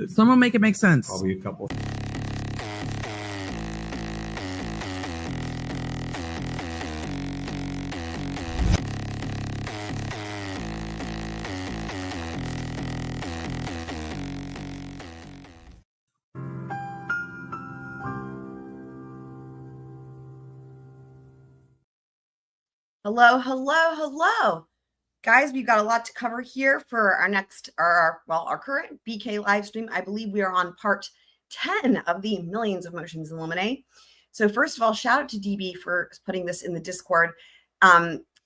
Someone make it make sense. Probably a couple. Hello, hello, hello. Guys, we've got a lot to cover here for our current BK live stream. I believe we are on part 10 of the millions of motions in limine. So first of all, shout out to DB for putting this in the Discord.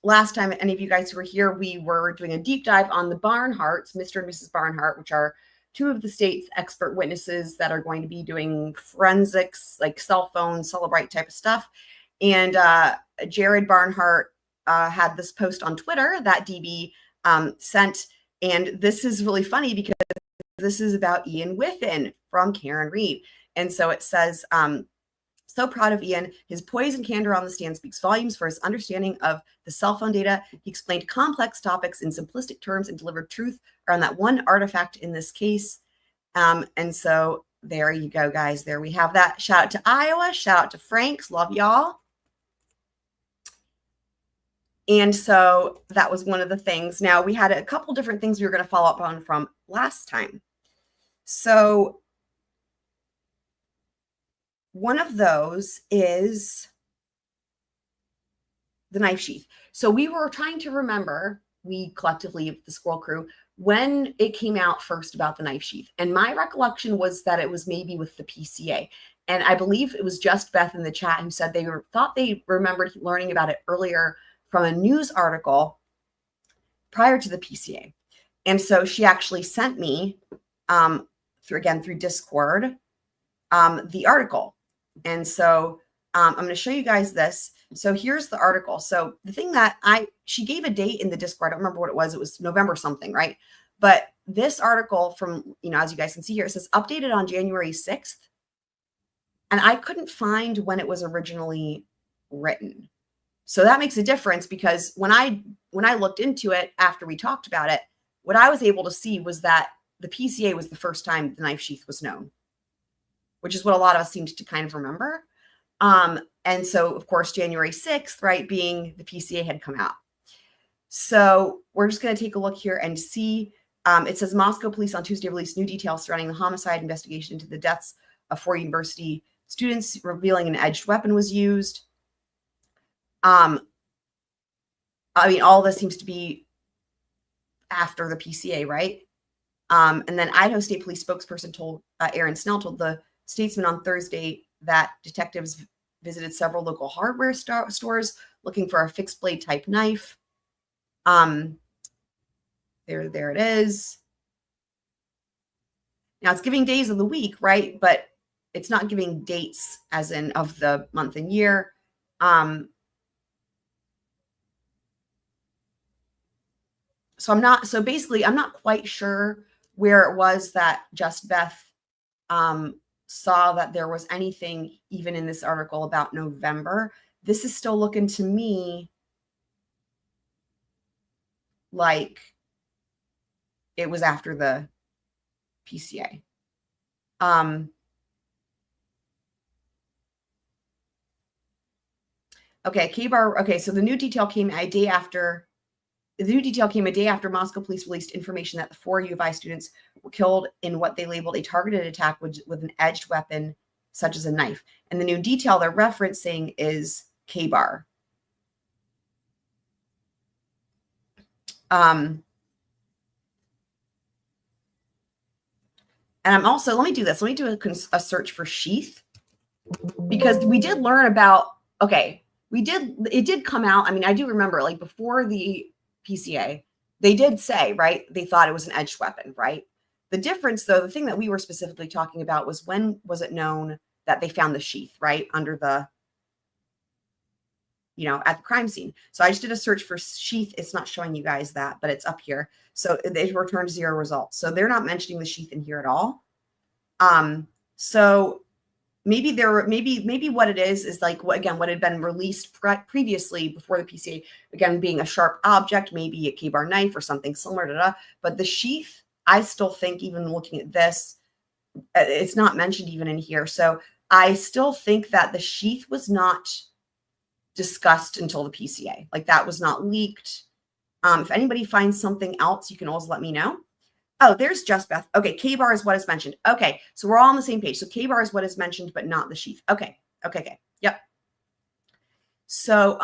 Last time, any of you guys who were here, we were doing a deep dive on the Barnharts, Mr. and Mrs. Barnhart, which are two of the state's expert witnesses that are going to be doing forensics, like cell phone, Celebrite type of stuff. And Jared Barnhart had this post on Twitter that DB sent. And this is really funny because this is about Ian Whiffin from Karen Reed. And so it says, so proud of Ian. His poise and candor on the stand speaks volumes for his understanding of the cell phone data. He explained complex topics in simplistic terms and delivered truth around that one artifact in this case. And so there you go, guys. There we have that. Shout out to Iowa. Shout out to Franks. Love y'all. And so that was one of the things. Now, we had a couple different things we were going to follow up on from last time. So one of those is the knife sheath. So we were trying to remember, we collectively, the Squirrel Crew, when it came out first about the knife sheath. And my recollection was that it was maybe with the PCA. And I believe it was just Beth in the chat who said thought they remembered learning about it earlier from a news article prior to the PCA. And so she actually sent me, through Discord, the article. And so I'm going to show you guys this. So here's the article. So the thing that she gave a date in the Discord. I don't remember what it was November something, right? But this article from, as you guys can see here, it says updated on January 6th. And I couldn't find when it was originally written. So that makes a difference because when I looked into it after we talked about it, what I was able to see was that the PCA was the first time the knife sheath was known, which is what a lot of us seemed to kind of remember. And so, of course, January 6th, right, being the PCA had come out. So we're just going to take a look here and see. It says Moscow police on Tuesday released new details surrounding the homicide investigation into the deaths of 4 university students, revealing an edged weapon was used. All this seems to be after the PCA, right? And then Idaho State Police spokesperson told Aaron Snell told the Statesman on Thursday that detectives visited several local hardware stores looking for a fixed blade type knife. There it is. Now it's giving days of the week, right? But it's not giving dates as in of the month and year. So basically, I'm not quite sure where it was that Just Beth saw that there was anything even in this article about November. This is still looking to me like it was after the PCA. Okay, Kabar. Okay, so the new detail came a day after. The new detail came a day after Moscow police released information that the 4 U of I students were killed in what they labeled a targeted attack with an edged weapon, such as a knife. And the new detail they're referencing is Kabar. And I'm also, let me do this. Let me do a search for Sheath, because we did learn about, it did come out. I mean, I do remember, like, before the PCA, they did say, right, they thought it was an edged weapon, right? The difference, though, the thing that we were specifically talking about was when was it known that they found the sheath, right, under the, at the crime scene. So I just did a search for sheath. It's not showing you guys that, but it's up here. So it returned 0 results. So they're not mentioning the sheath in here at all. So maybe what it is like, what had been released previously before the PCA, again, being a sharp object, maybe a Kabar knife or something similar to that. But the sheath, I still think, even looking at this, it's not mentioned even in here. So I still think that the sheath was not discussed until the PCA. Like that was not leaked. If anybody finds something else, you can always let me know. Oh, there's Just Beth. Okay, Kabar is what is mentioned. Okay, so we're all on the same page. So Kabar is what is mentioned, but not the sheath. Okay. Yep. So,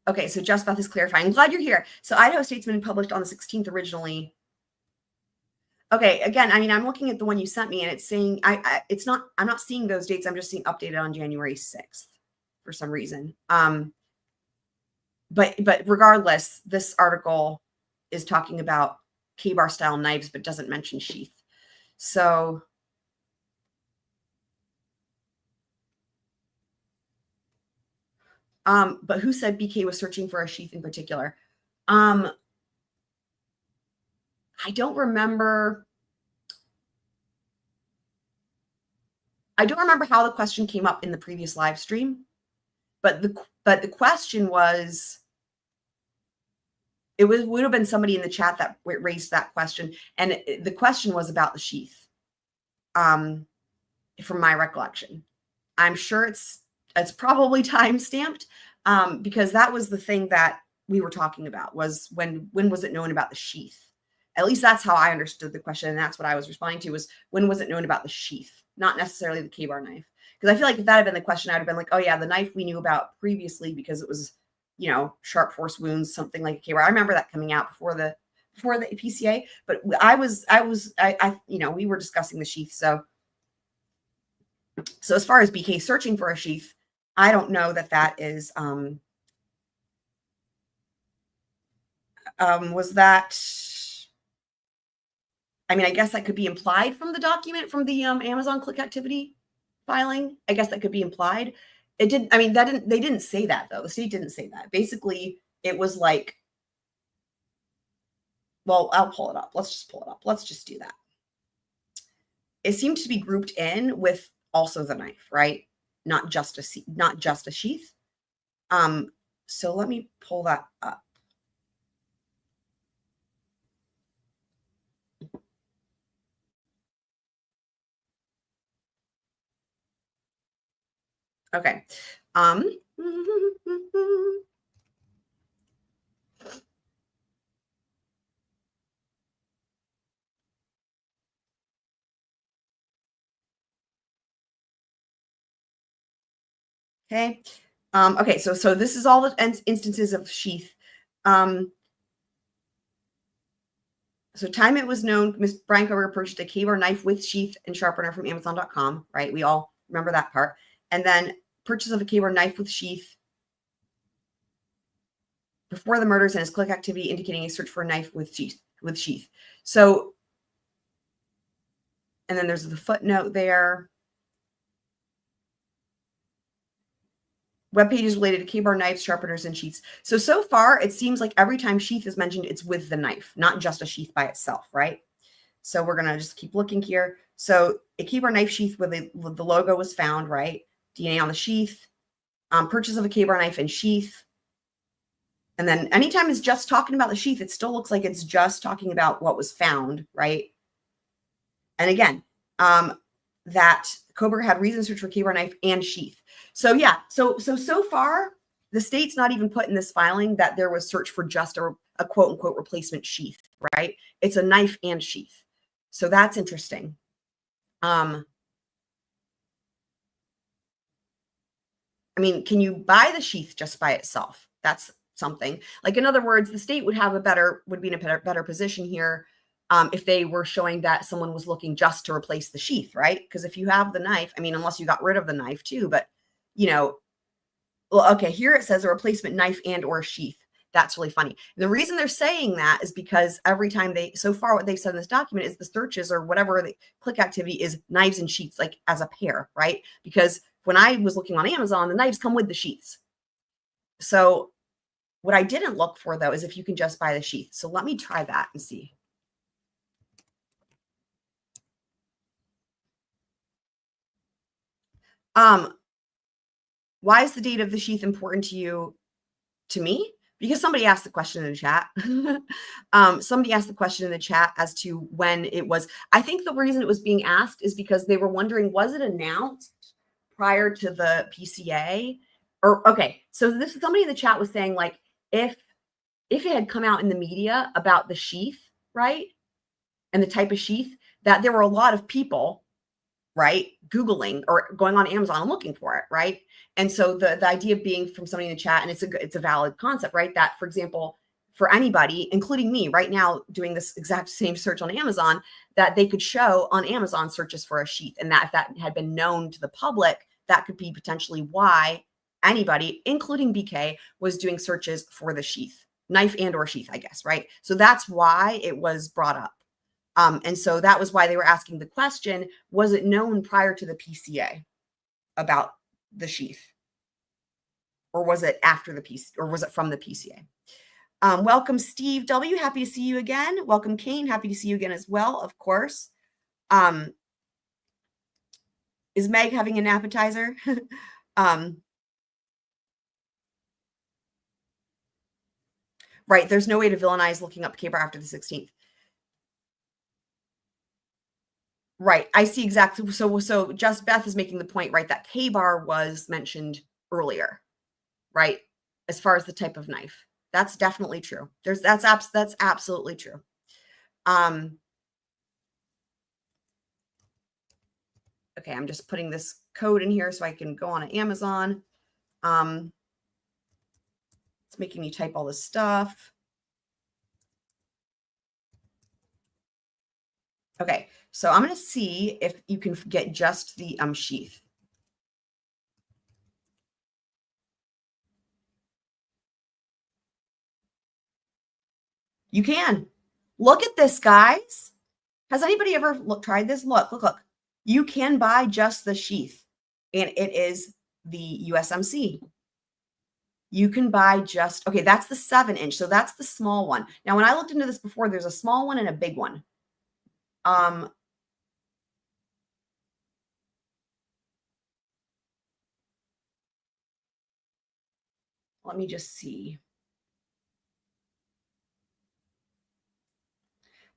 okay, so Just Beth is clarifying. I'm glad you're here. So Idaho Statesman published on the 16th originally. Okay, again, I mean, I'm looking at the one you sent me, and it's saying I'm not seeing those dates. I'm just seeing updated on January 6th for some reason. But regardless, this article is talking about Kabar style knives, but doesn't mention sheath. So but who said BK was searching for a sheath in particular? I don't remember. I don't remember how the question came up in the previous live stream, but the question was, would have been somebody in the chat that raised that question, and the question was about the sheath. From my recollection, I'm sure it's probably time stamped, because that was the thing that we were talking about, was when was it known about the sheath? At least that's how I understood the question, and that's what I was responding to, was when was it known about the sheath, not necessarily the Kabar knife. Because I feel like if that had been the question, I would have been like, oh yeah, the knife we knew about previously because it was, sharp force wounds, something like a Kabar. I remember that coming out before the PCA, but we were discussing the sheath. So as far as BK searching for a sheath, I don't know that is, was that, I mean, I guess that could be implied from the document, from the Amazon click activity filing. I guess that could be implied. It didn't, I mean, they didn't say that though. The state didn't say that. Basically, it was like, well, I'll pull it up. Let's just pull it up. Let's just do that. It seemed to be grouped in with also the knife, right? Not just a sheath. So let me pull that up. Okay. Okay. Okay. So this is all the instances of sheath. So time it was known, Miss Bryan Kohberger purchased a Kabar knife with sheath and sharpener from Amazon.com, right? We all remember that part. And then purchase of a Kabar knife with sheath before the murders and his click activity indicating a search for a knife with sheath. So, and then there's the footnote there. Web pages related to Kabar knives, sharpeners, and sheaths. So far, it seems like every time sheath is mentioned, it's with the knife, not just a sheath by itself, right? So we're going to just keep looking here. So a Kabar knife sheath where the logo was found, right? DNA on the sheath, purchase of a Kabar knife and sheath. And then anytime it's just talking about the sheath, it still looks like it's just talking about what was found, right? And again, that Kohberger had reason to search for Kabar knife and sheath. So yeah, so far, the state's not even put in this filing that there was search for just a quote unquote replacement sheath, right? It's a knife and sheath. So that's interesting. I mean, can you buy the sheath just by itself? That's something. Like, in other words, the state would be in a better position here if they were showing that someone was looking just to replace the sheath, right? Because if you have the knife, I mean, unless you got rid of the knife too, but well, okay, here it says a replacement knife and or sheath. That's really funny. The reason they're saying that is because every time so far what they've said in this document is the searches or whatever the click activity is knives and sheaths, like as a pair, right? Because when I was looking on Amazon, the knives come with the sheaths. So what I didn't look for though is if you can just buy the sheath. So let me try that and see. Why is the date of the sheath important to you? To me? because somebody asked the question in the chat. Somebody asked the question in the chat as to when it was. I think the reason it was being asked is because they were wondering, was it announced prior to the PCA? Or, okay, so this somebody in the chat was saying, like, if it had come out in the media about the sheath, right, and the type of sheath, that there were a lot of people, right, Googling or going on Amazon and looking for it, right? And so the idea being from somebody in the chat, and it's a valid concept, right, that, for example, for anybody, including me right now doing this exact same search on Amazon, that they could show on Amazon searches for a sheath, and that if that had been known to the public, that could be potentially why anybody, including BK, was doing searches for the sheath, knife and or sheath, I guess, right? So that's why it was brought up. And so that was why they were asking the question, was it known prior to the PCA about the sheath? Or was it after the PCA, or was it from the PCA? Welcome, Steve W. Happy to see you again. Welcome, Kane. Happy to see you again as well, of course. Is Meg having an appetizer? Right, there's no way to villainize looking up Kabar after the 16th. Right, I see exactly. So Just Beth is making the point, right, that Kabar was mentioned earlier, right, as far as the type of knife. That's definitely true. That's absolutely true. Okay, I'm just putting this code in here so I can go on to Amazon. It's making me type all this stuff. Okay, so I'm going to see if you can get just the sheath. You can. Look at this, guys. Has anybody ever tried this? Look. You can buy just the sheath, and it is the USMC. You can buy just, okay, that's the 7-inch. So that's the small one. Now, when I looked into this before, there's a small one and a big one. Let me just see.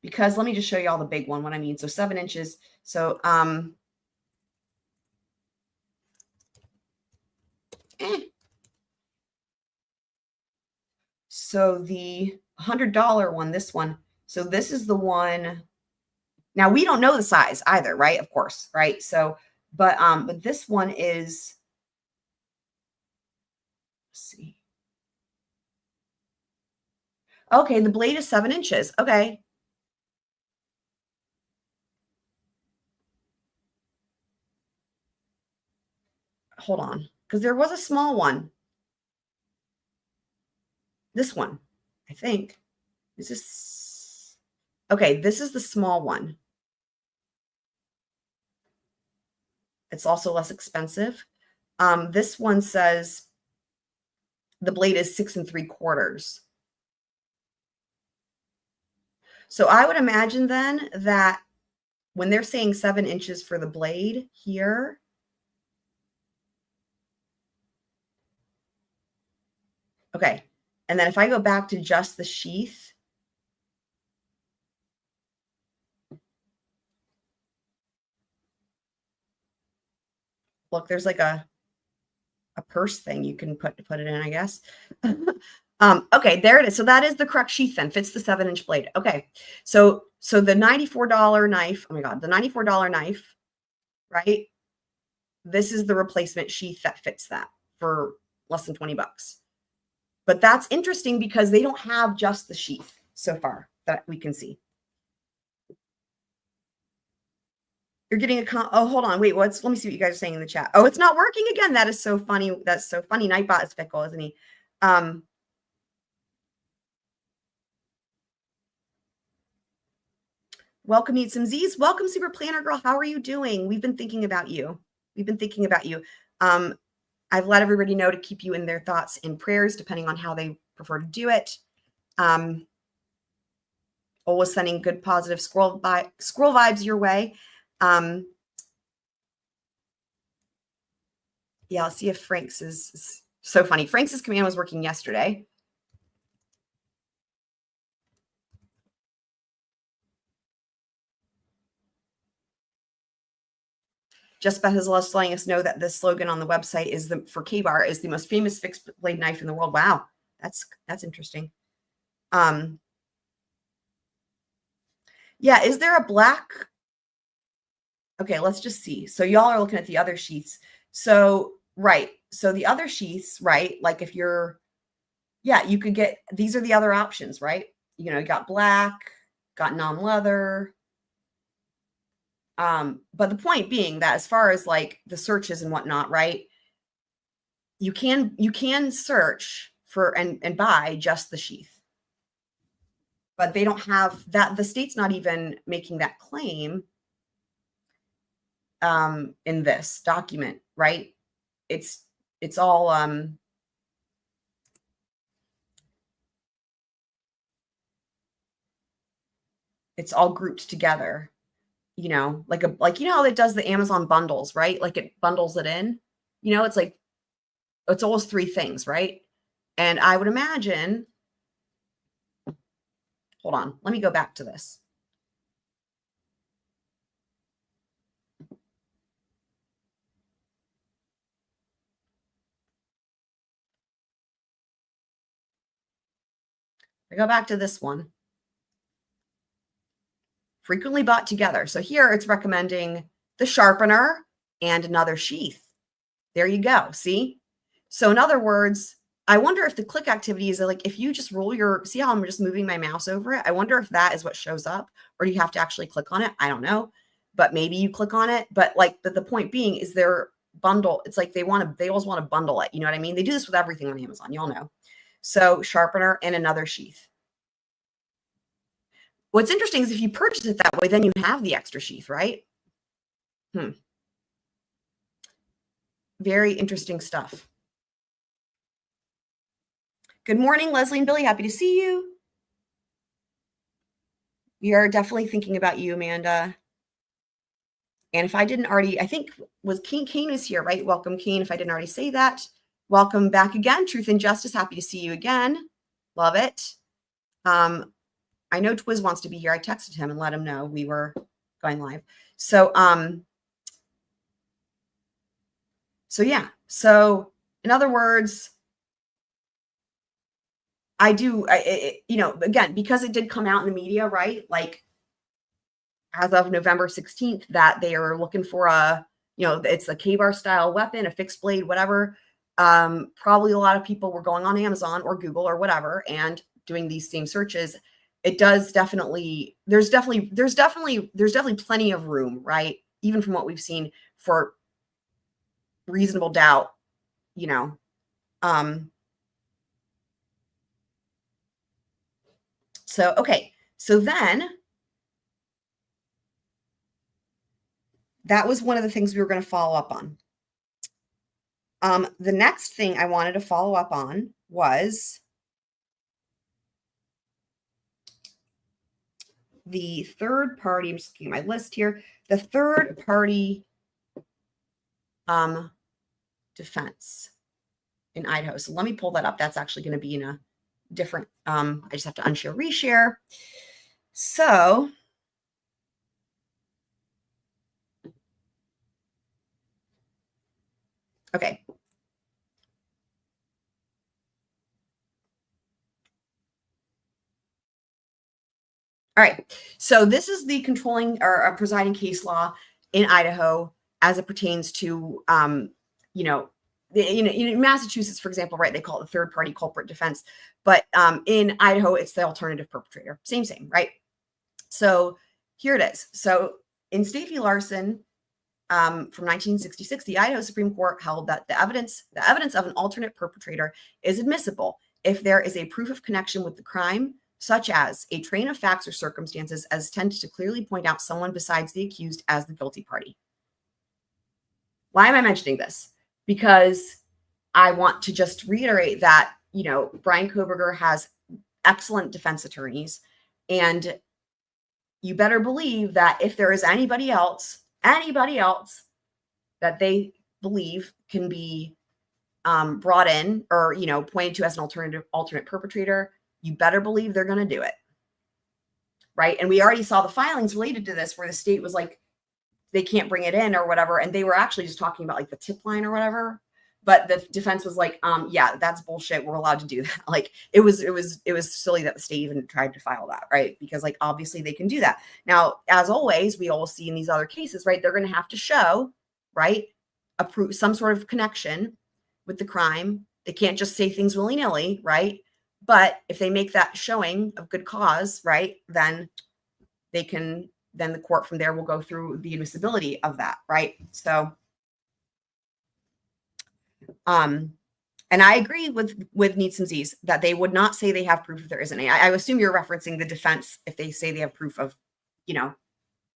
Because let me just show you all the big one, what I mean. So 7 inches. So, So the $100 one, this one. So this is the one. Now we don't know the size either, right? Of course, right? So, but this one is, let's see. Okay, the blade is 7 inches. Okay. Hold on, because there was a small one. This one, I think. Is this? Okay, this is the small one. It's also less expensive. This one says the blade is 6 3/4. So I would imagine then that when they're saying 7 inches for the blade here, okay. And then if I go back to just the sheath, look, there's like a purse thing you can put it in, I guess. Okay, there it is. So that is the correct sheath then, fits the 7-inch blade. Okay, so the $94 knife, oh my God, the $94 knife, right? This is the replacement sheath that fits that for less than 20 bucks. But that's interesting because they don't have just the sheath so far that we can see. You're getting a oh, hold on. Wait, let me see what you guys are saying in the chat. Oh, it's not working again. That is so funny. That's so funny. Nightbot is fickle, isn't he? Welcome, Eat Some Z's. Welcome, Super Planner Girl. How are you doing? We've been thinking about you. We've been thinking about you. I've let everybody know to keep you in their thoughts and prayers, depending on how they prefer to do it. Always sending good, positive squirrel vibes your way. Yeah, I'll see if Frank's is so funny. Frank's command was working yesterday. Just Beth is letting us know that the slogan on the website is for Kabar is the most famous fixed blade knife in the world. Wow, that's interesting. Yeah, is there a black? Okay, let's just see. So y'all are looking at the other sheaths. So right, so the other sheaths, right? Like if you're, yeah, you could get, these are the other options, right? You know, you got black, got non-leather. But the point being that as far as like the searches and whatnot, right? You can search for and buy just the sheath, but they don't have that. The state's not even making that claim in this document, right? It's all it's all grouped together, you know, like you know how it does the Amazon bundles, right? Like it bundles it in, you know, it's like it's almost 3 things, right? And I would imagine, hold on, let me go back to this. I go back to this one. Frequently bought together. So here it's recommending the sharpener and another sheath. There you go. See? So in other words, I wonder if the click activity is like, if you just roll your, see how I'm just moving my mouse over it? I wonder if that is what shows up, or do you have to actually click on it? I don't know, but maybe you click on it. But like, the point being is their bundle. It's like they always want to bundle it. You know what I mean? They do this with everything on Amazon. Y'all know. So sharpener and another sheath. What's interesting is if you purchase it that way, then you have the extra sheath, right? Very interesting stuff. Good morning, Leslie and Billy. Happy to see you. We are definitely thinking about you, Amanda. And if I didn't already, I think was Kane is here, right? Welcome, Kane. If I didn't already say that, welcome back again. Truth and Justice. Happy to see you again. Love it. I know Twiz wants to be here. I texted him and let him know we were going live. So, yeah. So in other words, you know, again, because it did come out in the media, right? Like as of November 16th, that they are looking for a, you know, it's a Kabar style weapon, a fixed blade, whatever. Probably a lot of people were going on Amazon or Google or whatever and doing these same searches. It does definitely, there's definitely plenty of room, right? Even from what we've seen for reasonable doubt, you know. So, okay. So then that was one of the things we were going to follow up on. The next thing I wanted to follow up on was the third party. I'm just looking at my list here. The third party defense in Idaho. So let me pull that up. That's actually going to be in a different, I just have to unshare, reshare. So okay. All right. So this is the controlling or presiding case law in Idaho as it pertains to, you know, in Massachusetts, for example, right? They call it the third party culprit defense, but in Idaho, it's the alternative perpetrator. Same, right? So here it is. So in State v. Larson from 1966, the Idaho Supreme Court held that the evidence of an alternate perpetrator is admissible if there is a proof of connection with the crime, such as a train of facts or circumstances as tend to clearly point out someone besides the accused as the guilty party. Why am I mentioning this? Because I want to just reiterate that, you know, Bryan Kohberger has excellent defense attorneys, and you better believe that if there is anybody else that they believe can be brought in or, you know, pointed to as an alternate perpetrator, you better believe they're going to do it. Right. And we already saw the filings related to this where the state was like, they can't bring it in or whatever. And they were actually just talking about like the tip line or whatever. But the defense was like, yeah, that's bullshit. We're allowed to do that. Like it was silly that the state even tried to file that, right? Because like obviously they can do that. Now, as always, we all see in these other cases, right? They're going to have to show, right, some sort of connection with the crime. They can't just say things willy-nilly, right? But if they make that showing of good cause, right, then the court from there will go through the admissibility of that, right? So and I agree with Needs and Z's that they would not say they have proof if there isn't any. I assume you're referencing the defense if they say they have proof of, you know,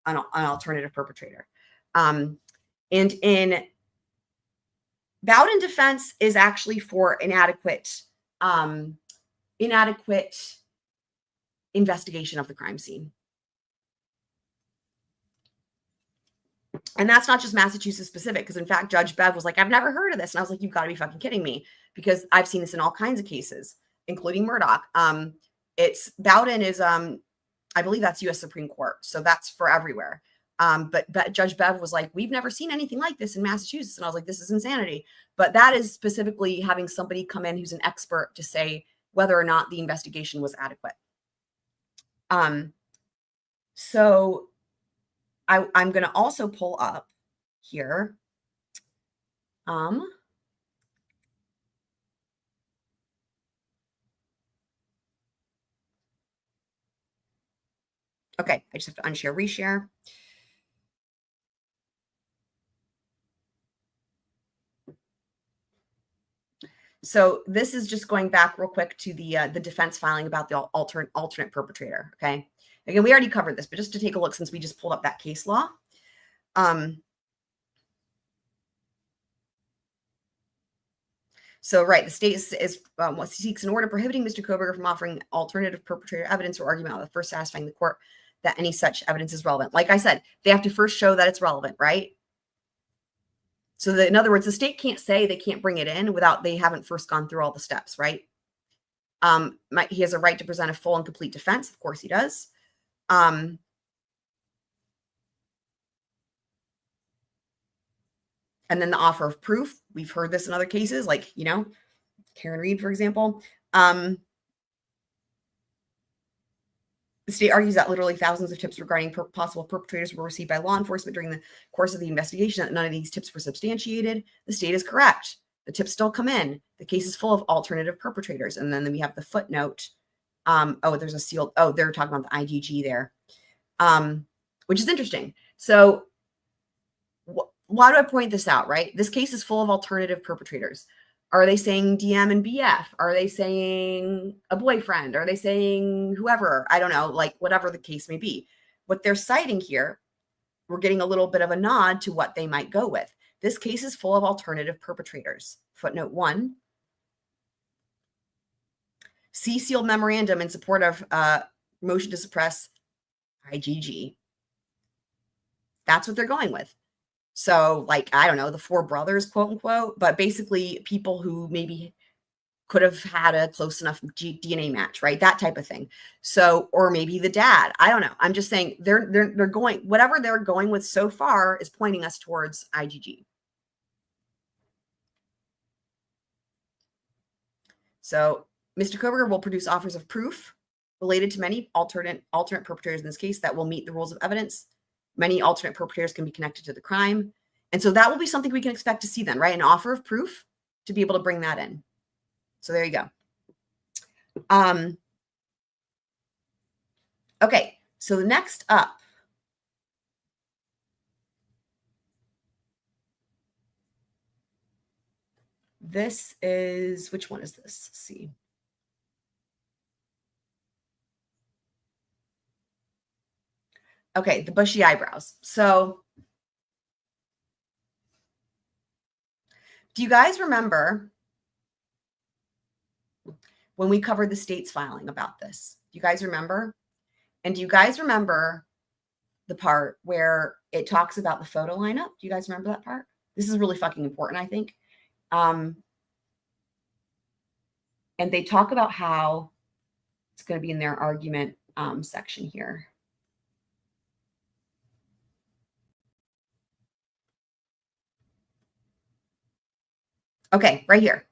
an alternative perpetrator. And in Bowden defense is actually for inadequate investigation of the crime scene. And that's not just Massachusetts specific, because in fact, Judge Bev was like, I've never heard of this. And I was like, you've got to be fucking kidding me, because I've seen this in all kinds of cases, including Murdoch. It's Bowden is, I believe that's US Supreme Court. So that's for everywhere. But Judge Bev was like, we've never seen anything like this in Massachusetts. And I was like, this is insanity. But that is specifically having somebody come in who's an expert to say whether or not the investigation was adequate. So I'm going to also pull up here. Okay, I just have to unshare, reshare. So this is just going back real quick to the defense filing about the alternate perpetrator. Okay, again, we already covered this, but just to take a look, since we just pulled up that case law. So, right, the state seeks an order prohibiting Mr. Kohberger from offering alternative perpetrator evidence or argument without first satisfying the court that any such evidence is relevant. Like I said, they have to first show that it's relevant, right? So in other words, the state can't say they can't bring it in without they haven't first gone through all the steps, right? He has a right to present a full and complete defense. Of course he does. And then the offer of proof. We've heard this in other cases, like, you know, Karen Reed, for example. The state argues that literally thousands of tips regarding possible perpetrators were received by law enforcement during the course of the investigation, that none of these tips were substantiated. The state is correct. The tips still come in. The case is full of alternative perpetrators. And then we have the footnote. There's a sealed, they're talking about the IGG there, which is interesting. So why do I point this out, right? This case is full of alternative perpetrators. Are they saying DM and BF? Are they saying a boyfriend? Are they saying whoever? I don't know, like whatever the case may be. What they're citing here, we're getting a little bit of a nod to what they might go with. This case is full of alternative perpetrators. Footnote 1. See sealed memorandum in support of motion to suppress IGG. That's what they're going with. So, like, I don't know, the four brothers, quote unquote, but basically people who maybe could have had a close enough DNA match, right? That type of thing. So, or maybe the dad. I don't know. I'm just saying they're going, whatever they're going with so far is pointing us towards IGG. So, Mr. Kohberger will produce offers of proof related to many alternate perpetrators in this case that will meet the rules of evidence. Many alternate perpetrators can be connected to the crime. And so that will be something we can expect to see then, right? An offer of proof to be able to bring that in. So there you go. Okay, so the next up. This is, which one is this? Let's see. Okay, the bushy eyebrows. So do you guys remember when we covered the state's filing about this? Do you guys remember? And do you guys remember the part where it talks about the photo lineup? Do you guys remember that part? This is really fucking important, I think. And they talk about how it's going to be in their argument section here. Okay, right here.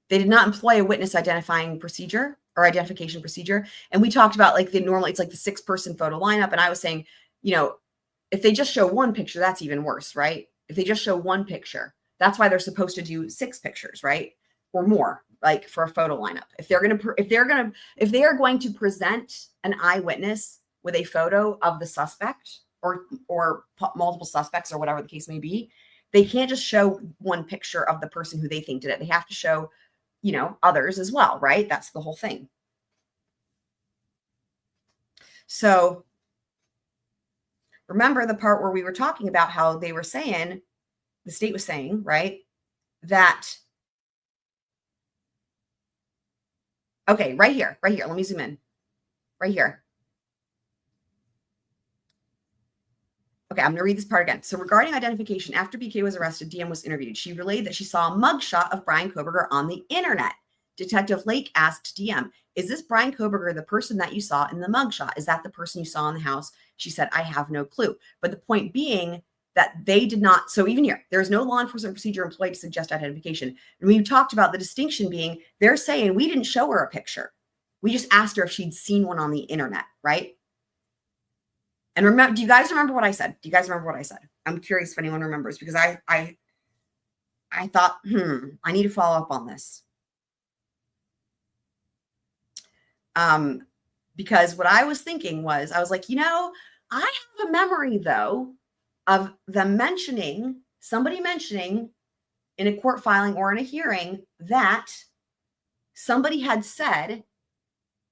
They did not employ a witness identifying procedure or identification procedure. And we talked about like it's like the 6-person photo lineup. And I was saying, if they just show one picture, that's even worse, right? If they just show one picture, that's why they're supposed to do 6 pictures, right? Or more, like for a photo lineup. If they are going to present an eyewitness with a photo of the suspect or multiple suspects or whatever the case may be, they can't just show one picture of the person who they think did it. They have to show, others as well, right? That's the whole thing. So remember the part where we were talking about how they were saying, the state was saying, right, that, okay, right here, let me zoom in, right here. Okay, I'm going to read this part again. So regarding identification, after BK was arrested, DM was interviewed. She relayed that she saw a mugshot of Bryan Kohberger on the internet. Detective Lake asked DM, is this Bryan Kohberger the person that you saw in the mugshot? Is that the person you saw in the house? She said, I have no clue. But the point being that they did not. So even here, there is no law enforcement procedure employed to suggest identification. And we talked about the distinction being they're saying we didn't show her a picture. We just asked her if she'd seen one on the internet, right? And remember, do you guys remember what I said? I'm curious if anyone remembers, because I thought, I need to follow up on this. Because what I was thinking was, I was like, I have a memory though of them somebody mentioning in a court filing or in a hearing that somebody had said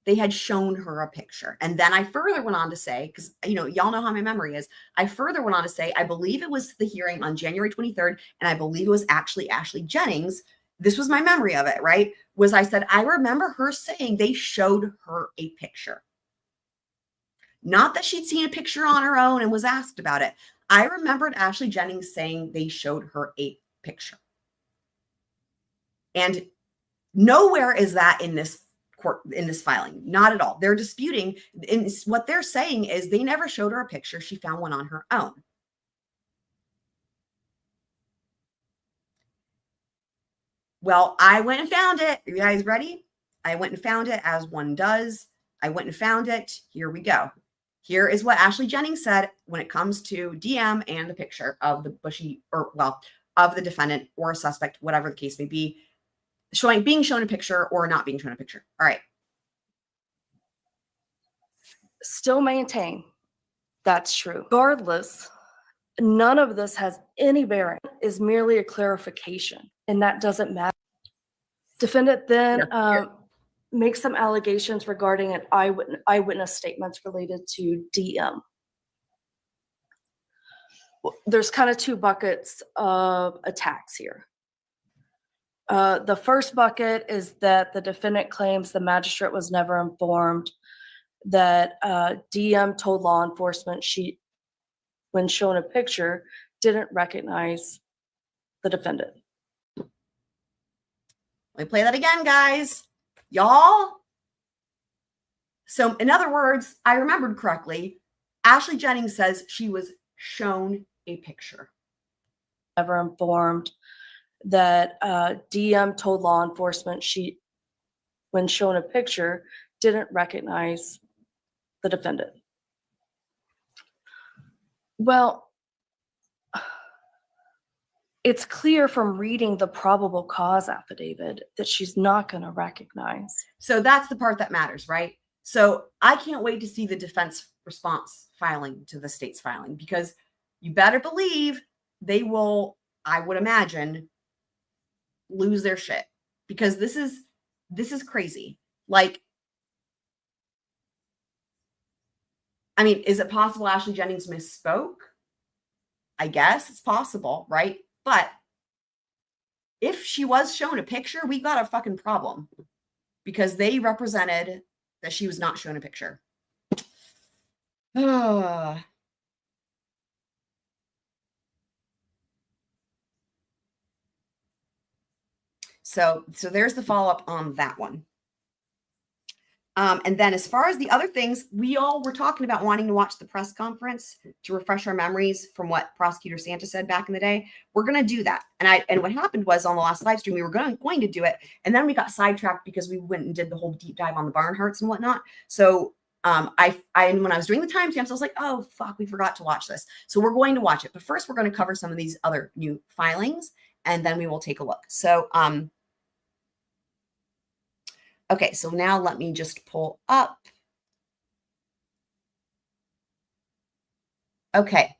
they had shown her a picture. And then I further went on to say, because, y'all know how my memory is. I further went on to say, I believe it was the hearing on January 23rd. And I believe it was actually Ashley Jennings. This was my memory of it, right? Was I said, I remember her saying they showed her a picture. Not that she'd seen a picture on her own and was asked about it. I remembered Ashley Jennings saying they showed her a picture. And nowhere is that in this court, in this filing. Not at all. They're disputing. And what they're saying is they never showed her a picture. She found one on her own. Well, I went and found it. Are you guys ready? I went and found it, as one does. I went and found it. Here we go. Here is what Ashley Jennings said when it comes to DM and the picture of the Bushy, of the defendant or a suspect, whatever the case may be, being shown a picture or not being shown a picture. All right. Still maintain that's true. Regardless, none of this has any bearing, is merely a clarification, and that doesn't matter. Defendant then makes some allegations regarding an eyewitness statements related to DM. There's kind of 2 buckets of attacks here. The first bucket is that the defendant claims the magistrate was never informed that DM told law enforcement she, when shown a picture, didn't recognize the defendant. Let me play that again, guys. Y'all. So in other words, I remembered correctly. Ashley Jennings says she was shown a picture. Never informed that DM told law enforcement she, when shown a picture, didn't recognize the defendant. Well, it's clear from reading the probable cause affidavit that she's not going to recognize. So that's the part that matters, right? So I can't wait to see the defense response filing to the state's filing, because you better believe they will, I would imagine, lose their shit, because this is crazy. Like, I mean, is it possible Ashley Jennings misspoke? I guess it's possible, right? But if she was shown a picture, we got a fucking problem, because they represented that she was not shown a picture. So there's the follow-up on that one. And then as far as the other things, we all were talking about wanting to watch the press conference to refresh our memories from what Prosecutor Santa said back in the day. We're going to do that. And what happened was on the last live stream, we were going to do it. And then we got sidetracked because we went and did the whole deep dive on the Barnharts and whatnot. So when I was doing the timestamps, I was like, oh, fuck, we forgot to watch this. So we're going to watch it. But first, we're going to cover some of these other new filings, and then we will take a look. So, okay, so now let me just pull up. Okay.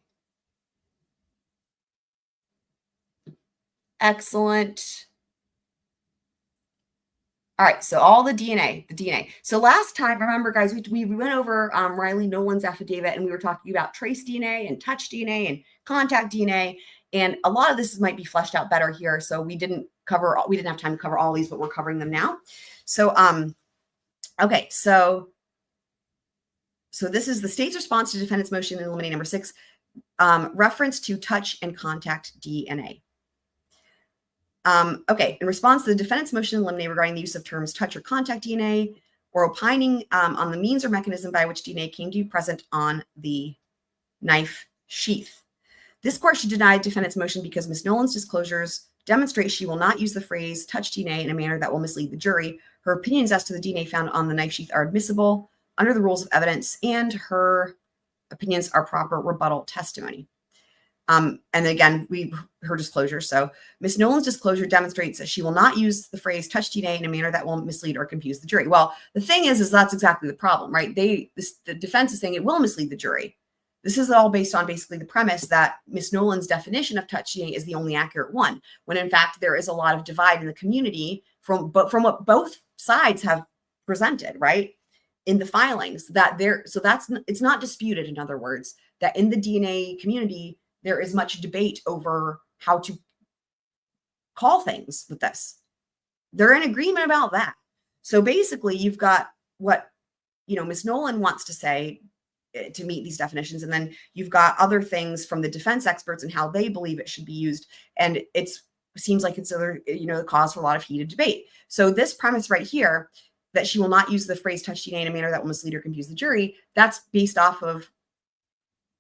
Excellent. All right, so all the DNA. So last time, remember, guys, we went over Riley Nolan's affidavit, and we were talking about trace DNA and touch DNA and contact DNA. And a lot of this might be fleshed out better here. So we didn't have time to cover all these, but we're covering them now. So, okay, so this is the state's response to defendant's motion in limine number 6, reference to touch and contact DNA. Okay, in response to the defendant's motion in limine regarding the use of terms touch or contact DNA, or opining on the means or mechanism by which DNA came to be present on the knife sheath. This court should deny defendant's motion because Ms. Nolan's disclosures demonstrate she will not use the phrase touch DNA in a manner that will mislead the jury. Her opinions as to the DNA found on the knife sheath are admissible under the rules of evidence, and her opinions are proper rebuttal testimony. And again, her disclosure. So Ms. Nolan's disclosure demonstrates that she will not use the phrase touch DNA in a manner that will mislead or confuse the jury. Well, the thing is that's exactly the problem, right? The defense is saying it will mislead the jury. This is all based on basically the premise that Ms. Nolan's definition of touch DNA is the only accurate one, when in fact there is a lot of divide in the community from what both sides have presented, right? In the filings it's not disputed, in other words, that in the DNA community, there is much debate over how to call things with this. They're in agreement about that. So basically you've got what, Ms. Nolan wants to say to meet these definitions. And then you've got other things from the defense experts and how they believe it should be used. And it seems like it's the cause for a lot of heated debate. So this premise right here, that she will not use the phrase touch DNA in a manner that will mislead or confuse the jury, that's based off of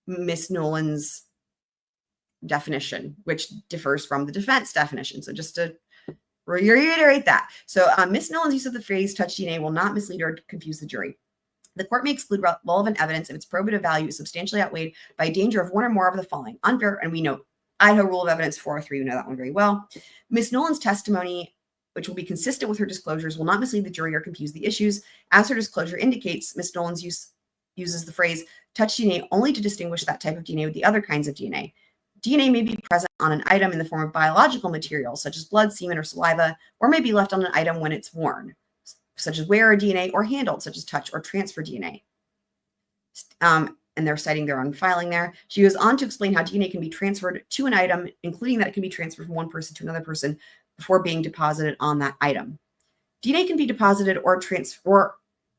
Ms. Nolan's definition, which differs from the defense definition. So just to reiterate that. So Ms. Nolan's use of the phrase touch DNA will not mislead or confuse the jury. The court may exclude relevant evidence if its probative value is substantially outweighed by danger of one or more of the following. Under, and we know Idaho Rule of Evidence 403, we know that one very well. Ms. Nolan's testimony, which will be consistent with her disclosures, will not mislead the jury or confuse the issues. As her disclosure indicates, Ms. Nolan's uses the phrase touch DNA only to distinguish that type of DNA with the other kinds of DNA. DNA may be present on an item in the form of biological material, such as blood, semen, or saliva, or may be left on an item when it's worn, such as wearer DNA, or handled, such as touch or transfer DNA. And they're citing their own filing there. She goes on to explain how DNA can be transferred to an item, including that it can be transferred from one person to another person before being deposited on that item. DNA can be deposited or transferred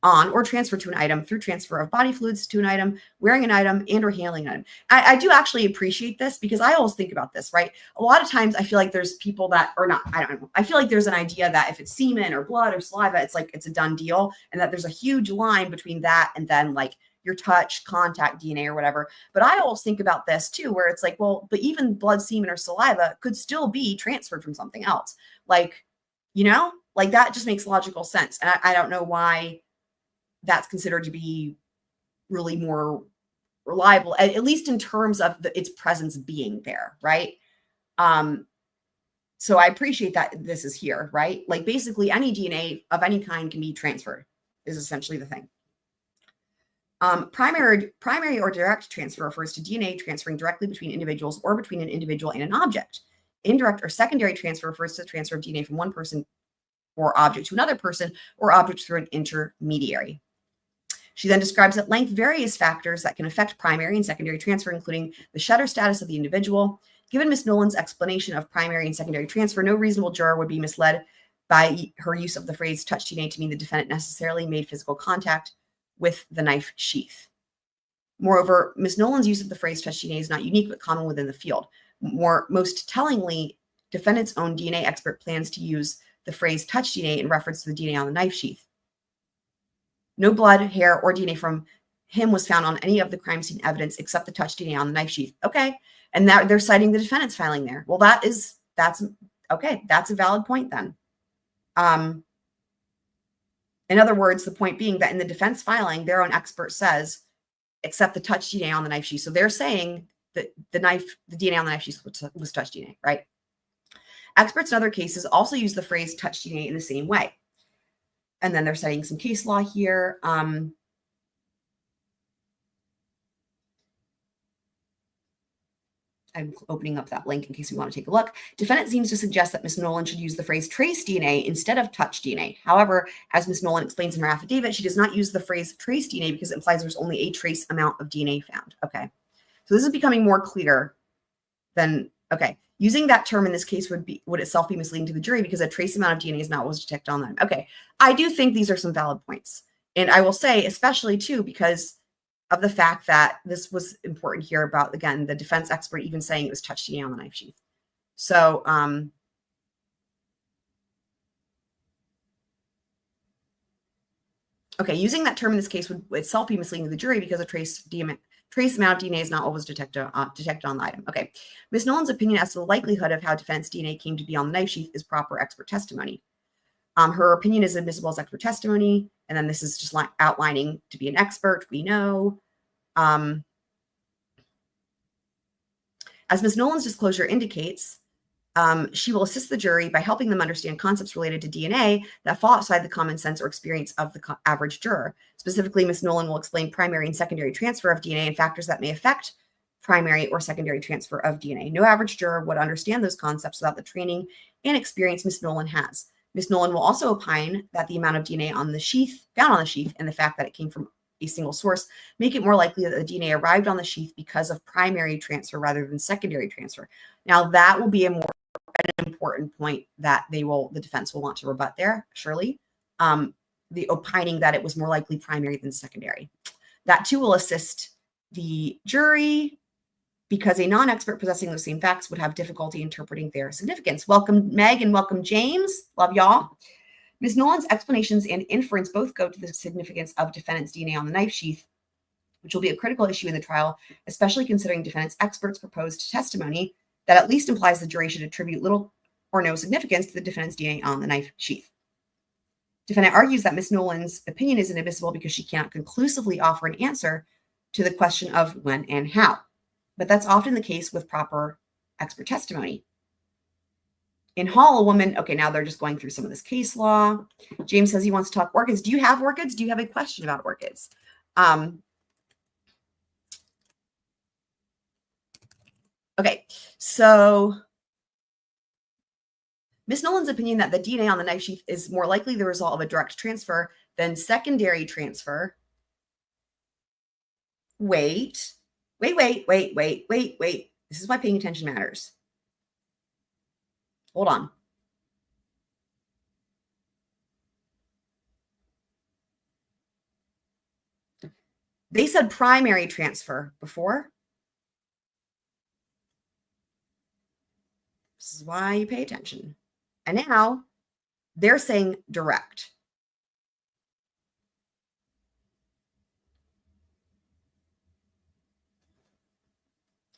to an item through transfer of body fluids to an item, wearing an item, and or handling an item. I do actually appreciate this because I always think about this, right? A lot of times I feel like there's people that are not, I don't know. I feel like there's an idea that if it's semen or blood or saliva, it's like, it's a done deal. And that there's a huge line between that and then like your touch, contact DNA or whatever. But I always think about this too, where it's like, well, but even blood, semen, or saliva could still be transferred from something else. Like, like that just makes logical sense. And I don't know why that's considered to be really more reliable, at least in terms of its presence being there, right? So I appreciate that this is here, right? Like basically any DNA of any kind can be transferred is essentially the thing. Primary or direct transfer refers to DNA transferring directly between individuals or between an individual and an object. Indirect or secondary transfer refers to the transfer of DNA from one person or object to another person or object through an intermediary. She then describes at length various factors that can affect primary and secondary transfer, including the shutter status of the individual. Given Ms. Nolan's explanation of primary and secondary transfer, no reasonable juror would be misled by her use of the phrase touch DNA to mean the defendant necessarily made physical contact with the knife sheath. Moreover, Ms. Nolan's use of the phrase touch DNA is not unique but common within the field. Most tellingly, defendant's own DNA expert plans to use the phrase touch DNA in reference to the DNA on the knife sheath. No blood, hair, or DNA from him was found on any of the crime scene evidence except the touch DNA on the knife sheath. Okay. And that they're citing the defendant's filing there. Well, that's okay. That's a valid point then. In other words, the point being that in the defense filing, their own expert says, except the touch DNA on the knife sheath. So they're saying that the DNA on the knife sheath was touch DNA, right? Experts in other cases also use the phrase touch DNA in the same way. And then they're citing some case law here. I'm opening up that link in case we want to take a look. Defendant seems to suggest that Ms. Nolan should use the phrase trace DNA instead of touch DNA. However, as Ms. Nolan explains in her affidavit, she does not use the phrase trace DNA because it implies there's only a trace amount of DNA found. Okay. So this is becoming more clear than, okay. Using that term in this case would itself be misleading to the jury because a trace amount of DNA is not what was detected on them. Okay. I do think these are some valid points. And I will say, especially too, because of the fact that this was important here about, again, the defense expert even saying it was touch DNA on the knife sheath. So, okay, using that term in this case would itself be misleading to the jury because a trace amount of DNA is not what was detected on the item. Okay, Ms. Nolan's opinion as to the likelihood of how defense DNA came to be on the knife sheath is proper expert testimony. Her opinion is admissible as expert testimony, and then this is just outlining to be an expert. We know. As Ms. Nolan's disclosure indicates, she will assist the jury by helping them understand concepts related to DNA that fall outside the common sense or experience of the average juror. Specifically, Ms. Nolan will explain primary and secondary transfer of DNA and factors that may affect primary or secondary transfer of DNA. No average juror would understand those concepts without the training and experience Ms. Nolan has. Ms. Nolan will also opine that the amount of DNA on the sheath, found on the sheath, and the fact that it came from a single source make it more likely that the DNA arrived on the sheath because of primary transfer rather than secondary transfer. Now that will be an important point that the defense will want to rebut there, surely. The opining that it was more likely primary than secondary. That too will assist the jury because a non-expert possessing those same facts would have difficulty interpreting their significance. Welcome, Meg, and welcome, James. Love y'all. Ms. Nolan's explanations and inference both go to the significance of defendant's DNA on the knife sheath, which will be a critical issue in the trial, especially considering defendant's experts' proposed testimony that at least implies the jury should attribute little or no significance to the defendant's DNA on the knife sheath. Defendant argues that Ms. Nolan's opinion is inadmissible because she cannot conclusively offer an answer to the question of when and how. But that's often the case with proper expert testimony. In Hall, a woman, okay, now they're just going through some of this case law. James says he wants to talk orchids. Do you have orchids? Do you have a question about orchids? Okay, so Ms. Nolan's opinion that the DNA on the knife sheath is more likely the result of a direct transfer than secondary transfer. Wait. This is why paying attention matters. Hold on. They said primary transfer before. This is why you pay attention. And now they're saying direct.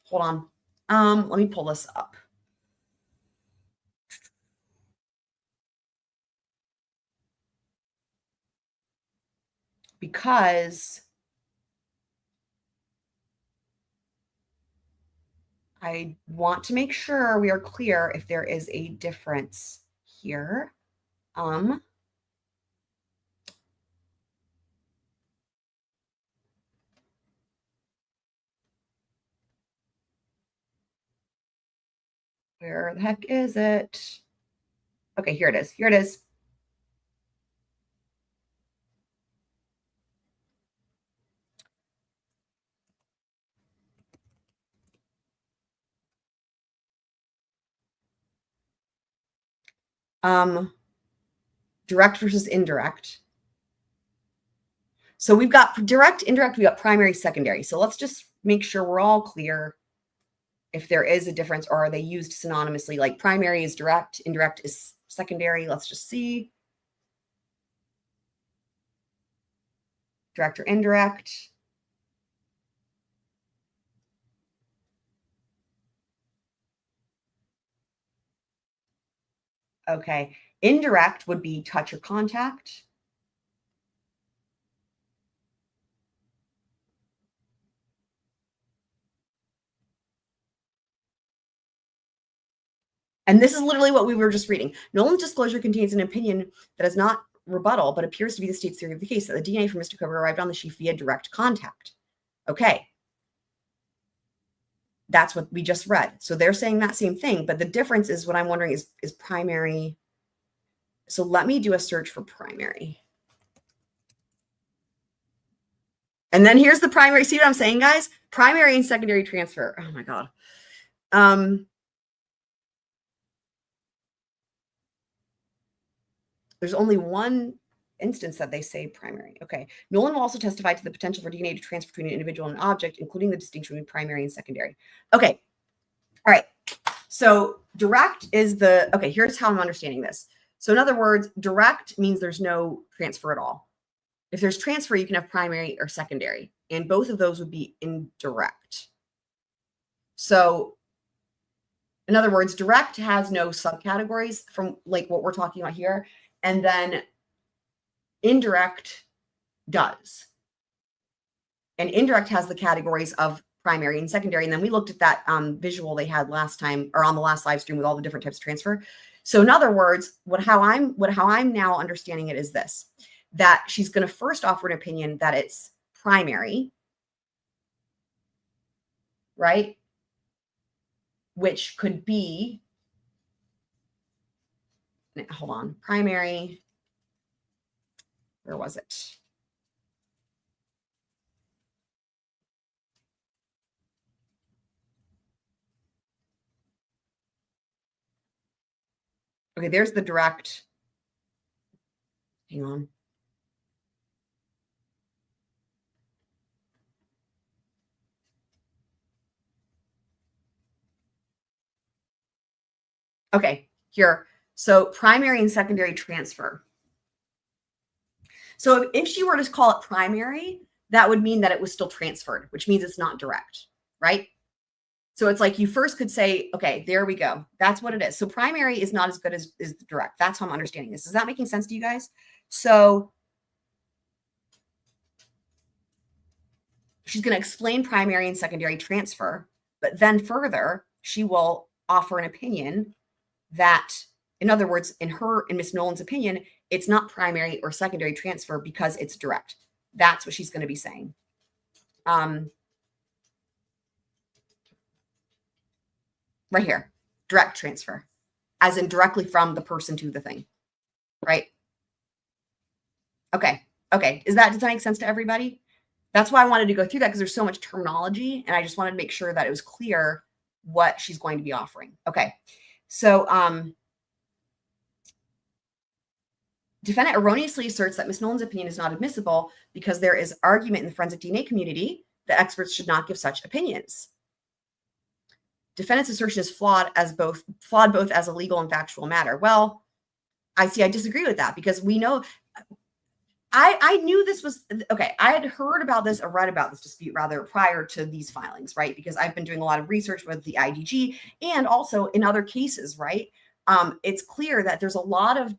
Hold on. Let me pull this up. Because I want to make sure we are clear if there is a difference here. Where the heck is it? Okay, here it is. Here it is. Direct versus indirect. So we've got direct, indirect, we got primary, secondary. So let's just make sure we're all clear if there is a difference, or are they used synonymously? Like primary is direct, indirect is secondary. Let's just see. Direct or indirect. Okay. Indirect would be touch or contact. And this is literally what we were just reading. Nolan's disclosure contains an opinion that is not rebuttal, but appears to be the state's theory of the case, that the DNA from Mr. Kohberger arrived on the sheath via direct contact. Okay. That's what we just read. So they're saying that same thing, but the difference is, what I'm wondering is primary. So let me do a search for primary. And then here's the primary. See what I'm saying, guys? Primary and secondary transfer. Oh my God. There's only one instance that they say primary. Okay. Nolan will also testify to the potential for DNA to transfer between an individual and an object, including the distinction between primary and secondary. Okay. All right. So direct is the, okay, here's how I'm understanding this. So in other words, direct means there's no transfer at all. If there's transfer, you can have primary or secondary, and both of those would be indirect. So in other words, direct has no subcategories from like what we're talking about here. And then indirect does. And indirect has the categories of primary and secondary. And then we looked at that visual they had last time, or on the last live stream, with all the different types of transfer. So in other words, how I'm now understanding it is this, that she's going to first offer an opinion that it's primary, right? Which could be, hold on, primary, where was it? Okay, there's the direct. Hang on. Okay, here. So primary and secondary transfer. So if she were to call it primary, that would mean that it was still transferred, which means it's not direct, right? So it's like you first could say, okay, there we go. That's what it is. So primary is not as good as the direct. That's how I'm understanding this. Is that making sense to you guys? So she's going to explain primary and secondary transfer, but then further, she will offer an opinion that, in other words, in Miss Nolan's opinion, it's not primary or secondary transfer because it's direct. That's what she's going to be saying. Right here, direct transfer, as in directly from the person to the thing, right? Okay. Okay. Does that make sense to everybody? That's why I wanted to go through that, because there's so much terminology, and I just wanted to make sure that it was clear what she's going to be offering. Okay. So, defendant erroneously asserts that Ms. Nolan's opinion is not admissible because there is argument in the forensic DNA community that experts should not give such opinions. Defendant's assertion is flawed both as a legal and factual matter. Well, I disagree with that, because we know, I knew this was, okay, I had heard about this or read about this dispute rather prior to these filings, right? Because I've been doing a lot of research with the IGG and also in other cases, right? It's clear that there's a lot of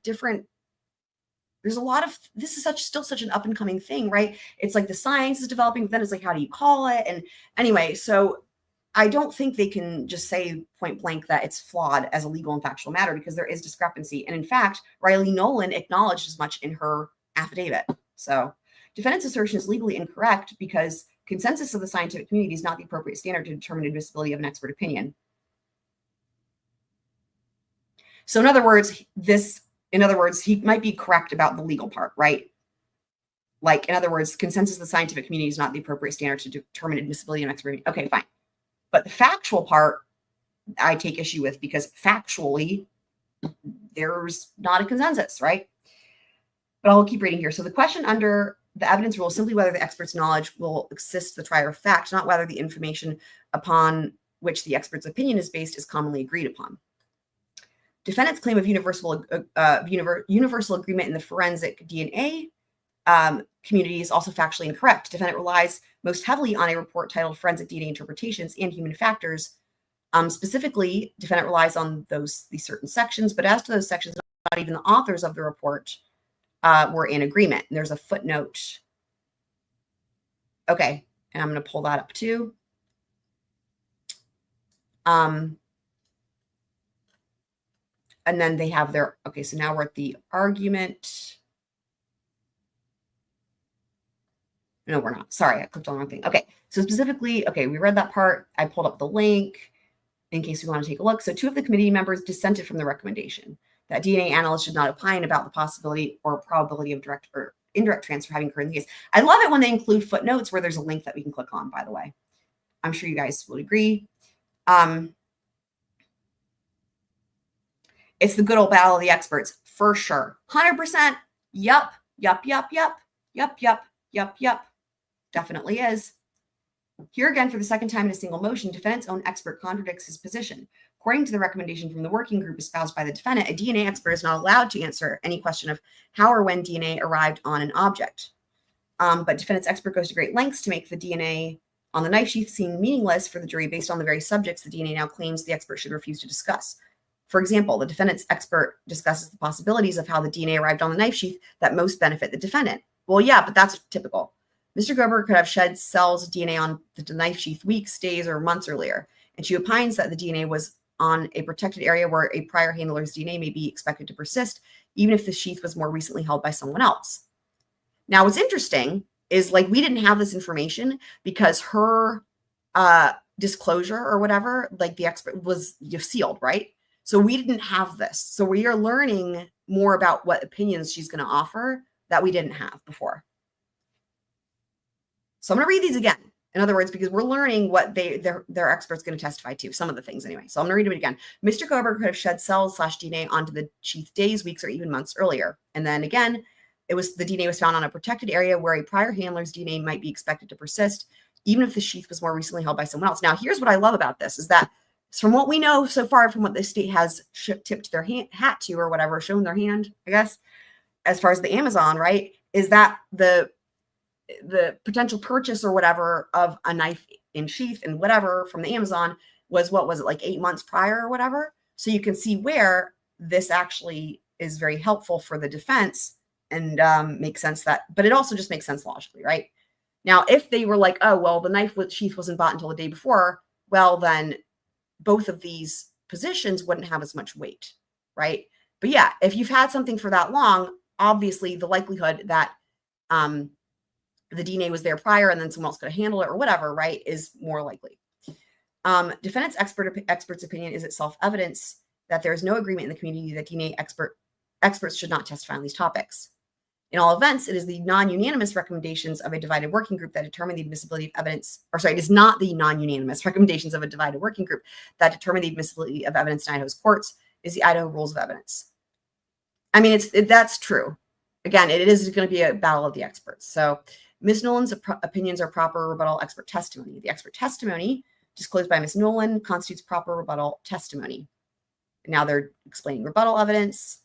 this is still such an up and coming thing, right? It's like the science is developing, but then it's like, how do you call it? And anyway, so I don't think they can just say point blank that it's flawed as a legal and factual matter, because there is discrepancy. And in fact, Riley Nolan acknowledged as much in her affidavit. So defendant's assertion is legally incorrect because consensus of the scientific community is not the appropriate standard to determine admissibility of an expert opinion. So in other words, he might be correct about the legal part, right? Like, in other words, consensus of the scientific community is not the appropriate standard to determine admissibility of an expert opinion. Okay, fine. But the factual part, I take issue with, because factually, there's not a consensus, right? But I'll keep reading here. So the question under the evidence rule is simply whether the expert's knowledge will assist the trier of fact, not whether the information upon which the expert's opinion is based is commonly agreed upon. Defendant's claim of universal agreement in the forensic DNA community is also factually incorrect. Defendant relies most heavily on a report titled Forensic DNA Interpretations and Human Factors. Specifically, defendant relies on these certain sections, but as to those sections, not even the authors of the report were in agreement. And there's a footnote. Okay, and I'm going to pull that up too. And then they have their, okay, so now we're at the argument. No, we're not. Sorry, I clicked on the wrong thing. Okay, so specifically, okay, we read that part. I pulled up the link in case we want to take a look. So 2 of the committee members dissented from the recommendation that DNA analysts should not opine about the possibility or probability of direct or indirect transfer having occurred in the case. I love it when they include footnotes where there's a link that we can click on, by the way. I'm sure you guys will agree. It's the good old battle of the experts, for sure. 100%. Yup. Definitely is. Here again, for the second time in a single motion, defendant's own expert contradicts his position. According to the recommendation from the working group espoused by the defendant, a DNA expert is not allowed to answer any question of how or when DNA arrived on an object. But defendant's expert goes to great lengths to make the DNA on the knife sheath seem meaningless for the jury based on the very subjects the DNA now claims the expert should refuse to discuss. For example, the defendant's expert discusses the possibilities of how the DNA arrived on the knife sheath that most benefit the defendant. Well, yeah, but that's typical. Mr. Kohberger could have shed cells of DNA on the knife sheath weeks, days, or months earlier, and she opines that the DNA was on a protected area where a prior handler's DNA may be expected to persist, even if the sheath was more recently held by someone else. Now, what's interesting is, like, we didn't have this information because her disclosure or whatever, like the expert was sealed, right? So we didn't have this. So we are learning more about what opinions she's going to offer that we didn't have before. So I'm going to read these again. In other words, because we're learning what their expert's going to testify to, some of the things anyway. So I'm going to read it again. Mr. Kohberger could have shed cells/DNA onto the sheath days, weeks, or even months earlier. And then again, the DNA was found on a protected area where a prior handler's DNA might be expected to persist, even if the sheath was more recently held by someone else. Now, here's what I love about this is that from what we know so far, from what the state has tipped their hat to or whatever, shown their hand, I guess, as far as the Amazon, right, is that the potential purchase or whatever of a knife in sheath and whatever from the Amazon was, what was it, like 8 months prior or whatever? So you can see where this actually is very helpful for the defense and makes sense that, but it also just makes sense logically, right? Now, if they were like, oh, well, the knife sheath wasn't bought until the day before, well, then both of these positions wouldn't have as much weight, right? But yeah, if you've had something for that long, obviously the likelihood that the DNA was there prior and then someone else could handle it or whatever, right, is more likely. Defendant's expert's opinion is itself evidence that there is no agreement in the community that DNA experts should not testify on these topics. In all events, it is the non-unanimous recommendations of a divided working group that determine the admissibility of evidence, or sorry, it is not the non-unanimous recommendations of a divided working group that determine the admissibility of evidence in Idaho's courts, is the Idaho Rules of Evidence. I mean, that's true. Again, it is going to be a battle of the experts. So Ms. Nolan's opinions are proper rebuttal expert testimony. The expert testimony disclosed by Ms. Nolan constitutes proper rebuttal testimony. Now they're explaining rebuttal evidence.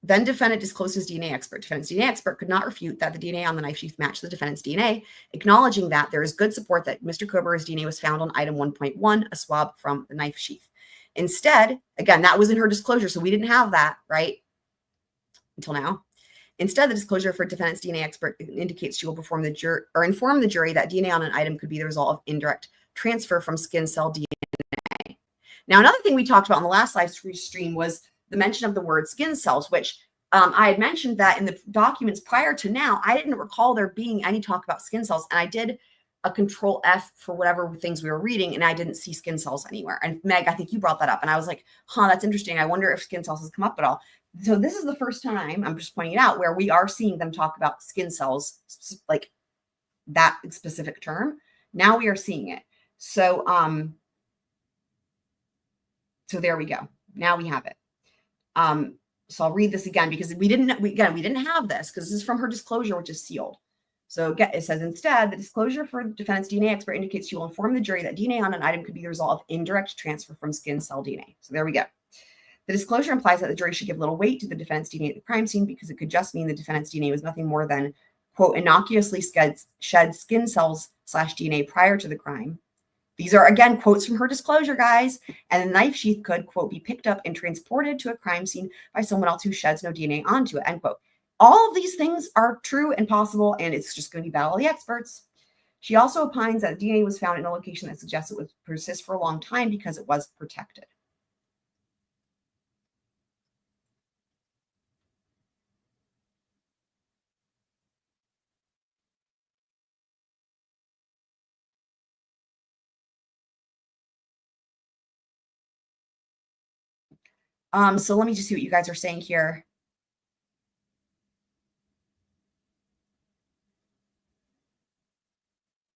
Then defendant discloses DNA expert. Defendant's DNA expert could not refute that the DNA on the knife sheath matched the defendant's DNA, acknowledging that there is good support that Mr. Kohberger's DNA was found on item 1.1, a swab from the knife sheath. Instead, again, that was in her disclosure, so we didn't have that, right, until now. Instead, the disclosure for defendant's DNA expert indicates she will inform the jury that DNA on an item could be the result of indirect transfer from skin cell DNA. Now, another thing we talked about in the last live stream was the mention of the word skin cells, which I had mentioned that in the documents prior to now, I didn't recall there being any talk about skin cells. And I did a control F for whatever things we were reading, and I didn't see skin cells anywhere. And Meg, I think you brought that up. And I was like, huh, that's interesting. I wonder if skin cells has come up at all. So this is the first time, I'm just pointing it out, where we are seeing them talk about skin cells, like that specific term. Now we are seeing it. So, so there we go. Now we have it. So I'll read this again because we didn't have this because this is from her disclosure, which is sealed. So it says, instead, the disclosure for defendant's DNA expert indicates she will inform the jury that DNA on an item could be the result of indirect transfer from skin cell DNA. So there we go. The disclosure implies that the jury should give little weight to the defendant's DNA at the crime scene because it could just mean the defendant's DNA was nothing more than, quote, innocuously shed skin cells / DNA prior to the crime. These are, again, quotes from her disclosure, guys. And the knife sheath could, quote, be picked up and transported to a crime scene by someone else who sheds no DNA onto it, end quote. All of these things are true and possible, and it's just going to be battle of the experts. She also opines that DNA was found in a location that suggests it would persist for a long time because it was protected. So let me just see what you guys are saying here.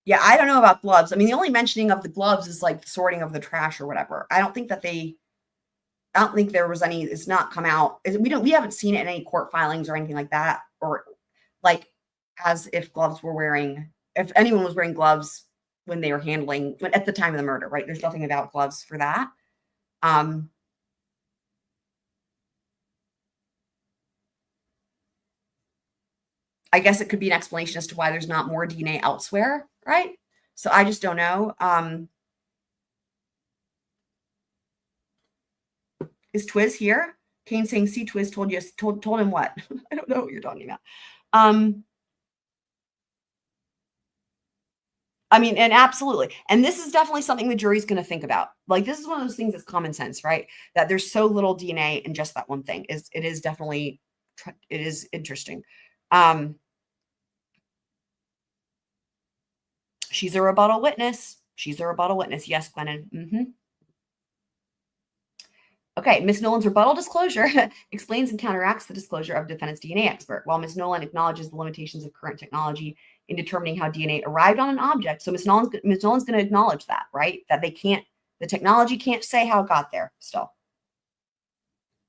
Yeah, I don't know about gloves. I mean, the only mentioning of the gloves is like the sorting of the trash or whatever. I don't think there was any, it's not come out. We haven't seen it in any court filings or anything like that, or like as if if anyone was wearing gloves when they were at the time of the murder, right? There's nothing about gloves for that. I guess it could be an explanation as to why there's not more DNA elsewhere, right? So I just don't know. Is Twiz here? Kane saying, see, Twiz told him what? I don't know what you're talking about. I mean, and absolutely. And this is definitely something the jury's going to think about. Like, this is one of those things that's common sense, right? That there's so little DNA in just that one thing. It is interesting. She's a rebuttal witness. Yes, Glennon. Okay, Ms. Nolan's rebuttal disclosure explains and counteracts the disclosure of defendant's DNA expert. While Ms. Nolan acknowledges the limitations of current technology in determining how DNA arrived on an object, so Ms. Nolan's going to acknowledge that, right? That the technology can't say how it got there still.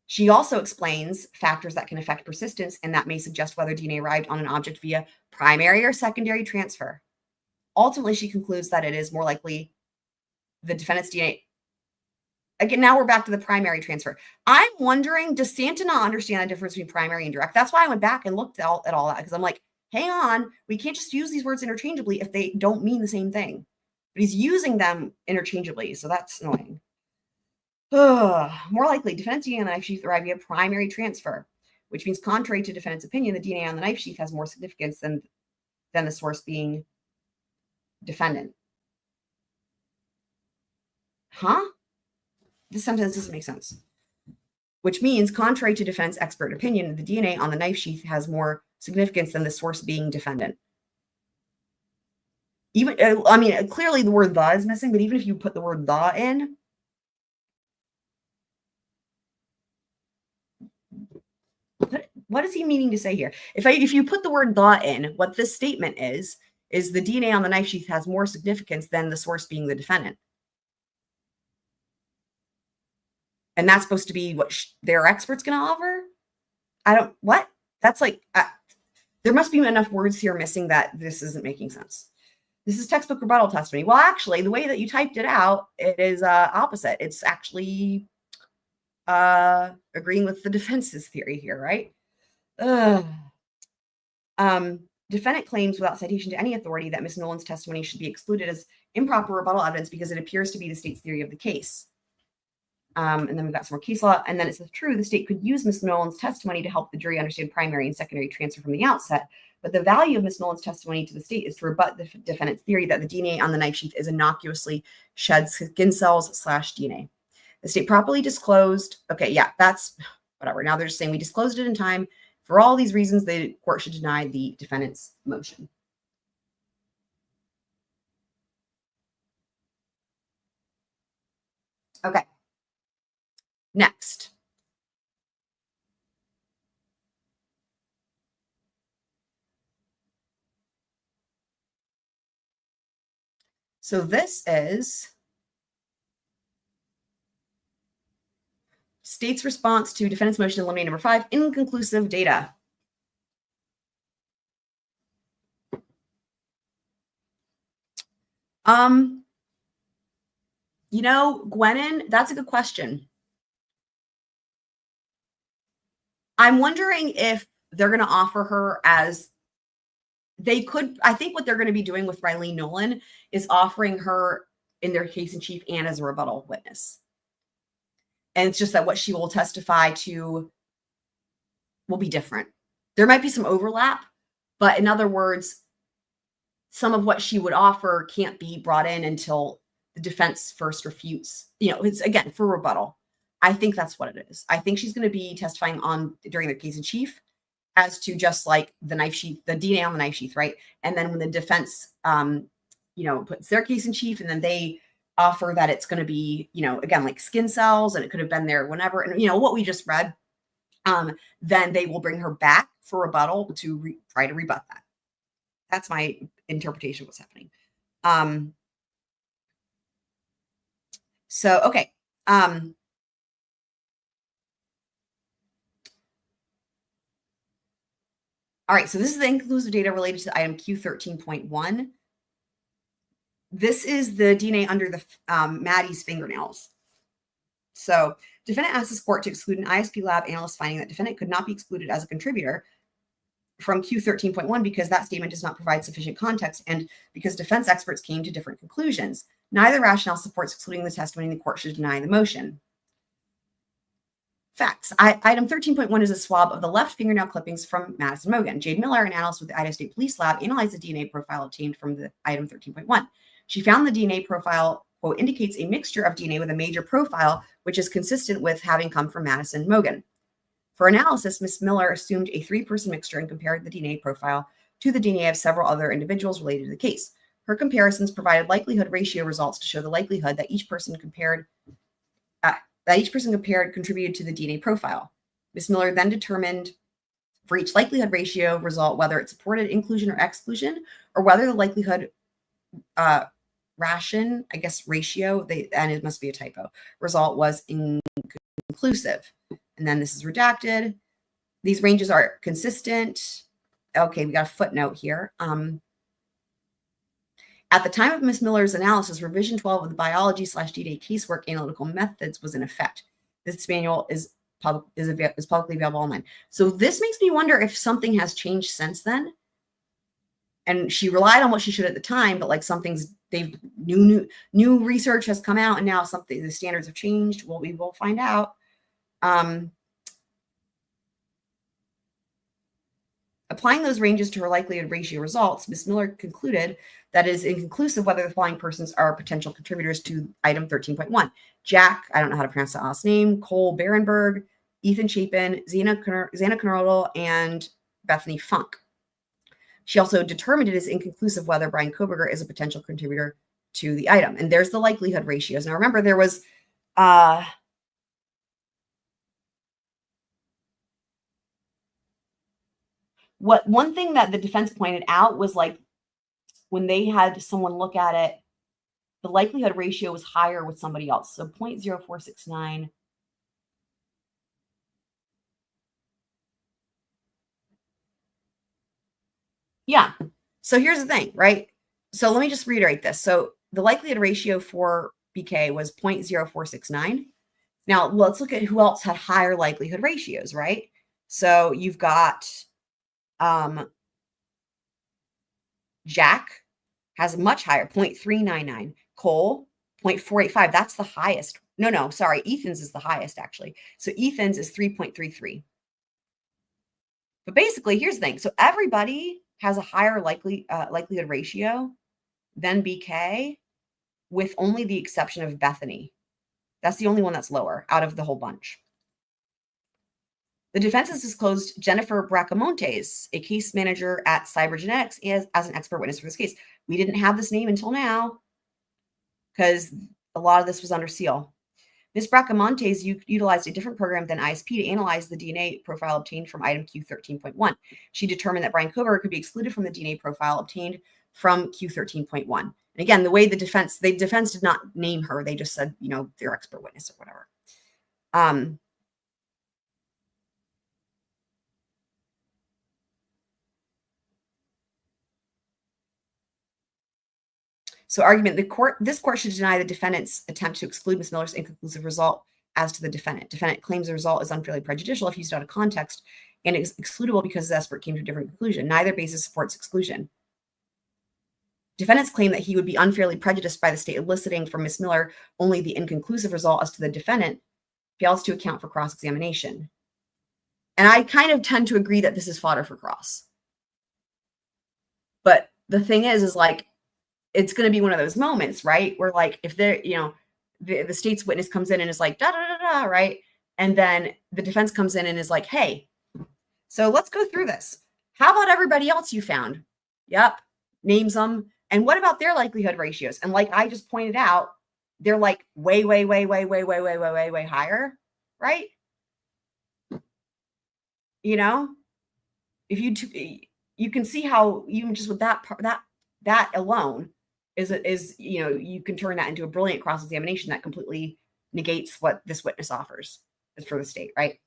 She also explains factors that can affect persistence and that may suggest whether DNA arrived on an object via primary or secondary transfer. Ultimately, she concludes that it is more likely the defendant's DNA. Again, now we're back to the primary transfer. I'm wondering, does Santa not understand the difference between primary and direct? That's why I went back and looked at all that, because I'm like, hang on, we can't just use these words interchangeably if they don't mean the same thing. But he's using them interchangeably, so that's annoying. More likely, defendant's DNA on the knife sheath arrived via primary transfer, which means contrary to defendant's opinion, the DNA on the knife sheath has more significance than the source being defendant. Huh? This sentence doesn't make sense. Which means, contrary to defense expert opinion, the DNA on the knife sheath has more significance than the source being defendant. Even, I mean, clearly the word "the" is missing, but even if you put the word "the" in, what is he meaning to say here? If you put the word "the" in, what this statement is the DNA on the knife sheath has more significance than the source being the defendant. And that's supposed to be what their expert's going to offer? What? That's like, there must be enough words here missing that this isn't making sense. This is textbook rebuttal testimony. Well, actually, the way that you typed it out, it is opposite. It's actually agreeing with the defense's theory here, right? Defendant claims without citation to any authority that Ms. Nolan's testimony should be excluded as improper rebuttal evidence because it appears to be the state's theory of the case. And then we've got some more case law. And then it says, true, the state could use Ms. Nolan's testimony to help the jury understand primary and secondary transfer from the outset. But the value of Ms. Nolan's testimony to the state is to rebut the defendant's theory that the DNA on the knife sheath is innocuously shed skin cells / DNA. The state properly disclosed. Okay, yeah, that's whatever. Now they're just saying we disclosed it in time. For all these reasons, the court should deny the defendant's motion. Okay. Next. So this is state's response to defendant's motion in limine number 5, inconclusive data. You know, Gwennon, that's a good question. I'm wondering if they're going to offer her as they could. I think what they're going to be doing with Riley Nolan is offering her in their case in chief and as a rebuttal witness. And it's just that what she will testify to will be different. There might be some overlap, but in other words, some of what she would offer can't be brought in until the defense first refutes. It's again for rebuttal. I think that's what it is. I think she's going to be testifying during the case in chief as to just like the knife sheath, the DNA on the knife sheath, right? And then when the defense, puts their case in chief, and then they offer that it's going to be, again, like skin cells, and it could have been there whenever, and what we just read, then they will bring her back for rebuttal to try to rebut that. That's my interpretation of what's happening. Okay. All right, so this is the inconclusive data related to item Q13.1. This is the DNA under the Maddie's fingernails. So defendant asked this court to exclude an ISP lab analyst finding that defendant could not be excluded as a contributor from Q13.1 because that statement does not provide sufficient context and because defense experts came to different conclusions. Neither rationale supports excluding the testimony, and the court should deny the motion. Facts. Item 13.1 is a swab of the left fingernail clippings from Madison Mogan. Jade Miller, an analyst with the Idaho State Police Lab, analyzed the DNA profile obtained from the item 13.1. She found the DNA profile, quote, indicates a mixture of DNA with a major profile, which is consistent with having come from Madison Mogan. For analysis, Ms. Miller assumed a 3-person mixture and compared the DNA profile to the DNA of several other individuals related to the case. Her comparisons provided likelihood ratio results to show the likelihood that each person compared contributed to the DNA profile. Ms. Miller then determined for each likelihood ratio result whether it supported inclusion or exclusion, or whether the likelihood ratio, and it must be a typo, result was inconclusive. And then this is redacted. These ranges are consistent. Okay, we got a footnote here. At the time of Ms. Miller's analysis, revision 12 of the biology/DNA casework analytical methods was in effect. This manual is publicly available online. So this makes me wonder if something has changed since then. And she relied on what she should at the time, but like new research has come out, and now the standards have changed. Well, we will find out. Applying those ranges to her likelihood ratio results, Ms. Miller concluded that it is inconclusive whether the following persons are potential contributors to item 13.1. Jack, I don't know how to pronounce the last name, Cole Barenberg, Ethan Chapin, Xana Conordo, and Bethany Funk. She also determined it is inconclusive whether Bryan Kohberger is a potential contributor to the item. And there's the likelihood ratios. Now remember, there was one thing that the defense pointed out was like when they had someone look at it, the likelihood ratio was higher with somebody else. So 0.0469. Yeah. So here's the thing, right? So let me just reiterate this. So the likelihood ratio for BK was 0.0469. Now let's look at who else had higher likelihood ratios, right? So you've got Jack has a much higher, 0.399. Cole, 0.485. That's the highest. No, sorry. Ethan's is the highest, actually. So Ethan's is 3.33. But basically, here's the thing. So everybody has a higher likelihood ratio than BK, with only the exception of Bethany. That's the only one that's lower out of the whole bunch. The defense has disclosed Jennifer Bracamontes, a case manager at Cybergenetics, as an expert witness for this case. We didn't have this name until now because a lot of this was under seal. Ms. Bracamontes utilized a different program than ISP to analyze the DNA profile obtained from item Q13.1. She determined that Bryan Kohberger could be excluded from the DNA profile obtained from Q13.1. And again, the way the defense did not name her. They just said, their expert witness or whatever. So argument, this court should deny the defendant's attempt to exclude Ms. Miller's inconclusive result as to the defendant. Defendant claims the result is unfairly prejudicial if used out of context and is excludable because the expert came to a different conclusion. Neither basis supports exclusion. Defendant's claim that he would be unfairly prejudiced by the state eliciting from Ms. Miller only the inconclusive result as to the defendant fails to account for cross-examination. And I kind of tend to agree that this is fodder for cross. But the thing is like, it's going to be one of those moments, right? Where like, if they're, the state's witness comes in and is like, da, da, da, da, right? And then the defense comes in and is like, hey, so let's go through this. How about everybody else you found? Yep. Names them. And what about their likelihood ratios? And like I just pointed out, they're like way, way, way, way, way, way, way, way, way, way higher, right? If you can see how even just with that part, that alone is you can turn that into a brilliant cross-examination that completely negates what this witness offers for the state, right?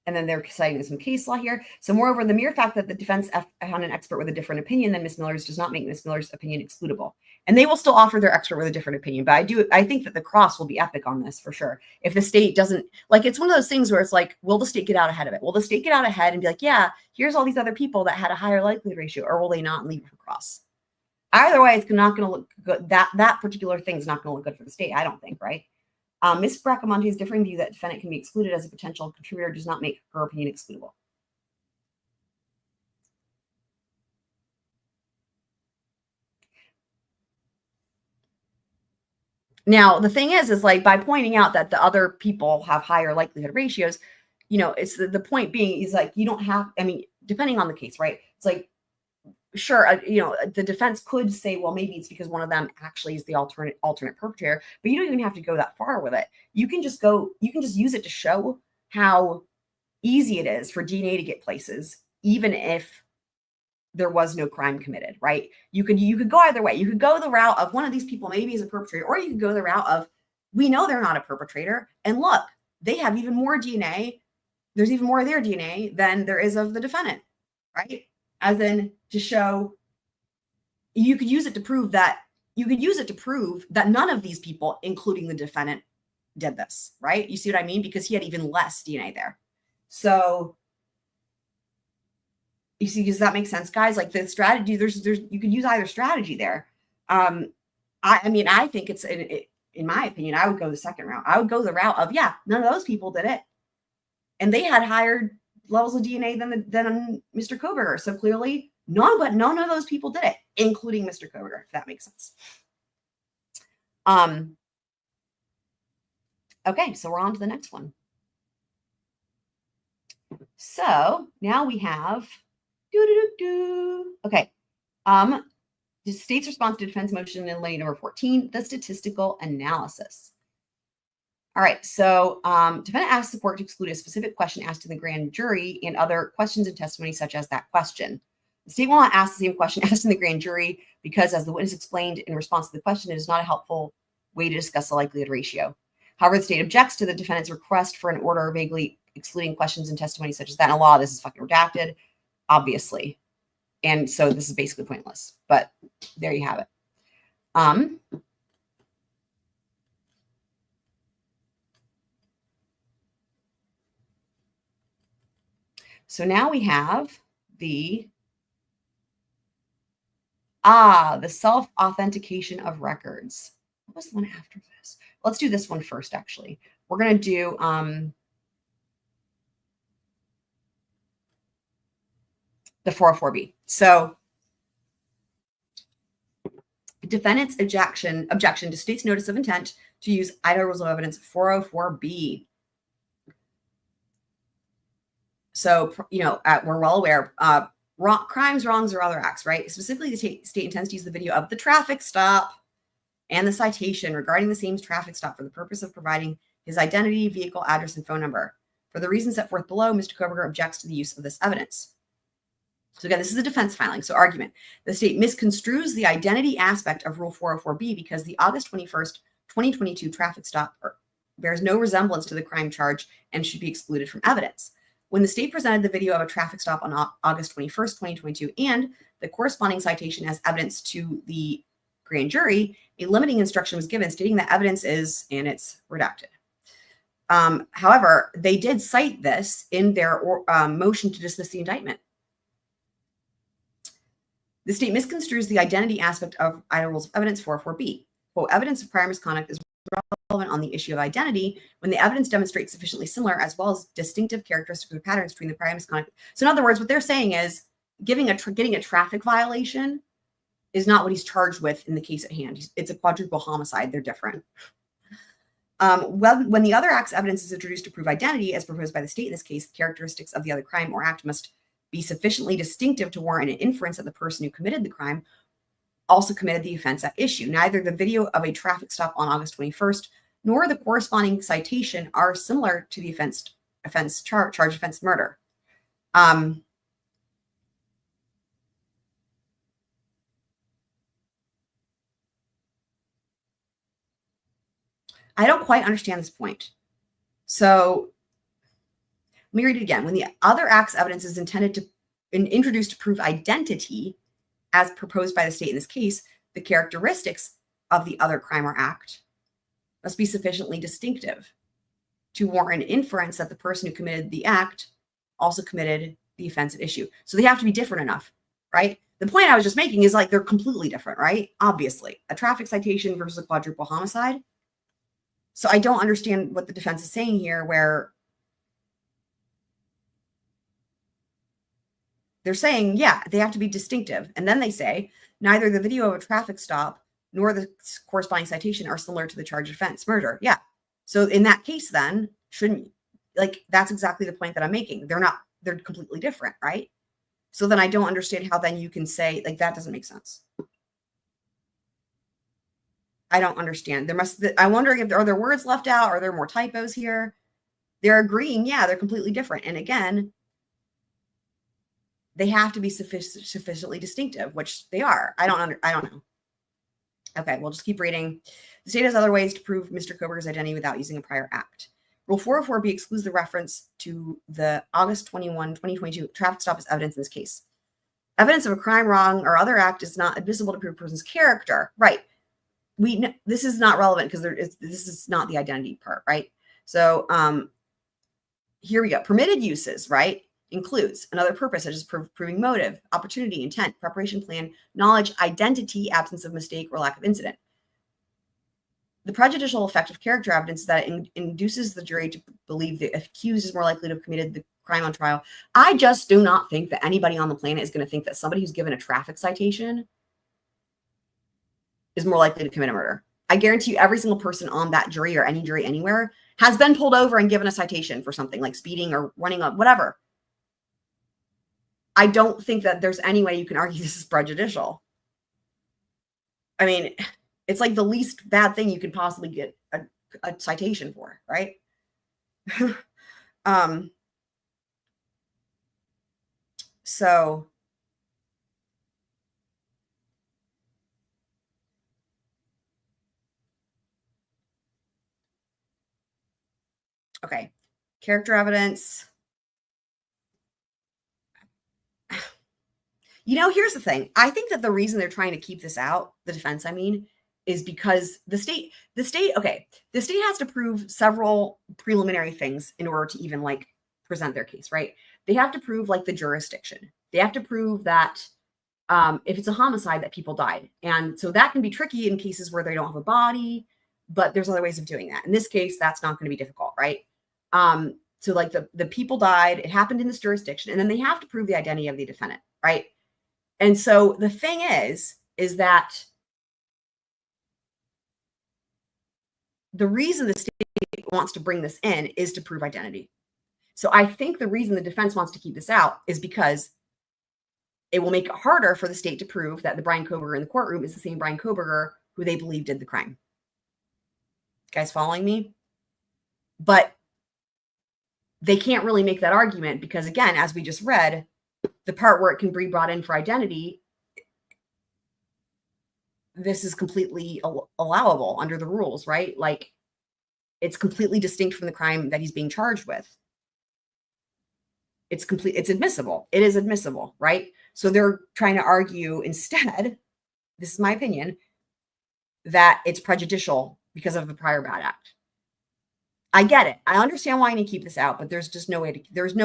And then they're citing some case law here. So moreover, the mere fact that the defense found an expert with a different opinion than Ms. Miller's does not make Ms. Miller's opinion excludable. And they will still offer their expert with a different opinion. But I think that the cross will be epic on this for sure. If the state doesn't, like, it's one of those things where it's like, will the state get out ahead of it? Will the state get out ahead and be like, yeah, here's all these other people that had a higher likelihood ratio, or will they not leave it for cross? Either way, it's not going to look good. That particular thing is not going to look good for the state, I don't think, right? Ms. Bracamonte's differing view that defendant can be excluded as a potential contributor does not make her opinion excludable. Now, the thing is like by pointing out that the other people have higher likelihood ratios, it's the point being is like, you don't have, depending on the case, right? It's like, sure, the defense could say, well, maybe it's because one of them actually is the alternate perpetrator, but you don't even have to go that far with it. You can just use it to show how easy it is for DNA to get places, even if there was no crime committed, right? You could go either way. You could go the route of one of these people maybe is a perpetrator, or you could go the route of, we know they're not a perpetrator, and look, they have even more DNA. There's even more of their DNA than there is of the defendant, right? As in to show, you could use it to prove that none of these people, including the defendant, did this, right? You see what I mean? Because he had even less DNA there. So you see, does that make sense, guys? Like the strategy, there's you could use either strategy there. I think it's in my opinion, I would go the second route. I would go the route of, yeah, none of those people did it, and they had higher levels of DNA than Mr. Kohberger. So clearly, none of those people did it, including Mr. Kohberger, if that makes sense. Okay, so we're on to the next one. So now we have okay. The state's response to defense motion in lane number 14, the statistical analysis. All right, so defendant asks the court to exclude a specific question asked to the grand jury and other questions and testimony such as that question. The state will not ask the same question asked in the grand jury because, as the witness explained in response to the question, it is not a helpful way to discuss the likelihood ratio. However, the state objects to the defendant's request for an order vaguely excluding questions and testimony such as that. In law, this is fucking redacted, obviously. And so this is basically pointless, but there you have it. So now we have the self-authentication of records. What was the one after this? Let's do this one first, actually. We're going to do the 404B. So defendant's objection to state's notice of intent to use Idaho Rules of Evidence 404B. So, we're well aware, crimes, wrongs, or other acts, right? Specifically, the state intends to use the video of the traffic stop and the citation regarding the same traffic stop for the purpose of providing his identity, vehicle, address, and phone number. For the reasons set forth below, Mr. Kohberger objects to the use of this evidence. So again, this is a defense filing. So argument, the state misconstrues the identity aspect of Rule 404B because the August 21st, 2022 traffic stop bears no resemblance to the crime charge and should be excluded from evidence. When the state presented the video of a traffic stop on August 21st, 2022, and the corresponding citation as evidence to the grand jury, a limiting instruction was given stating that evidence is, and it's redacted. However, they did cite this in their motion to dismiss the indictment. The state misconstrues the identity aspect of Idaho Rules of Evidence 404B. Quote, evidence of prior misconduct is relevant on the issue of identity when the evidence demonstrates sufficiently similar as well as distinctive characteristics or patterns between the prior misconduct. So in other words, what they're saying is getting a traffic violation is not what he's charged with in the case at hand. It's a quadruple homicide. They're different. When the other act's evidence is introduced to prove identity, as proposed by the state in this case, the characteristics of the other crime or act must be sufficiently distinctive to warrant an inference that the person who committed the crime also committed the offense at issue. Neither the video of a traffic stop on August 21st nor the corresponding citation are similar to the charge offense murder. I don't quite understand this point. So let me read it again. When the other act's evidence is intended to introduced to prove identity, as proposed by the state in this case, the characteristics of the other crime or act must be sufficiently distinctive to warrant an inference that the person who committed the act also committed the offense at issue. So they have to be different enough, right? The point I was just making is like they're completely different, right? Obviously, a traffic citation versus a quadruple homicide. So I don't understand what the defense is saying here, where they're saying, yeah, they have to be distinctive. And then they say, neither the video of a traffic stop nor the corresponding citation are similar to the charge offense murder. Yeah. So in that case, then shouldn't, like, that's exactly the point that I'm making. They're completely different, right? So then I don't understand how then you can say, like, that doesn't make sense. I don't understand. I'm wondering if are there words left out? Are there more typos here? They're agreeing, yeah, they're completely different. And again, they have to be sufficiently distinctive, which they are. I don't know. Okay, we'll just keep reading. The state has other ways to prove Mr. Kohberger's identity without using a prior act. Rule 404B excludes the reference to the August 21, 2022 traffic stop as evidence in this case. Evidence of a crime, wrong, or other act is not admissible to prove a person's character. Right. This is not relevant because this is not the identity part, right? So here we go. Permitted uses, right? Includes another purpose, such as proving motive, opportunity, intent, preparation plan, knowledge, identity, absence of mistake, or lack of incident. The prejudicial effect of character evidence is that it induces the jury to believe the accused is more likely to have committed the crime on trial. I just do not think that anybody on the planet is going to think that somebody who's given a traffic citation is more likely to commit a murder. I guarantee you every single person on that jury or any jury anywhere has been pulled over and given a citation for something like speeding or running up, whatever. I don't think that there's any way you can argue this is prejudicial. I mean, it's like the least bad thing you could possibly get a citation for, right? So okay, character evidence. You know, here's the thing. I think that the reason they're trying to keep this out, the defense, I mean, is because the state has to prove several preliminary things in order to even like present their case, right? They have to prove like the jurisdiction. They have to prove that if it's a homicide that people died. And so that can be tricky in cases where they don't have a body, but there's other ways of doing that. In this case, that's not going to be difficult, right? So like the people died, it happened in this jurisdiction, and then they have to prove the identity of the defendant, right? And so the thing is that the reason the state wants to bring this in is to prove identity. So I think the reason the defense wants to keep this out is because it will make it harder for the state to prove that the Bryan Kohberger in the courtroom is the same Bryan Kohberger who they believe did the crime. You guys following me? But they can't really make that argument because, again, as we just read, the part where it can be brought in for identity, this is completely allowable under the rules, right? Like, it's completely distinct from the crime that he's being charged with. It's admissible. It is admissible, right? So they're trying to argue instead, this is my opinion, that it's prejudicial because of the prior bad act. I get it. I understand why you need to keep this out, but there's just no way there's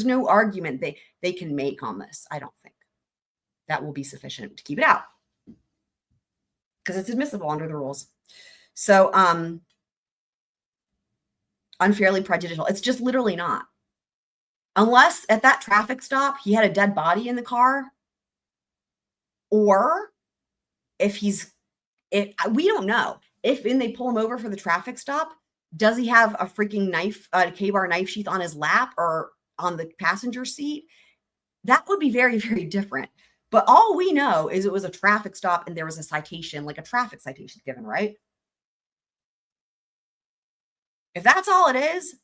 no argument they can make on this. I don't think that will be sufficient to keep it out because it's admissible under the rules. So, unfairly prejudicial. It's just literally not. Unless at that traffic stop, he had a dead body in the car, or if we don't know if when they pull him over for the traffic stop, does he have a freaking knife, a Kabar knife sheath on his lap or on the passenger seat? That would be very, very different. But all we know is it was a traffic stop and there was a citation, like a traffic citation given, right? If that's all it is,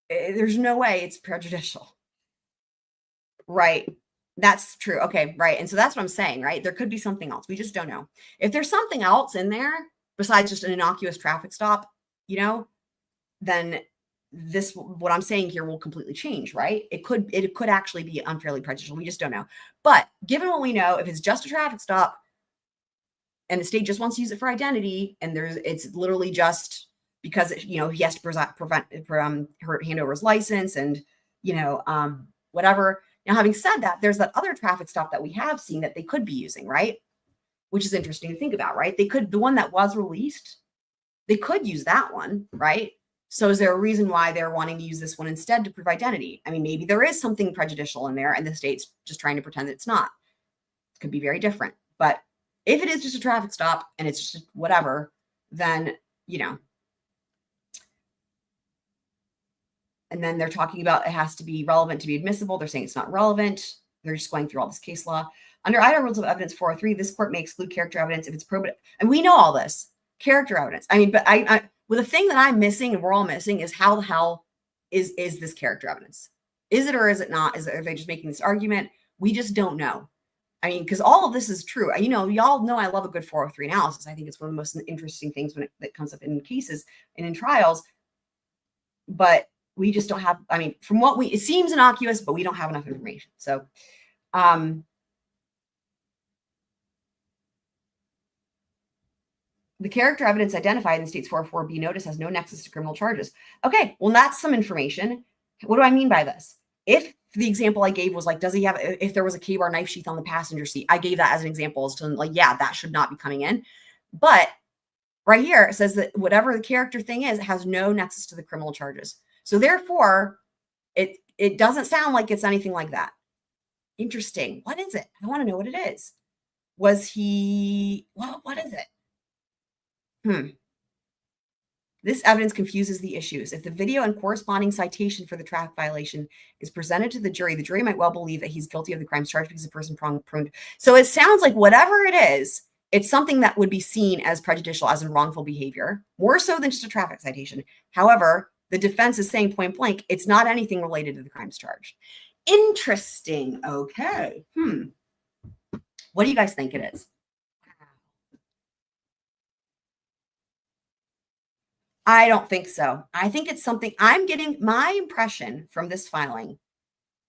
there's no way it's prejudicial. Right. That's true. Okay. Right. And so that's what I'm saying, right? There could be something else. We just don't know. If there's something else in there besides just an innocuous traffic stop, then what I'm saying here will completely change, right? It could actually be unfairly prejudicial. We just don't know. But given what we know, if it's just a traffic stop and the state just wants to use it for identity, and it's literally just because, he has to hand over his license and, whatever. Now, having said that, there's that other traffic stop that we have seen that they could be using, right? Which is interesting to think about, right? The one that was released, they could use that one, right? So is there a reason why they're wanting to use this one instead to prove identity? I mean, maybe there is something prejudicial in there and the state's just trying to pretend that it's not. It could be very different. But if it is just a traffic stop and it's just whatever, then, and then they're talking about it has to be relevant to be admissible. They're saying it's not relevant. They're just going through all this case law. Under Idaho Rules of Evidence 403, this court may exclude character evidence if it's probative. And we know all this. Character evidence. I mean, but the thing that I'm missing and we're all missing is how the hell is this character evidence? Is it or is it not? Are they just making this argument? We just don't know. I mean, because all of this is true. Y'all know I love a good 403 analysis. I think it's one of the most interesting things that comes up in cases and in trials. But we just don't have, from it seems innocuous, but we don't have enough information. So, the character evidence identified in the state's 404B notice has no nexus to criminal charges. Okay, well, that's some information. What do I mean by this? If the example I gave was like, if there was a Kabar knife sheath on the passenger seat, I gave that as an example as to that should not be coming in. But right here, it says that whatever the character thing is, it has no nexus to the criminal charges. So therefore, it doesn't sound like it's anything like that. Interesting. What is it? I want to know what it is. Was he, what is it? This evidence confuses the issues. If the video and corresponding citation for the traffic violation is presented to the jury might well believe that he's guilty of the crimes charged because the person prone. So it sounds like whatever it is, it's something that would be seen as prejudicial, as in wrongful behavior, more so than just a traffic citation. However, the defense is saying point blank, it's not anything related to the crimes charged. Interesting. Okay. What do you guys think it is? I don't think so. I think it's something I'm getting my impression from this filing,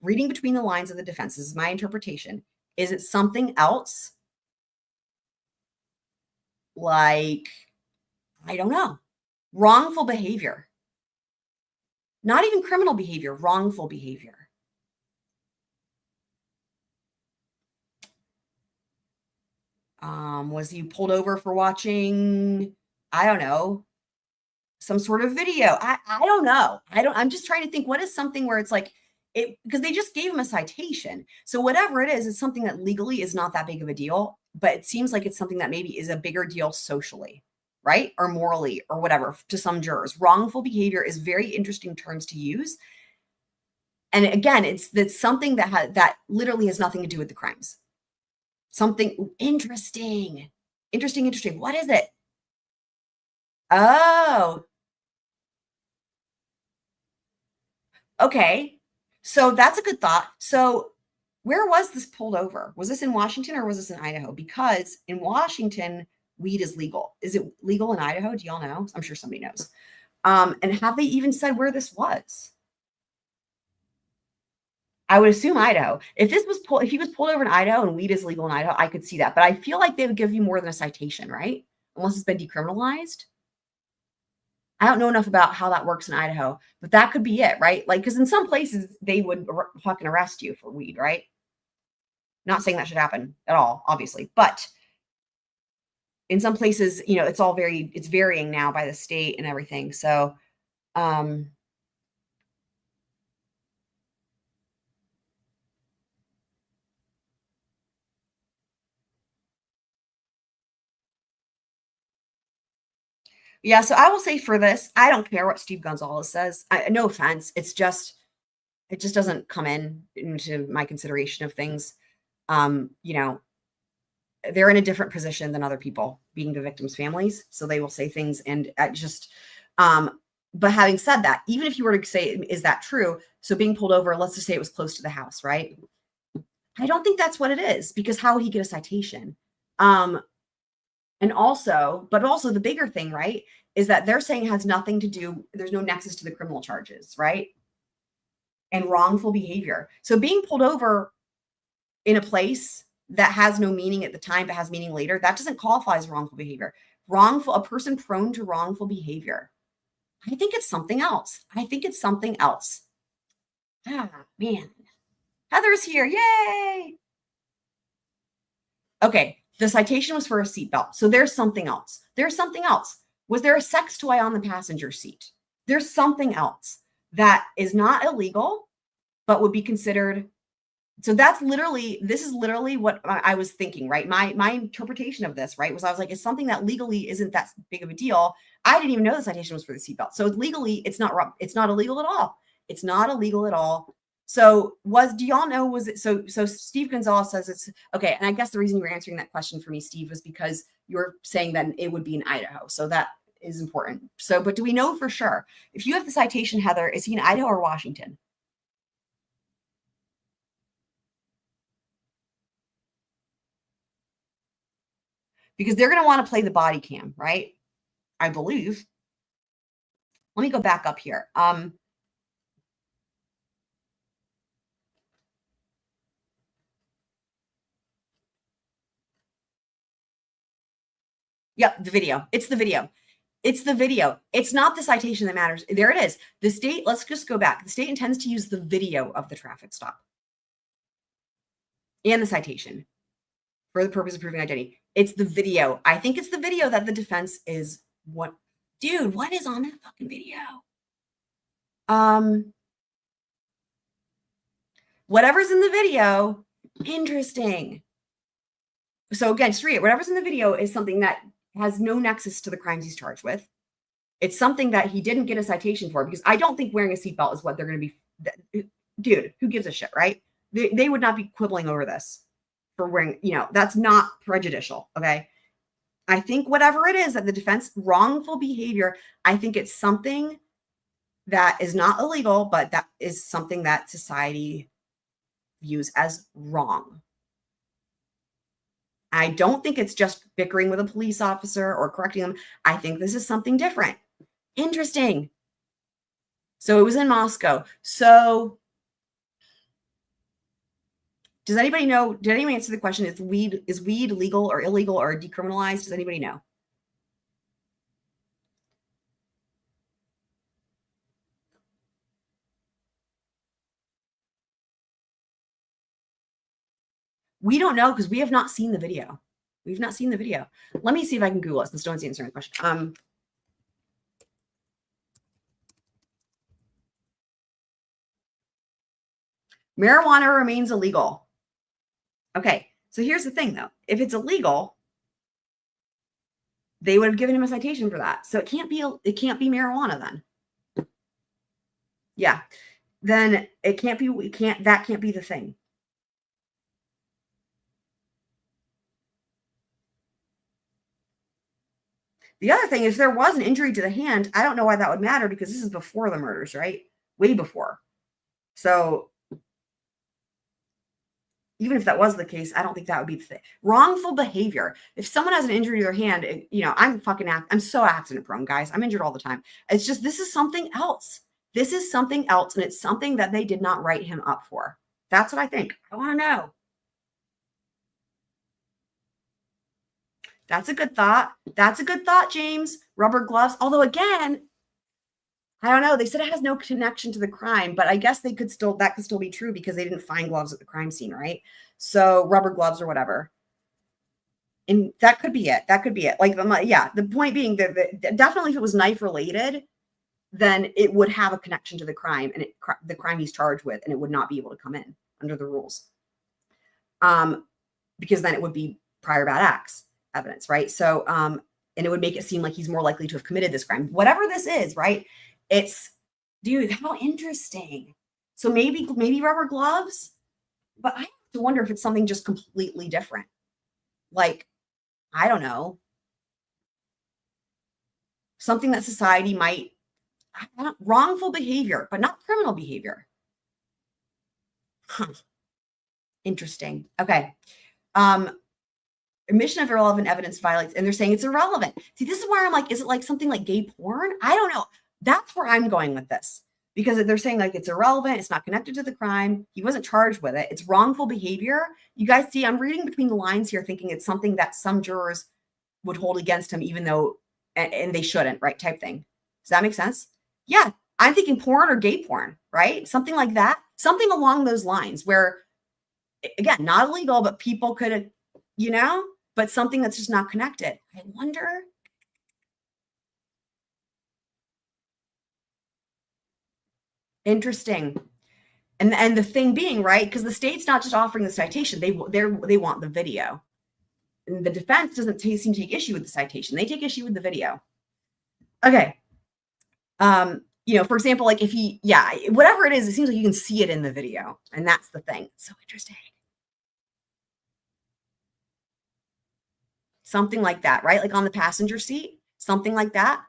reading between the lines of the defense, this is my interpretation. Is it something else? Like, I don't know. Wrongful behavior. Not even criminal behavior, wrongful behavior. Was he pulled over for watching, I don't know, some sort of video? I don't know. I'm just trying to think, what is something where it's like, because they just gave him a citation. So whatever it is, it's something that legally is not that big of a deal, but it seems like it's something that maybe is a bigger deal socially, right? Or morally or whatever to some jurors. Wrongful behavior is very interesting terms to use. And again, it's something that literally has nothing to do with the crimes. Something interesting. What is it? Oh. Okay. So that's a good thought. So where was this pulled over? Was this in Washington or was this in Idaho? Because in Washington, weed is legal. Is it legal in Idaho? Do y'all know? I'm sure somebody knows. And have they even said where this was? I would assume Idaho. If he was pulled over in Idaho and weed is legal in Idaho, I could see that. But I feel like they would give you more than a citation, right? Unless it's been decriminalized. I don't know enough about how that works in Idaho, but that could be it, right? Like, because in some places they would fucking arrest you for weed, right? Not saying that should happen at all, obviously, but in some places, you know, it's varying now by the state and everything. So, yeah, so I will say for this, I don't care what Steve Gonzalez says. No offense. It just doesn't come into my consideration of things. You know, they're in a different position than other people, being the victims' families. So they will say things and but having said that, even if you were to say, is that true? So being pulled over, let's just say it was close to the house, right? I don't think that's what it is, because how would he get a citation? And also the bigger thing, right, is that they're saying it has nothing to do, there's no nexus to the criminal charges, right? And wrongful behavior. So being pulled over in a place that has no meaning at the time but has meaning later, that doesn't qualify as wrongful behavior. A person prone to wrongful behavior. I think it's something else. Ah, man. Heather's here. Yay. Okay. The citation was for a seatbelt. So there's something else. Was there a sex toy on the passenger seat? There's something else that is not illegal, but would be considered. So this is literally what I was thinking, right? My interpretation of this, right, was I was like, it's something that legally isn't that big of a deal. I didn't even know the citation was for the seatbelt. So legally, it's not illegal at all. It's not illegal at all. So do y'all know, so Steve Gonzalez says it's okay. And I guess the reason you were answering that question for me, Steve, was because you were saying that it would be in Idaho. So that is important. So, but do we know for sure? If you have the citation, Heather, is he in Idaho or Washington? Because they're going to want to play the body cam, right? I believe. Let me go back up here. Yep, the video. It's the video. It's not the citation that matters. There it is. The state, let's just go back. The state intends to use the video of the traffic stop and the citation for the purpose of proving identity. It's the video. I think it's the video that the defense is what? Dude, what is on that fucking video? Whatever's in the video, interesting. So again, just read it. Whatever's in the video is something that has no nexus to the crimes he's charged with. It's something that he didn't get a citation for, because I don't think wearing a seatbelt is what they're going to be. Dude, who gives a shit, right? They would not be quibbling over this for wearing, that's not prejudicial. Okay. I think whatever it is that the defense, wrongful behavior, I think it's something that is not illegal, but that is something that society views as wrong. I don't think it's just bickering with a police officer or correcting them. I think this is something different. Interesting. So it was in Moscow. So does anybody know? Did anyone answer the question? Is weed legal or illegal or decriminalized? Does anybody know? We don't know because we have not seen the video. We've not seen the video. Let me see if I can Google it since no one's answering the question. Marijuana remains illegal. Okay, so here's the thing though. If it's illegal, they would have given him a citation for that. So it can't be marijuana then. Yeah. Then that can't be the thing. The other thing is, there was an injury to the hand. I don't know why that would matter, because this is before the murders, right? Way before. So even if that was the case, I don't think that would be the thing. Wrongful behavior. If someone has an injury to their hand, I'm so accident prone, guys. I'm injured all the time. It's just, this is something else. And it's something that they did not write him up for. That's what I think. I want to know. That's a good thought. That's a good thought, James. Rubber gloves. Although again, I don't know. They said it has no connection to the crime, but I guess that could still be true because they didn't find gloves at the crime scene, right? So rubber gloves or whatever. And that could be it. That could be it. Like, yeah, the point being that definitely if it was knife related, then it would have a connection to the crime and the crime he's charged with, and it would not be able to come in under the rules. Because then it would be prior bad acts evidence, right? So, and it would make it seem like he's more likely to have committed this crime. Whatever this is, right? It's, dude, how interesting. So maybe rubber gloves, but I have to wonder if it's something just completely different. Like, I don't know, something that society might, wrongful behavior, but not criminal behavior. Huh. Interesting. Okay. Omission of irrelevant evidence violates, and they're saying it's irrelevant. See, this is where I'm like, is it like something like gay porn? I don't know. That's where I'm going with this, because they're saying like it's irrelevant. It's not connected to the crime. He wasn't charged with it. It's wrongful behavior. You guys see, I'm reading between the lines here, thinking it's something that some jurors would hold against him, even though, and they shouldn't, right? Type thing. Does that make sense? Yeah. I'm thinking porn or gay porn, right? Something like that. Something along those lines where, again, not illegal, but people could, but something that's just not connected. I wonder. Interesting. And the thing being, right, because the state's not just offering the citation, they want the video. And the defense doesn't seem to take issue with the citation. They take issue with the video. Okay. For example, like if whatever it is, it seems like you can see it in the video. And that's the thing. It's so interesting. Something like that, right? Like on the passenger seat, something like that.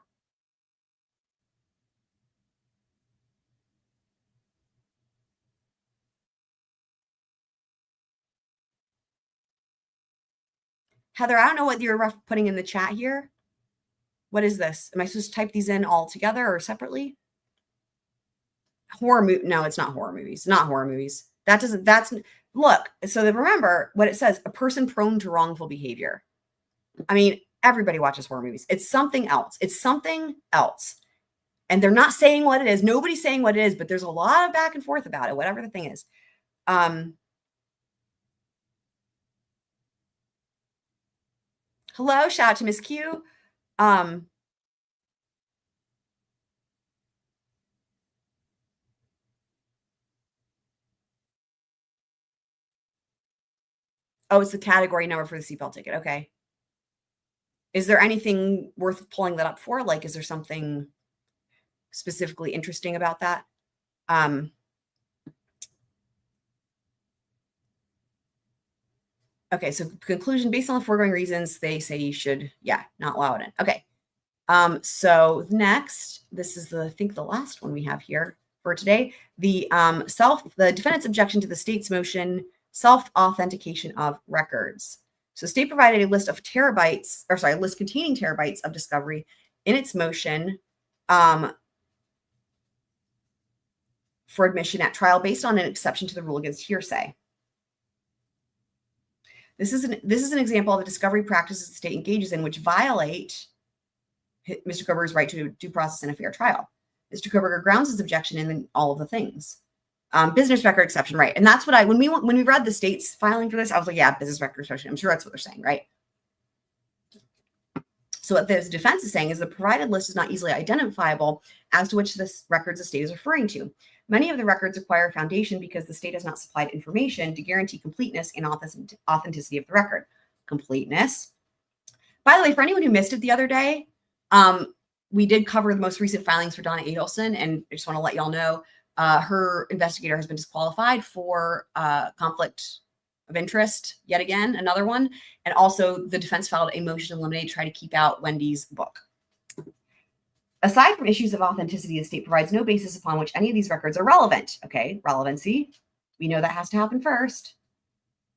Heather, I don't know what you're putting in the chat here. What is this? Am I supposed to type these in all together or separately? Horror movie? No, it's not horror movies. Not horror movies. Look. So remember what it says: a person prone to wrongful behavior. I mean, everybody watches horror movies. It's something else. It's something else. And they're not saying what it is. Nobody's saying what it is, but there's a lot of back and forth about it, whatever the thing is. Hello, shout out to Miss Q. Oh, it's the category number for the seatbelt ticket. Okay. Is there anything worth pulling that up for? Like, is there something specifically interesting about that? Okay, so conclusion, based on the foregoing reasons, they say you should, not allow it in. Okay. So next, this is I think the last one we have here for today. The defendant's objection to the state's motion, self-authentication of records. So state provided a list of terabytes, a list containing terabytes of discovery in its motion for admission at trial based on an exception to the rule against hearsay. This is an example of the discovery practices the state engages in which violate Mr. Kohberger's right to due process in a fair trial. Mr. Kohberger grounds his objection in all of the things. Business record exception, right? And that's what when we read the state's filing for this, I was like, yeah, business record exception. I'm sure that's what they're saying, right? So what this defense is saying is the provided list is not easily identifiable as to which this records the state is referring to. Many of the records require a foundation because the state has not supplied information to guarantee completeness and authenticity of the record. Completeness. By the way, for anyone who missed it the other day, we did cover the most recent filings for Donna Adelson, and I just want to let y'all know her investigator has been disqualified for conflict of interest yet again, another one. And also the defense filed a motion to eliminate, try to keep out Wendy's book. Aside from issues of authenticity, the state provides no basis upon which any of these records are relevant. Okay, relevancy. We know that has to happen first.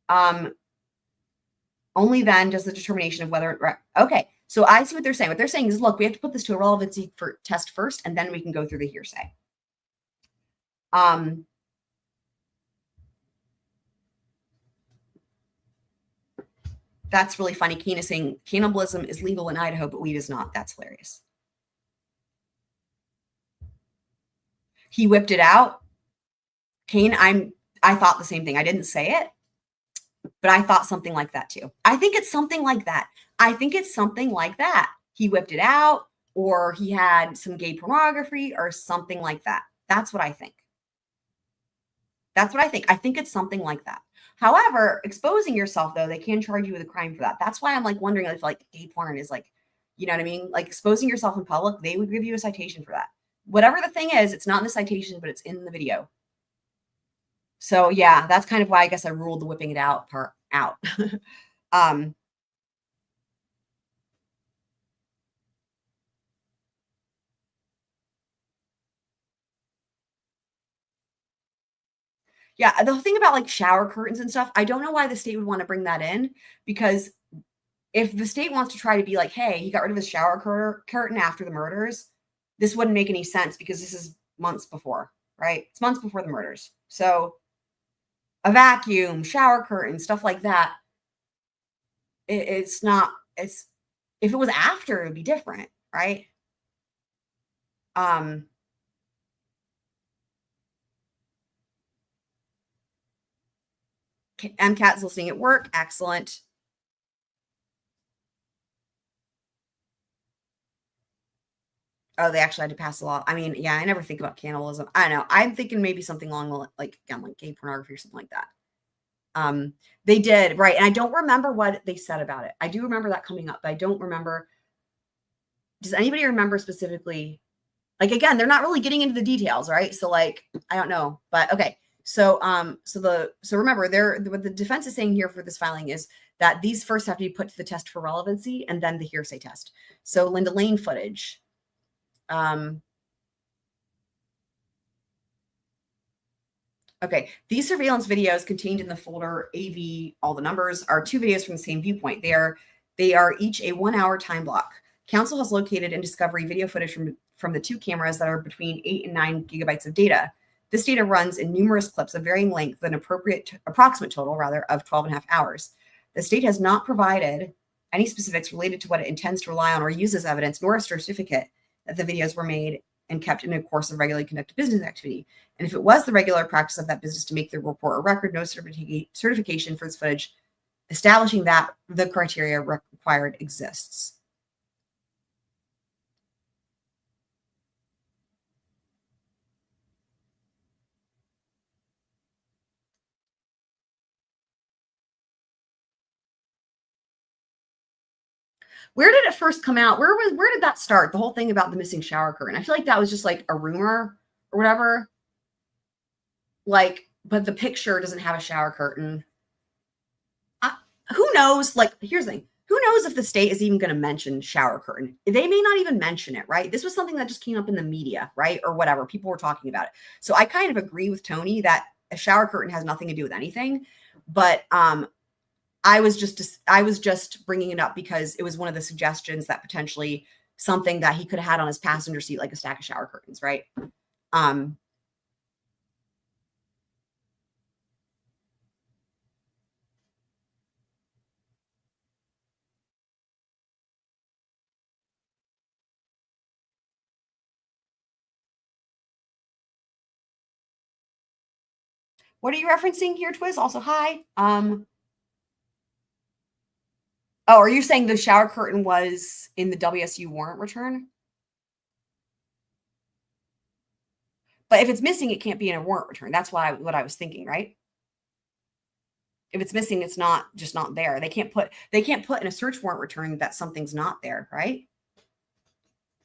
Only then does the determination of whether okay. So I see what they're saying. What they're saying is, look, we have to put this to a relevancy test first, and then we can go through the hearsay. That's really funny. Kane is saying cannibalism is legal in Idaho, but weed is not. That's hilarious. He whipped it out. Kane, I thought the same thing. I didn't say it, but I thought something like that too. I think it's something like that. He whipped it out, or he had some gay pornography or something like that. That's what I think. I think it's something like that. However, exposing yourself, though, they can charge you with a crime for that. That's why I'm like wondering if like gay porn is like, you know what I mean? Like exposing yourself in public, they would give you a citation for that. Whatever the thing is, it's not in the citation, but it's in the video. So yeah, that's kind of why I guess I ruled the whipping it out part out. Yeah, the thing about like shower curtains and stuff, I don't know why the state would want to bring that in, because if the state wants to try to be like, hey, he got rid of his shower curtain after the murders, this wouldn't make any sense because this is months before, right? It's months before the murders. So a vacuum, shower curtain, stuff like that, it's not, it's, if it was after, it would be different, right? MCAT's listening at work. Excellent. Oh, they actually had to pass a law. I mean, yeah, I never think about cannibalism. I don't know. I'm thinking maybe something along the like gay pornography or something like that. They did, right? And I don't remember what they said about it. I do remember that coming up, but I don't remember. Does anybody remember specifically? Like again, they're not really getting into the details, right? So like, I don't know, but okay. So so remember, what the defense is saying here for this filing is that these first have to be put to the test for relevancy, and then the hearsay test. So Linda Lane footage. Okay, these surveillance videos contained in the folder AV, all the numbers, are two videos from the same viewpoint. They are each a 1 hour time block. Counsel has located in discovery video footage from the two cameras that are between 8 and 9 gigabytes of data. This data runs in numerous clips of varying length, an approximate total of 12 and a half hours. The state has not provided any specifics related to what it intends to rely on or use as evidence, nor a certificate that the videos were made and kept in a course of regularly conducted business activity. And if it was the regular practice of that business to make the report a record, no certification for this footage establishing that the criteria required exists. Where did it first come out? Where did that start? The whole thing about the missing shower curtain. I feel like that was just like a rumor or whatever. Like, but the picture doesn't have a shower curtain. Who knows? Like, here's the thing. Who knows if the state is even going to mention shower curtain? They may not even mention it, right? This was something that just came up in the media, right? Or whatever. People were talking about it. So I kind of agree with Tony that a shower curtain has nothing to do with anything. But I was just bringing it up because it was one of the suggestions that potentially something that he could have had on his passenger seat, like a stack of shower curtains, right? What are you referencing here, Twiz? Also, hi. Oh, are you saying the shower curtain was in the WSU warrant return? But if it's missing, it can't be in a warrant return. That's what I was thinking, right? If it's missing, it's not there. They can't put in a search warrant return that something's not there, right?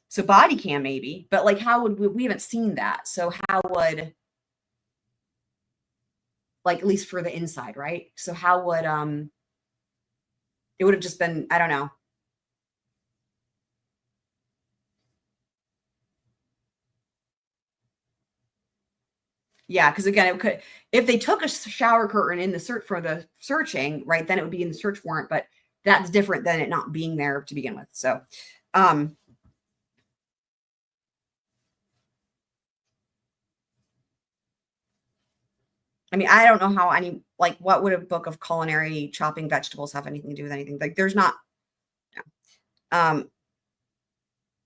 So body cam maybe, but like how would we haven't seen that. So how would, like, at least for the inside, right? So how would it would have just been, I don't know. Yeah, because again, it could, if they took a shower curtain in the search for the searching, right, then it would be in the search warrant, but that's different than it not being there to begin with. So I mean, I don't know how any, like, what would a book of culinary chopping vegetables have anything to do with anything? Like, there's not. No.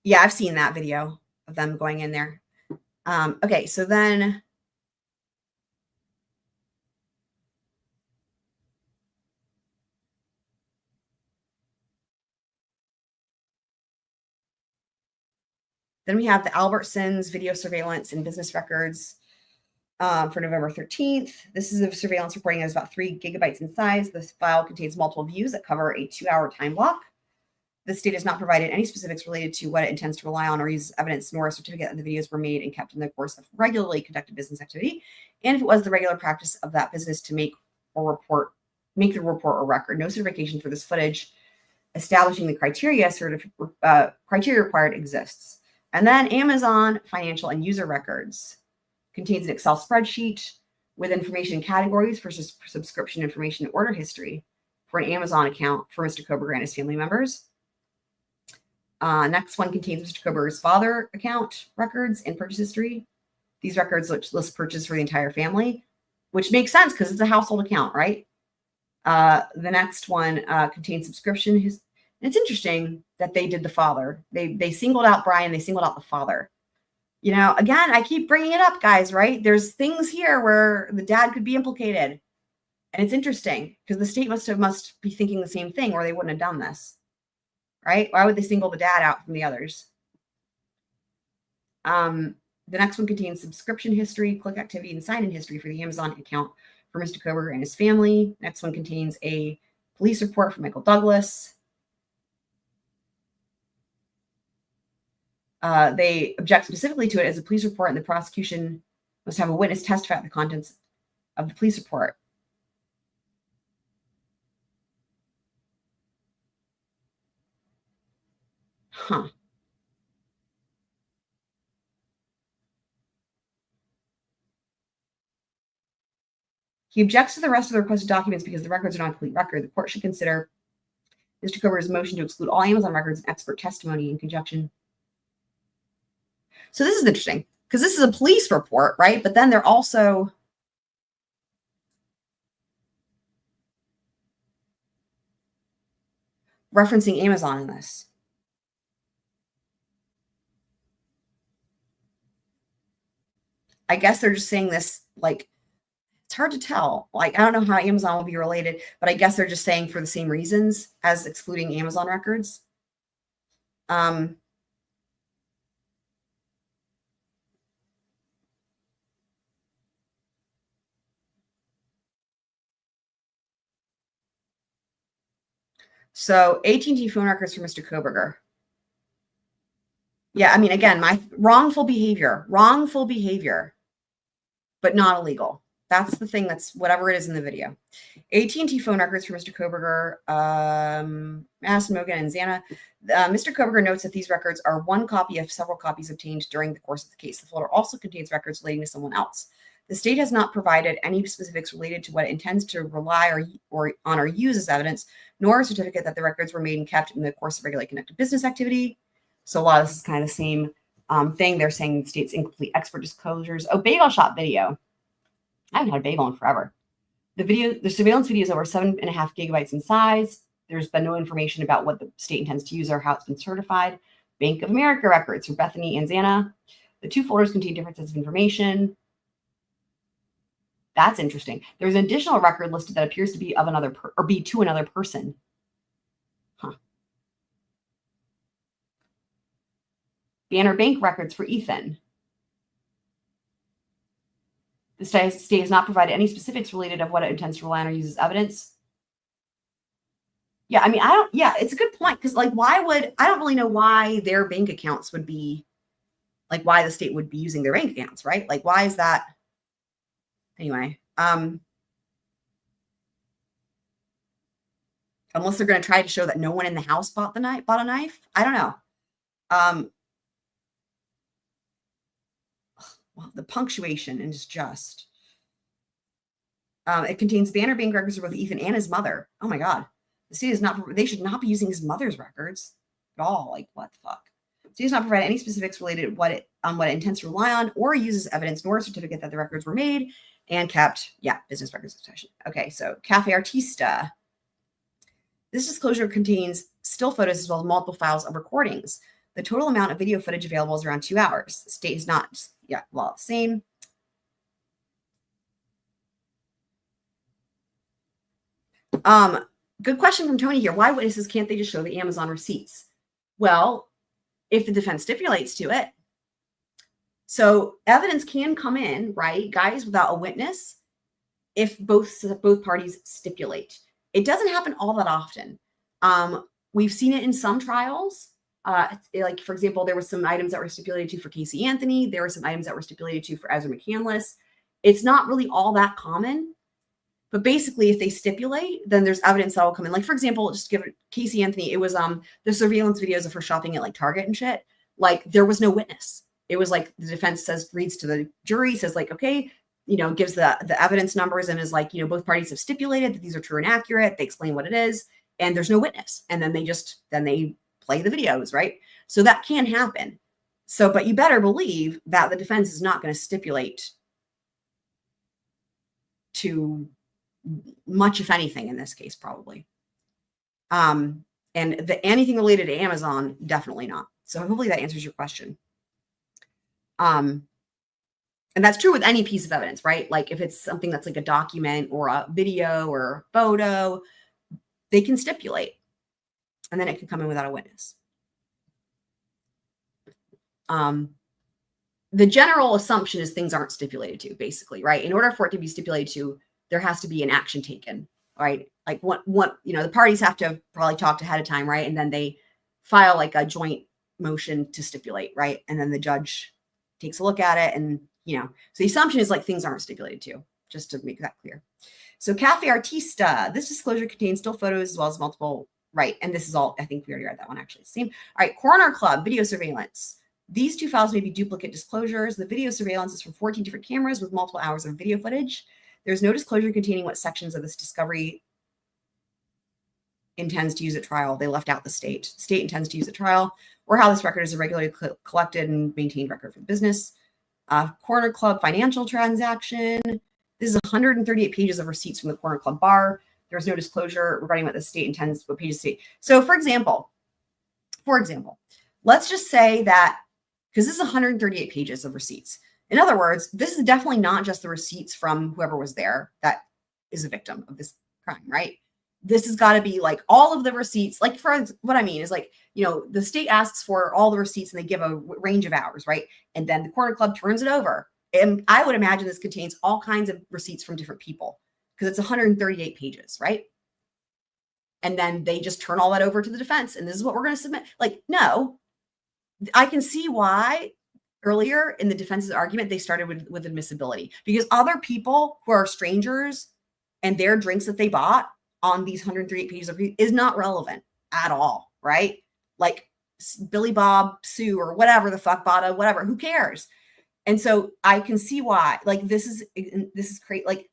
Yeah, I've seen that video of them going in there. Okay, so then we have the Albertsons video surveillance and business records for November 13th. This is a surveillance reporting that is about 3 gigabytes in size. This file contains multiple views that cover a 2-hour time block. The state has not provided any specifics related to what it intends to rely on or use as evidence, nor a certificate that the videos were made and kept in the course of regularly conducted business activity, and if it was the regular practice of that business to make the report or record. No certification for this footage establishing the criteria required exists. And then Amazon financial and user records contains an Excel spreadsheet with information categories for subscription information and order history for an Amazon account for Mr. Kohberger and his family members. Next one contains Mr. Kohberger's father account records and purchase history. These records list purchase for the entire family, which makes sense because it's a household account, right? The next one contains subscription. It's interesting that they did the father. They singled out Bryan. They singled out the father. You know, again, I keep bringing it up, guys, right? There's things here where the dad could be implicated. And it's interesting because the state must be thinking the same thing or they wouldn't have done this. Right? Why would they single the dad out from the others? The next one contains subscription history, click activity, and sign-in history for the Amazon account for Mr. Kohberger and his family. Next one contains a police report from Michael Douglas. They object specifically to it as a police report, and the prosecution must have a witness testify the contents of the police report. Huh. He objects to the rest of the requested documents because the records are not a complete record. The court should consider Mr. Kohberger's motion to exclude all Amazon records and expert testimony in conjunction. So this is interesting because this is a police report, right? But then they're also referencing Amazon in this. I guess they're just saying this, like, it's hard to tell. Like, I don't know how Amazon will be related, but I guess they're just saying for the same reasons as excluding Amazon records. So AT&T phone records for Mr. Kohberger. Yeah, I mean, again, my wrongful behavior, but not illegal. That's the thing. That's whatever it is in the video. AT&T phone records for Mr. Kohberger, Madison, Mogan, and Xana. Mr. Kohberger notes that these records are one copy of several copies obtained during the course of the case. The folder also contains records relating to someone else. The state has not provided any specifics related to what it intends to rely on or use as evidence, nor a certificate that the records were made and kept in the course of regularly conducted business activity. So a lot of this is kind of the same thing. They're saying the state's incomplete expert disclosures. Oh, bagel shop video. I haven't had a bagel in forever. The surveillance video is over 7.5 gigabytes in size. There's been no information about what the state intends to use or how it's been certified. Bank of America records for Bethany and Xana. The two folders contain different sets of information. That's interesting. There's an additional record listed that appears to be of another to another person. Huh. Banner Bank records for Ethan. The state has not provided any specifics related of what it intends to rely on or use as evidence. Yeah, I mean, it's a good point because, like, I don't really know why their bank accounts would be, like, why the state would be using their bank accounts, right? Like, why is that? Anyway, unless they're going to try to show that no one in the house bought a knife. I don't know. Well, the punctuation is just. It contains Banner Bank records for both Ethan and his mother. Oh my God, the state is not. They should not be using his mother's records at all. Like, what the fuck? The state does not provide any specifics related to what it intends to rely on or uses evidence, nor a certificate that the records were made and kept, business records of Citation. Okay, so Cafe Artista. This disclosure contains still photos as well as multiple files of recordings. The total amount of video footage available is around 2 hours. The state is not, same. Good question from Tony here. Why witnesses can't they just show the Amazon receipts? Well, if the defense stipulates to it. So evidence can come in, right, guys, without a witness if both parties stipulate. It doesn't happen all that often. We've seen it in some trials. Like, for example, there were some items that were stipulated to for Casey Anthony. There were some items that were stipulated to for Ezra McCandless. It's not really all that common. But basically, if they stipulate, then there's evidence that will come in. Like, for example, just give it Casey Anthony. It was the surveillance videos of her shopping at like Target and shit. Like, there was no witness. It was like the defense reads to the jury, says like, okay, gives the evidence numbers and is like, both parties have stipulated that these are true and accurate. They explain what it is, and there's no witness. And then they play the videos, right? So that can happen. So, but you better believe that the defense is not going to stipulate to much, if anything, in this case, probably. And anything related to Amazon, definitely not. So hopefully that answers your question. And that's true with any piece of evidence, right? Like if it's something that's like a document or a video or a photo, they can stipulate, and then it can come in without a witness. The general assumption is things aren't stipulated to, basically, right? In order for it to be stipulated to, there has to be an action taken, right? Like what the parties have to probably talk ahead of time, right? And then they file like a joint motion to stipulate, right? And then the judge takes a look at it, and so the assumption is like things aren't stipulated to, just to make that clear. So Cafe Artista, this disclosure contains still photos as well as multiple, right? And this is all, I think we already read that one actually. Same. All right, Coroner Club, video surveillance. These two files may be duplicate disclosures. The video surveillance is from 14 different cameras with multiple hours of video footage. There's no disclosure containing what sections of this discovery intends to use at trial. They left out the state. State intends to use at trial, or how this record is a regularly collected and maintained record for the business. Corner Club financial transaction. This is 138 pages of receipts from the Corner Club bar. There's no disclosure regarding what the state intends, what pages state. So for example, let's just say that, because this is 138 pages of receipts. In other words, this is definitely not just the receipts from whoever was there that is a victim of this crime, right? This has got to be like all of the receipts. Like, for what I mean is like, the state asks for all the receipts and they give a range of hours, right? And then the Corner Club turns it over. And I would imagine this contains all kinds of receipts from different people because it's 138 pages, right? And then they just turn all that over to the defense. And this is what we're going to submit. Like, no, I can see why earlier in the defense's argument, they started with admissibility, because other people who are strangers and their drinks that they bought on these 138 pages of is not relevant at all, right? Like Billy Bob, Sue, or whatever the fuck bought whatever, who cares? And so I can see why, like, this is great. Like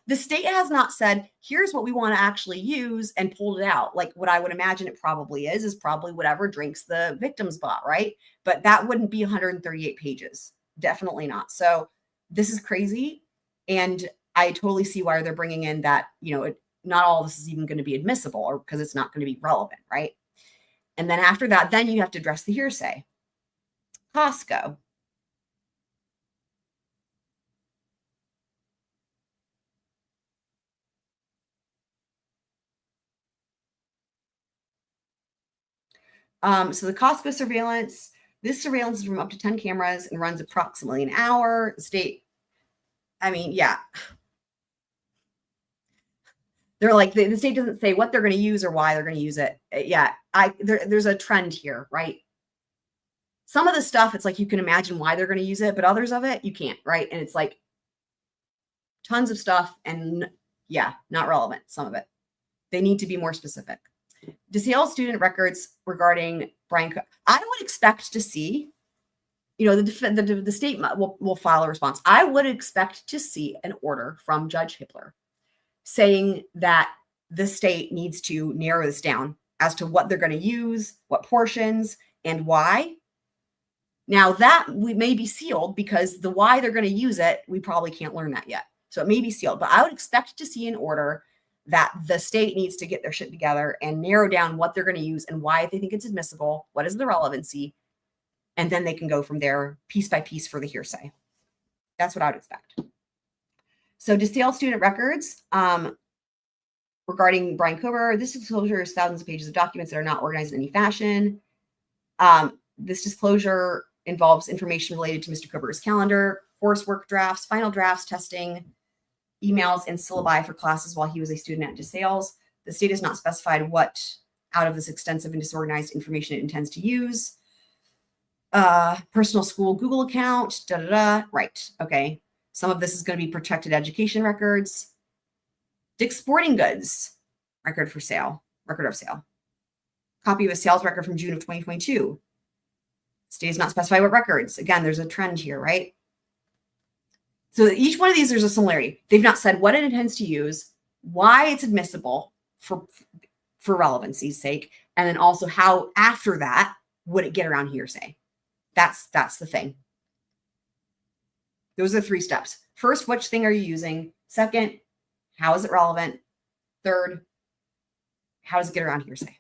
the state has not said, here's what we want to actually use and pulled it out. Like what I would imagine it probably is probably whatever drinks the victims bought, right? But that wouldn't be 138 pages. Definitely not. So this is crazy. And I totally see why they're bringing in that, not all of this is even going to be admissible, or because it's not going to be relevant, right? And then after that, then you have to address the hearsay. Costco. So the Costco surveillance, this surveillance is from up to 10 cameras and runs approximately an hour. The state, they're like, the state doesn't say what they're going to use or why they're going to use it. There's a trend here, right? Some of the stuff, it's like you can imagine why they're going to use it, but others of it, you can't, right? And it's like tons of stuff and not relevant, some of it. They need to be more specific. Disabled student records regarding Bryan. I would expect to see, the state will file a response. I would expect to see an order from Judge Hippler saying that the state needs to narrow this down as to what they're going to use, what portions, and why. Now that we may be sealed because the why they're going to use it, we probably can't learn that yet. So it may be sealed, but I would expect to see an order that the state needs to get their shit together and narrow down what they're going to use and why they think it's admissible, what is the relevancy, and then they can go from there piece by piece for the hearsay. That's what I would expect. So distilled student records regarding Bryan Kohberger, this disclosure is thousands of pages of documents that are not organized in any fashion. This disclosure involves information related to Mr. Kohberger's calendar, coursework drafts, final drafts, testing, emails, and syllabi for classes while he was a student at DeSales. The state has not specified what out of this extensive and disorganized information it intends to use. Personal school Google account, Right. Okay. Some of this is going to be protected education records. Dick's Sporting Goods record of sale. Copy of a sales record from June of 2022. State does not specify what records. Again, there's a trend here, right? So each one of these, there's a similarity. They've not said what it intends to use, why it's admissible for relevancy's sake, and then also how after that would it get around hearsay. That's the thing. Those are the 3 steps. First, which thing are you using? Second, how is it relevant? Third, how does it get around hearsay?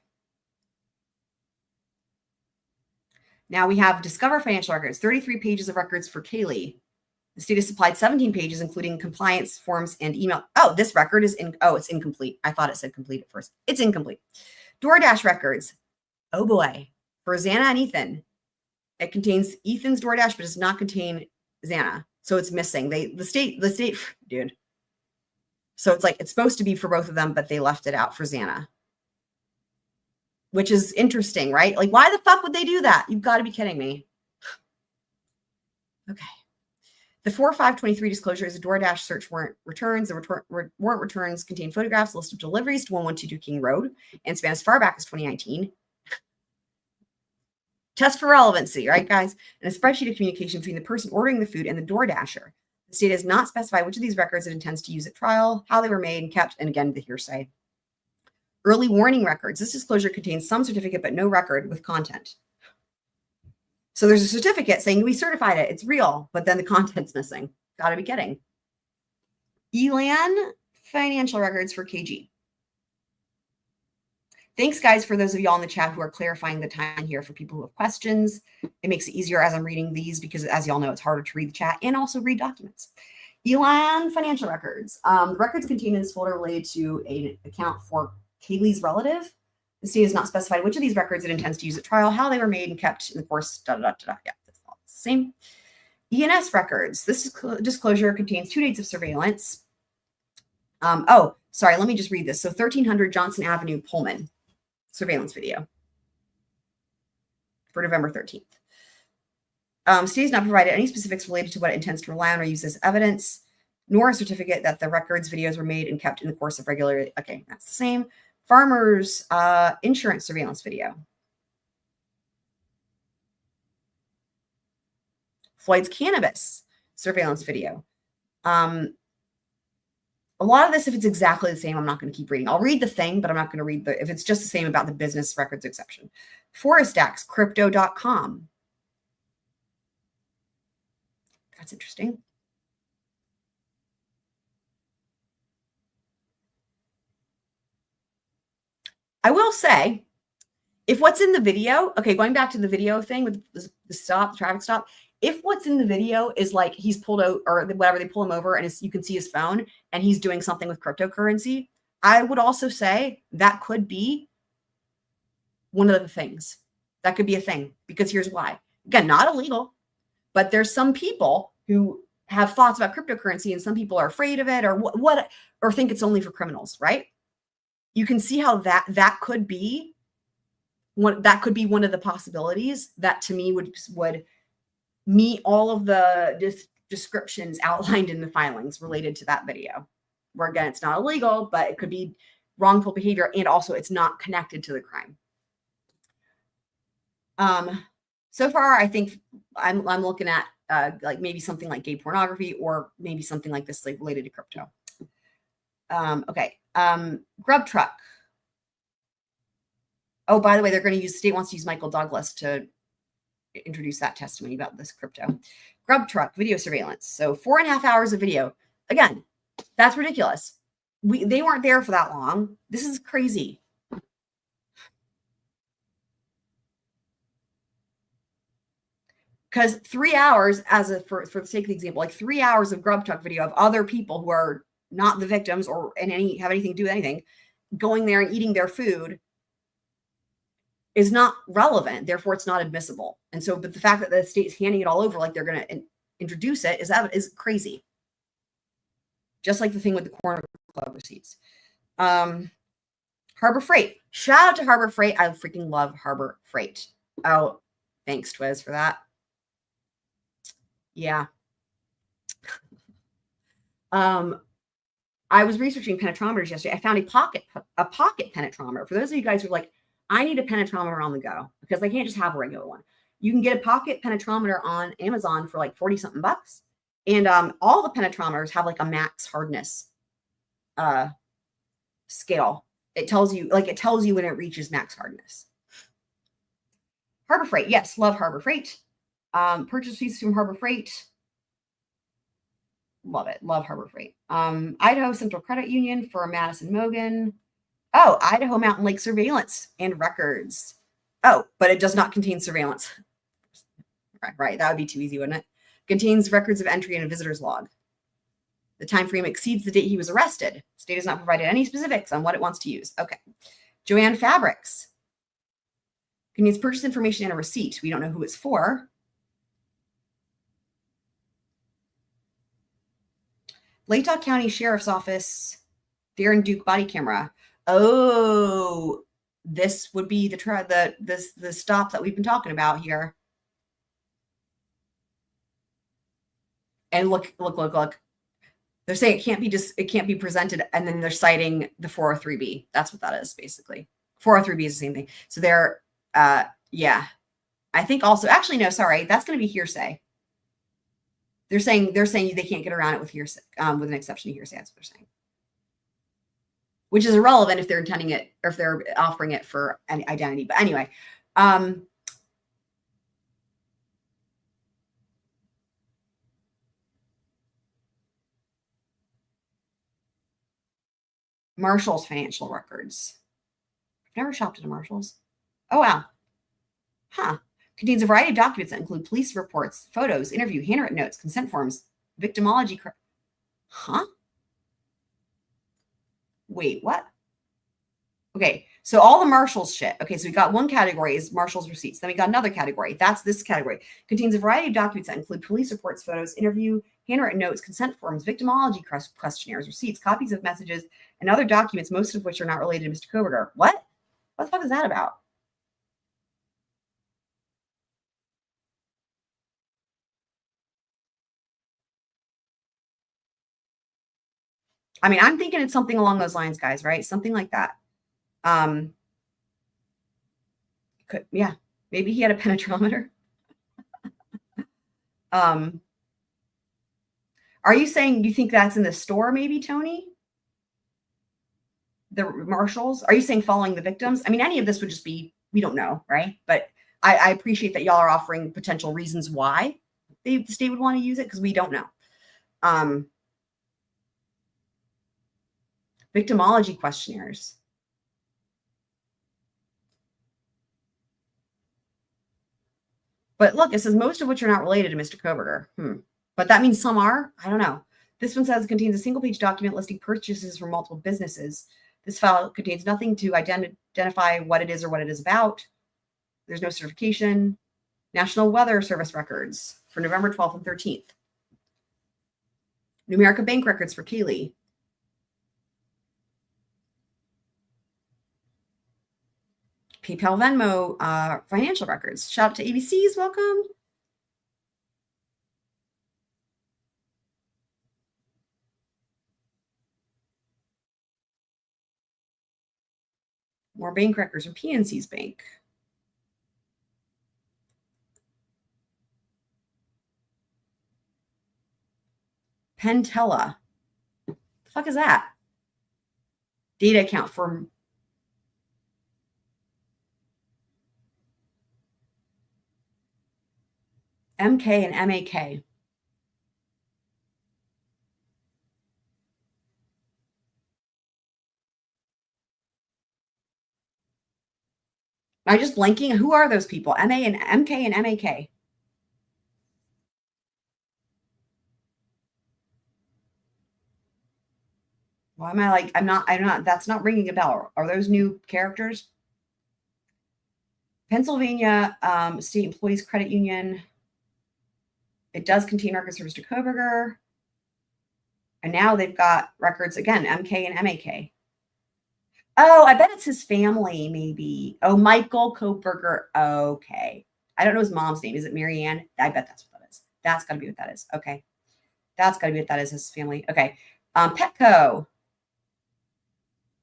Now we have Discover Financial Records, 33 pages of records for Kaylee. The state has supplied 17 pages, including compliance forms and email. Oh, this record is it's incomplete. I thought it said complete at first. It's incomplete. DoorDash records. Oh boy. For Xana and Ethan. It contains Ethan's DoorDash, but does not contain Xana. So it's missing. The state, dude. So it's like, it's supposed to be for both of them, but they left it out for Xana. Which is interesting, right? Like, why the fuck would they do that? You've got to be kidding me. Okay. The 4/5/23 disclosure is a DoorDash search warrant returns. The warrant returns contain photographs, list of deliveries to 1122 King Road, and span as far back as 2019. Test for relevancy, right, guys? And a spreadsheet of communication between the person ordering the food and the DoorDasher. The state does not specify which of these records it intends to use at trial, how they were made and kept, and again, the hearsay. Early warning records. This disclosure contains some certificate, but no record with content. So there's a certificate saying we certified it. It's real, but then the content's missing. Got to be kidding. ELAN financial records for KG. Thanks, guys, for those of y'all in the chat who are clarifying the time here for people who have questions. It makes it easier as I'm reading these because, as y'all know, it's harder to read the chat and also read documents. ELAN financial records. The records contained in this folder related to an account for Kaylee's relative. The state has not specified which of these records it intends to use at trial, how they were made and kept in the course, Yeah, that's all the same. ENS records. This disclosure contains 2 dates of surveillance. Oh, sorry, let me just read this. So 1300 Johnson Avenue, Pullman. Surveillance video for November 13th. State has not provided any specifics related to what it intends to rely on or use as evidence, nor a certificate that the records videos were made and kept in the course of regular. Okay, that's the same. Farmers insurance surveillance video. Floyd's cannabis surveillance video. A lot of this, if it's exactly the same, I'm not going to keep reading. I'll read the thing, but I'm not going to read if it's just the same about the business records exception. Forestax, crypto.com. That's interesting. I will say, if what's in the video, okay, going back to the video thing with the traffic stop, if what's in the video is like he's pulled out or whatever, they pull him over and you can see his phone and he's doing something with cryptocurrency, I would also say that could be one of the things. That could be a thing because here's why. Again, not illegal, but there's some people who have thoughts about cryptocurrency and some people are afraid of it or think it's only for criminals, right? You can see how that could be one of the possibilities that to me would meet all of the descriptions outlined in the filings related to that video, where again, it's not illegal, but it could be wrongful behavior. And also it's not connected to the crime. So far, I think I'm looking at like maybe something like gay pornography or maybe something like this, like related to crypto. Okay. Grub truck. Oh, by the way, state wants to use Michael Douglas to introduce that testimony about this crypto. Grub truck video surveillance. So 4.5 hours of video. Again, that's ridiculous. They weren't there for that long. This is crazy. Because 3 hours, for the sake of the example, like 3 hours of grub truck video of other people who are not the victims or have anything to do with anything, going there and eating their food is not relevant. Therefore, it's not admissible. And so, but the fact that the state's handing it all over like they're going to introduce it is crazy. Just like the thing with the corner club receipts. Harbor Freight. Shout out to Harbor Freight. I freaking love Harbor Freight. Oh, thanks, Twiz, for that. Yeah. I was researching penetrometers yesterday. I found a pocket penetrometer. For those of you guys who are like, I need a penetrometer on the go because I can't just have a regular one. You can get a pocket penetrometer on Amazon for like 40 something bucks. And all the penetrometers have like a max hardness scale. It tells you when it reaches max hardness. Harbor Freight. Yes, love Harbor Freight. Purchase fees from Harbor Freight. Love it. Love Harbor Freight. Idaho Central Credit Union for Madison Mogan. Oh, Idaho Mountain Lake Surveillance and Records. Oh, but it does not contain surveillance. Right. That would be too easy, wouldn't it? Contains records of entry in a visitor's log. The time frame exceeds the date he was arrested. State has not provided any specifics on what it wants to use. Okay. Joanne Fabrics. Contains purchase information and a receipt. We don't know who it's for. Latah County Sheriff's Office, Darren Duke body camera. Oh, this would be the stop that we've been talking about here. And look. They're saying it can't be presented, and then they're citing the 403B. That's what that is, basically. 403B is the same thing. So they're yeah. I think also, actually, no, sorry, that's going to be hearsay. They're saying they can't get around it with hearsay, with an exception to hearsay. That's what they're saying. Which is irrelevant if they're intending it or if they're offering it for an identity. But anyway, Marshall's financial records. I've never shopped at a Marshall's. Oh, wow. Huh. Contains a variety of documents that include police reports, photos, interview, handwritten notes, consent forms, victimology. Huh? Wait, what? Okay, so all the Marshall's shit. Okay, so we got one category is Marshall's receipts. Then we got another category. That's this category. Contains a variety of documents that include police reports, photos, interview, handwritten notes, consent forms, victimology questionnaires, receipts, copies of messages, and other documents, most of which are not related to Mr. Kohberger. What? What the fuck is that about? I mean, I'm thinking it's something along those lines, guys, right? Something like that. Yeah, maybe he had a penetrometer. Are you saying you think that's in the store, maybe, Tony? The Marshalls? Are you saying following the victims? I mean, any of this would just be, we don't know, right? But I appreciate that y'all are offering potential reasons why the state would want to use it, because we don't know. Victimology questionnaires. But look, it says most of which are not related to Mr. Kohberger. But that means some are? I don't know. This one says it contains a single-page document listing purchases from multiple businesses. This file contains nothing to identify what it is or what it is about. There's no certification. National Weather Service records for November 12th and 13th. Numerica bank records for Kaylee. PayPal, Venmo, financial records. Shout out to ABCs. Welcome. More bank records from PNC's bank. Pentella. The fuck is that? Data account for MK and MAK. Am I just blanking? Who are those people? MA and MK and MAK. Why am I like, I'm not, that's not ringing a bell. Are those new characters? Pennsylvania State Employees Credit Union. It does contain records for Mr. Kohberger. And now they've got records again, MK and MAK. Oh, I bet it's his family, maybe. Oh, Michael Kohberger. Okay. I don't know his mom's name. Is it Marianne? I bet that's what that is. That's got to be what that is. Okay. That's got to be what that is, his family. Okay. Petco.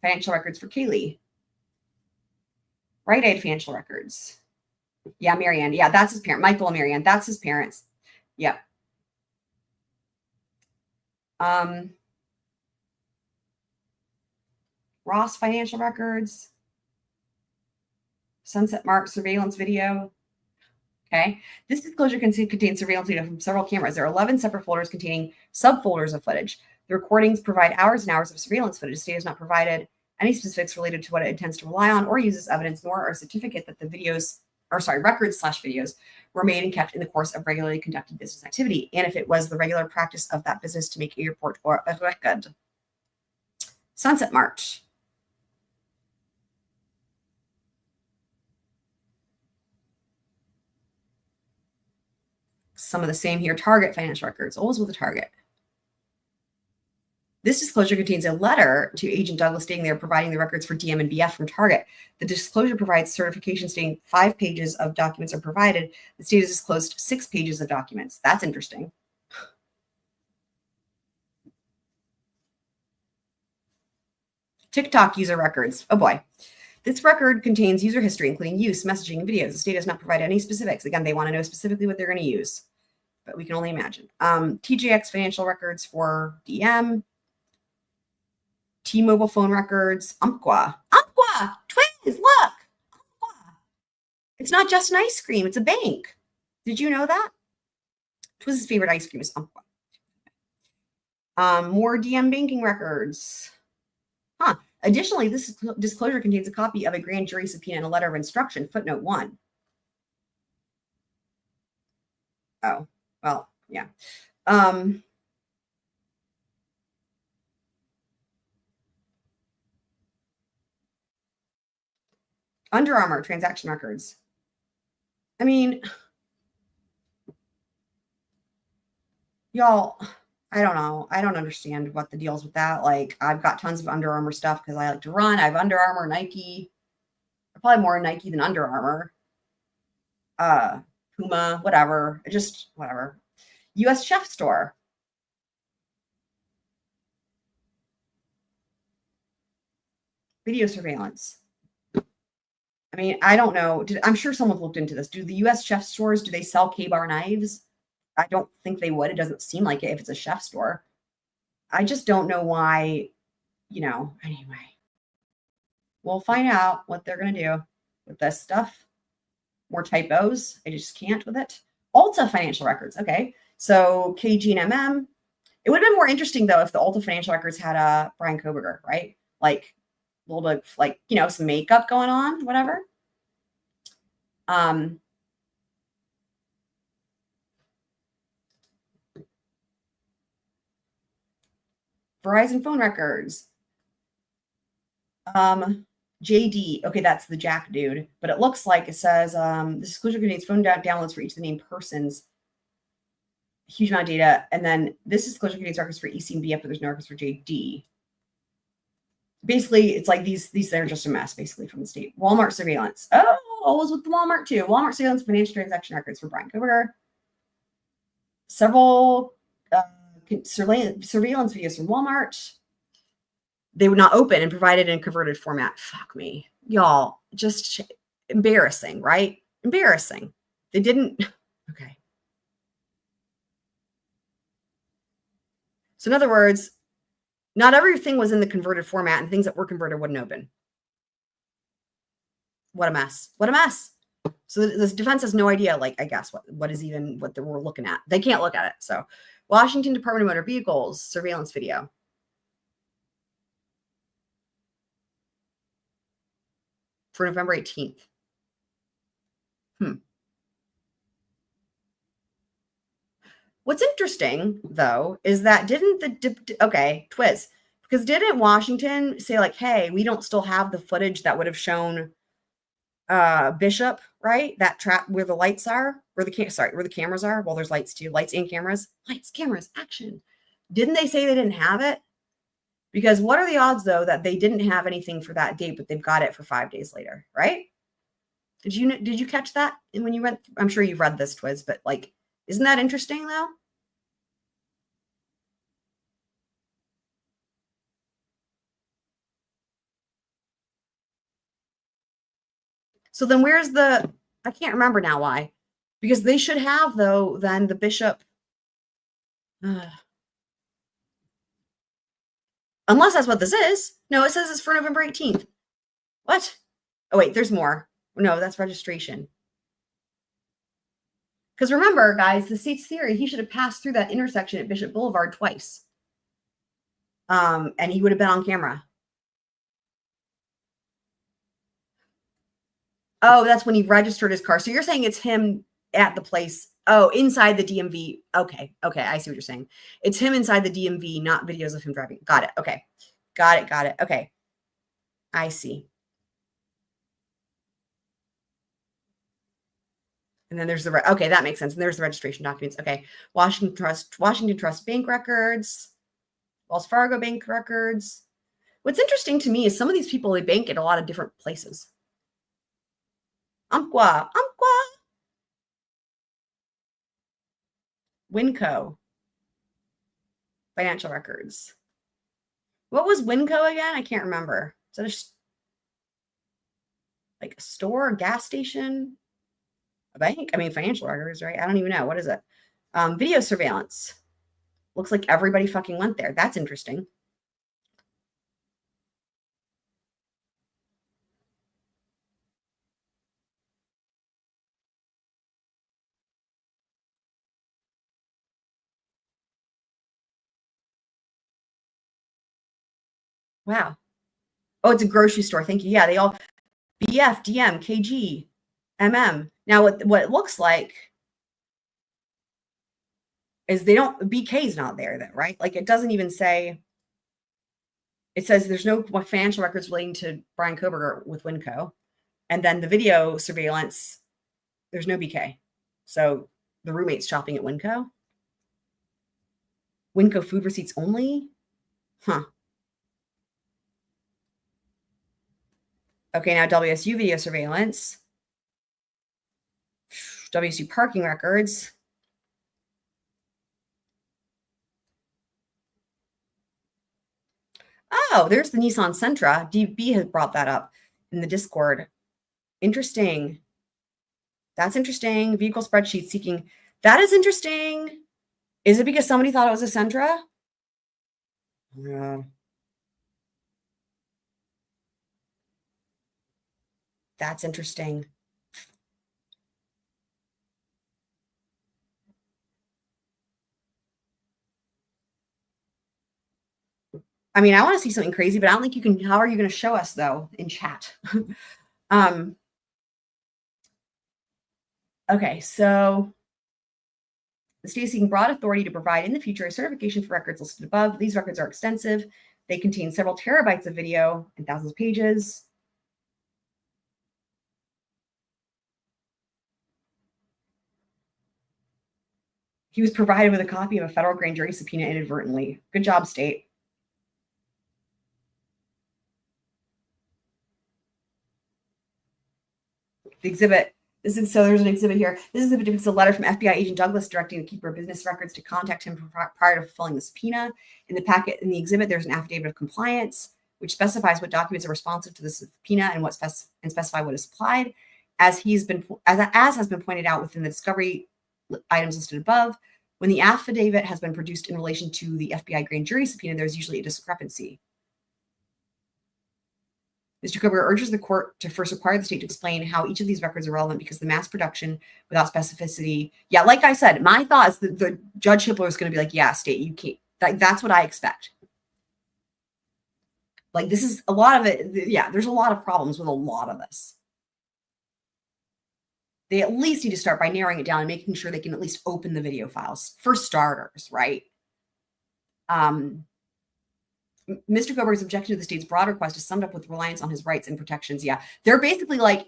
Financial records for Kaylee. Rite Aid financial records. Yeah, Marianne. Yeah, that's his parent. Michael and Marianne. That's his parents. Yep. Ross financial records. Sunset Mark surveillance video. Okay. This disclosure contains surveillance data from several cameras. There are 11 separate folders containing subfolders of footage. The recordings provide hours and hours of surveillance footage. The state has not provided any specifics related to what it intends to rely on or use as evidence, nor a certificate that the records/videos were made and kept in the course of regularly conducted business activity, and if it was the regular practice of that business to make a report or a record. Sunset March. Some of the same here. Target financial records, always with a target. This disclosure contains a letter to Agent Douglas stating they're providing the records for DM and BF from Target. The disclosure provides certification stating 5 pages of documents are provided. The state has disclosed 6 pages of documents. That's interesting. TikTok user records. Oh boy. This record contains user history, including use, messaging, and videos. The state does not provide any specifics. Again, they want to know specifically what they're going to use, but we can only imagine. TJX financial records for DM. T-Mobile phone records. Umpqua. Twins, look. Umpqua. It's not just an ice cream. It's a bank. Did you know that? Twiz's favorite ice cream is Umpqua. More DM banking records. Huh. Additionally, this disclosure contains a copy of a grand jury subpoena and a letter of instruction, footnote 1. Oh, well, yeah. Under Armour transaction records. I mean, y'all, I don't know. I don't understand what the deal's with that. Like, I've got tons of Under Armour stuff because I like to run. I have Under Armour, Nike, probably more Nike than Under Armour. Puma, whatever. Just whatever. U.S. Chef Store. Video surveillance. I mean, I don't know. I'm sure someone looked into this. Do the U.S. chef stores, do they sell Kabar knives? I don't think they would. It doesn't seem like it if it's a chef store. I just don't know why, anyway. We'll find out what they're going to do with this stuff. More typos. I just can't with it. Ulta financial records. Okay. So KG and MM. It would have been more interesting, though, if the Ulta financial records had Bryan Kohberger, right? Like, a little bit like, some makeup going on, whatever. Verizon phone records. JD. Okay, that's the Jack dude. But it looks like it says the disclosure contains phone downloads for each of the named persons. Huge amount of data. And then this disclosure contains records for EC and BF, but there's no records for JD. Basically, it's like these are just a mess, basically, from the state. Walmart surveillance. Oh, always with the Walmart, too. Walmart surveillance financial transaction records for Bryan Kohberger. Several surveillance videos from Walmart. They would not open and provided in converted format. Fuck me. Y'all, just embarrassing, right? Embarrassing. They didn't. Okay. So in other words, not everything was in the converted format, and things that were converted wouldn't open. What a mess. What a mess. So the defense has no idea, like, I guess, what is even what we're looking at. They can't look at it. So Washington Department of Motor Vehicles surveillance video. For November 18th. What's interesting, though, is that okay, Twiz, because didn't Washington say, like, hey, we don't still have the footage that would have shown Bishop, right? That trap where the lights are, where the cameras are. Well, there's lights too, lights and cameras. Lights, cameras, action. Didn't they say they didn't have it? Because what are the odds, though, that they didn't have anything for that date, but they've got it for 5 days later, right? Did you catch that when you went? I'm sure you've read this, Twiz, but like, isn't that interesting, though? So then where's I can't remember now why. Because they should have, though, then the Bishop. Unless that's what this is. No, it says it's for November 18th. What? Oh, wait, there's more. No, that's registration. Because remember, guys, the state's theory, he should have passed through that intersection at Bishop Boulevard twice. And he would have been on camera. Oh, that's when he registered his car. So you're saying it's him at the place. Oh, inside the DMV. Okay. I see what you're saying. It's him inside the DMV, not videos of him driving. Got it. Okay. Got it. Okay. I see. And then there's okay, that makes sense. And there's the registration documents. Okay. Washington Trust bank records, Wells Fargo bank records. What's interesting to me is some of these people, they bank at a lot of different places. Umpqua. Winco. Financial records. What was Winco again? I can't remember. Is that a store, a gas station, a bank? I mean, financial records, right? I don't even know. What is it? Video surveillance. Looks like everybody fucking went there. That's interesting. Wow. Oh, it's a grocery store. Thank you. Yeah, they all BF, DM, KG, MM. Now, what it looks like is BK's not there then, right? Like, it doesn't even say, it says there's no financial records relating to Bryan Kohberger with Winco. And then the video surveillance, there's no BK. So the roommate's shopping at Winco. Winco food receipts only? Huh. Okay, now WSU video surveillance. WSU parking records. Oh, there's the Nissan Sentra. DB has brought that up in the Discord. Interesting. That's interesting. Vehicle spreadsheet seeking. That is interesting. Is it because somebody thought it was a Sentra? Yeah. That's interesting. I mean, I want to see something crazy, but I don't think you can. How are you going to show us, though, in chat? Okay, so the state is seeking broad authority to provide in the future a certification for records listed above. These records are extensive. They contain several terabytes of video and thousands of pages. He was provided with a copy of a federal grand jury subpoena inadvertently. Good job, state. The exhibit. So there's an exhibit here. This is a letter from FBI agent Douglas directing the keeper of business records to contact him prior to fulfilling the subpoena. In the exhibit, there's an affidavit of compliance, which specifies what documents are responsive to the subpoena and specify what is supplied. As has been pointed out within the discovery items listed above, when the affidavit has been produced in relation to the FBI grand jury subpoena, there's usually a discrepancy. Mr. Kohberger urges the court to first require the state to explain how each of these records are relevant because the mass production without specificity. Yeah, like I said, my thought is that the Judge Hippler is going to be like, yeah, state, you can't. That's what I expect. Like, this is a lot of it. Yeah, there's a lot of problems with a lot of this. They at least need to start by narrowing it down and making sure they can at least open the video files for starters, right? Mr. Kohberger's objection to the state's broad request is summed up with reliance on his rights and protections. Yeah, they're basically like,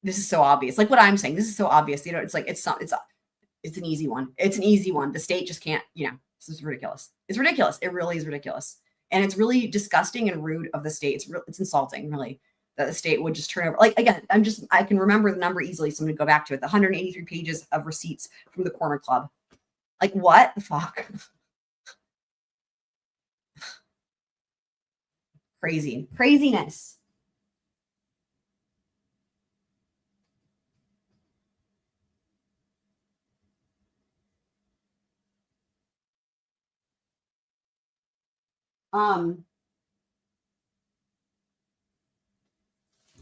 this is so obvious. Like what I'm saying, this is so obvious. You know, it's like, it's an easy one. It's an easy one. The state just can't, you know, this is ridiculous. It's ridiculous. It really is ridiculous. And it's really disgusting and rude of the state. It's insulting, really, that the state would just turn over. Like, again, I can remember the number easily, so I'm going to go back to it. The 183 pages of receipts from the Corner Club. Like, what the fuck? Craziness.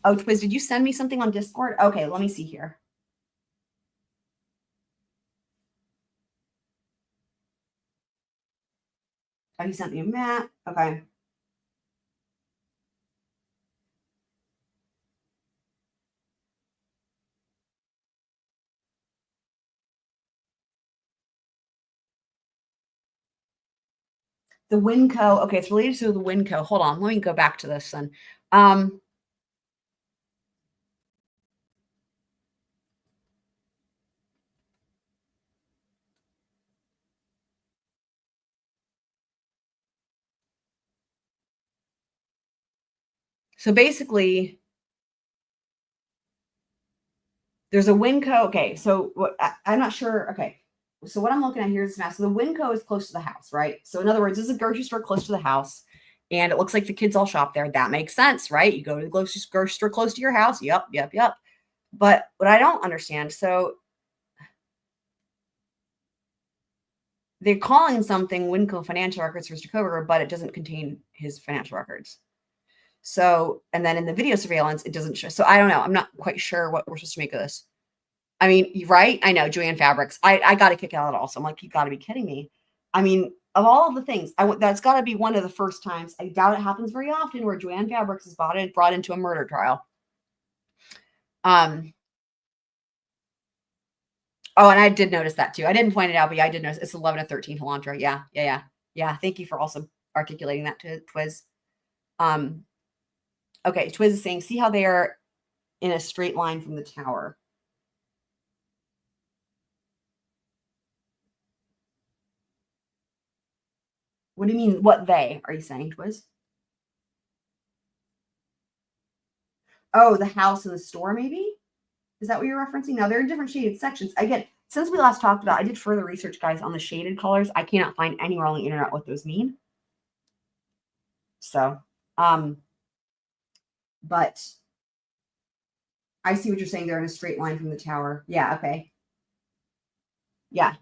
Oh, Twiz, did you send me something on Discord? Okay, let me see here. Oh, he sent me a map. Okay. The Winco. Okay, it's related to the Winco. Hold on, let me go back to this then. So basically, there's a Winco. Okay, so what I'm not sure. Okay, so what I'm looking at here is now. So the Winco is close to the house, right? So in other words, this is a grocery store close to the house, and it looks like the kids all shop there. That makes sense, right? You go to the grocery store close to your house. Yep. But what I don't understand, so they're calling something Winco financial records for Mr. Kohberger, but it doesn't contain his financial records. So, and then in the video surveillance, it doesn't show. So I don't know. I'm not quite sure what we're supposed to make of this. I mean, right? I know, Joanne Fabrics. I got to kick out of it also. I'm like, you got to be kidding me. I mean, of all of the things, that's got to be one of the first times. I doubt it happens very often where Joanne Fabrics is brought into a murder trial. Oh, and I did notice that too. I didn't point it out, but yeah, I did notice it's 11 to 13 Halantra. Yeah. Thank you for also articulating that to Twiz. Okay, Twiz is saying, see how they are in a straight line from the tower. What do you mean, what they are you saying, Twiz? Oh, the house and the store, maybe? Is that what you're referencing? Now, they're in different shaded sections. Again, since we last talked about, I did further research, guys, on the shaded colors. I cannot find anywhere on the internet what those mean. So, but I see what you're saying. They're in a straight line from the tower. Yeah, okay. Yeah.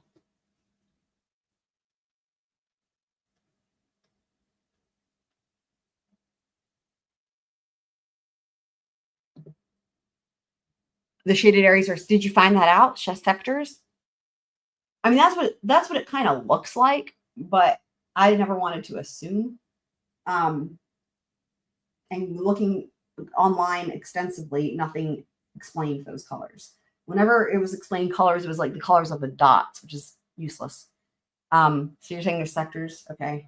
The shaded areas are, did you find that out? Chest sectors? I mean, that's what it kind of looks like, but I never wanted to assume. And looking online extensively, nothing explained those colors. Whenever it was explained colors, it was like the colors of the dots, which is useless. So you're saying there's sectors? Okay.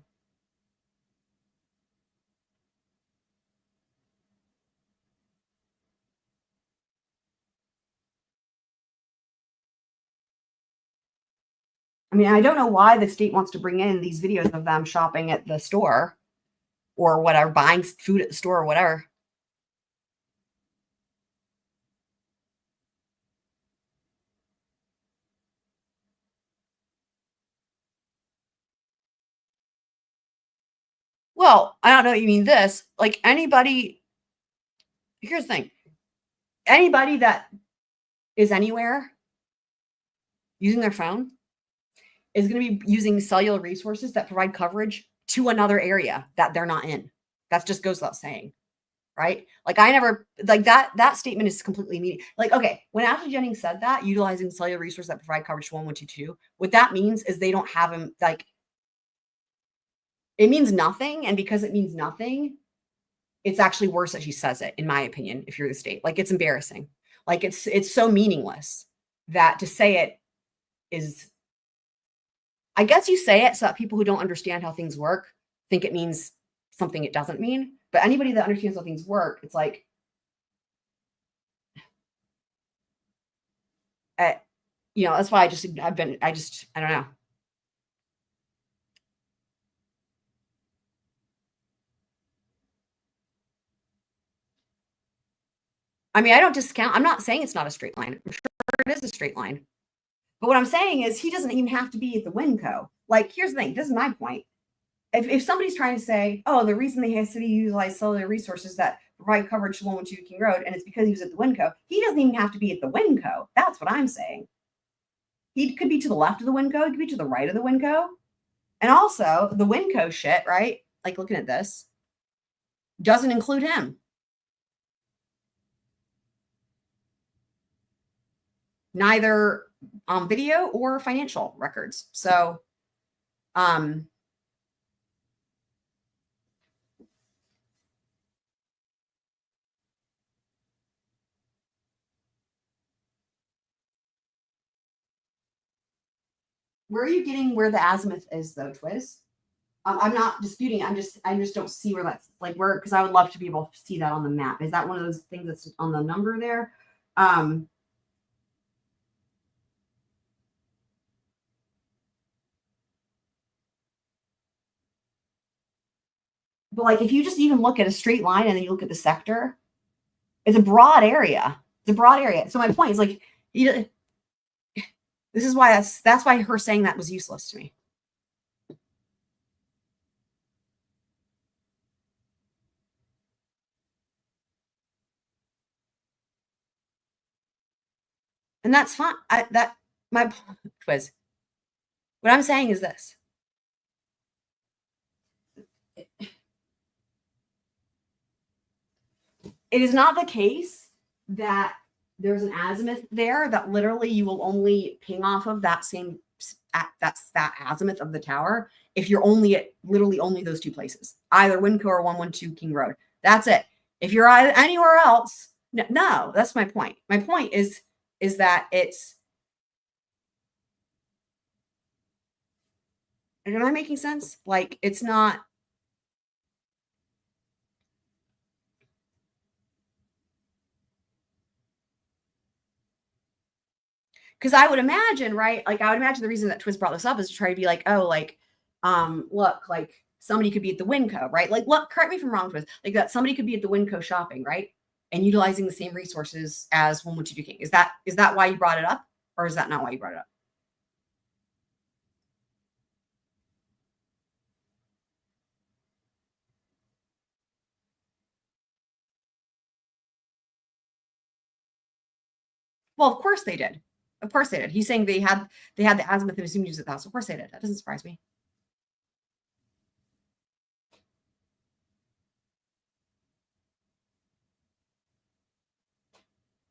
I mean, I don't know why the state wants to bring in these videos of them shopping at the store or whatever, buying food at the store or whatever. Well, I don't know what you mean this. Like anybody, here's the thing. Anybody that is anywhere using their phone is going to be using cellular resources that provide coverage to another area that they're not in. That just goes without saying. right? Like I never, like that statement is completely meaningless. Like, okay, when Ashley Jennings said that, utilizing cellular resources that provide coverage to 1122, what that means is they don't have them, like, it means nothing. And because it means nothing, it's actually worse that she says it, in my opinion, if you're the state. Like, it's embarrassing. Like, it's so meaningless that to say it is, I guess you say it so that people who don't understand how things work think it means something it doesn't mean. But anybody that understands how things work, it's like, you know, that's why I don't know. I mean, I don't discount, I'm not saying it's not a straight line. I'm sure it is a straight line. But what I'm saying is he doesn't even have to be at the Winco. Like, here's the thing, this is my point. If somebody's trying to say, oh, the reason the city utilized cellular resources that provide coverage to 112 King Road, and it's because he was at the Winco, he doesn't even have to be at the Winco. That's what I'm saying. He could be to the left of the Winco, he could be to the right of the Winco. And also, the Winco shit, right? Like, looking at this, doesn't include him. Neither video or financial records. So, where are you getting where the azimuth is, though, Twiz? I'm not disputing. I just don't see where that's like where, because I would love to be able to see that on the map. Is that one of those things that's on the number there? But like, if you just even look at a straight line and then you look at the sector, it's a broad area. It's a broad area. So my point is like, this is why that's why her saying that was useless to me. And that's fine. My Twiz. What I'm saying is this. It is not the case that there's an azimuth there that literally you will only ping off of that same, that's that azimuth of the tower if you're only at literally only those two places, either Winco or 112 King Road. That's it. If you're anywhere else, no, that's my point. My point is that it's, am I making sense? Like, it's not, because I would imagine, right? Like, I would imagine the reason that Twiz brought this up is to try to be like, oh, like, look, like somebody could be at the Winco, right? Like, look, correct me if I'm wrong, Twiz. Like that somebody could be at the Winco shopping, right? And utilizing the same resources as 112 King. Is that why you brought it up? Or is that not why you brought it up? Well, of course they did. Of course they did. He's saying they had the azimuth and assumed he was at the house. Of course they did. That doesn't surprise me.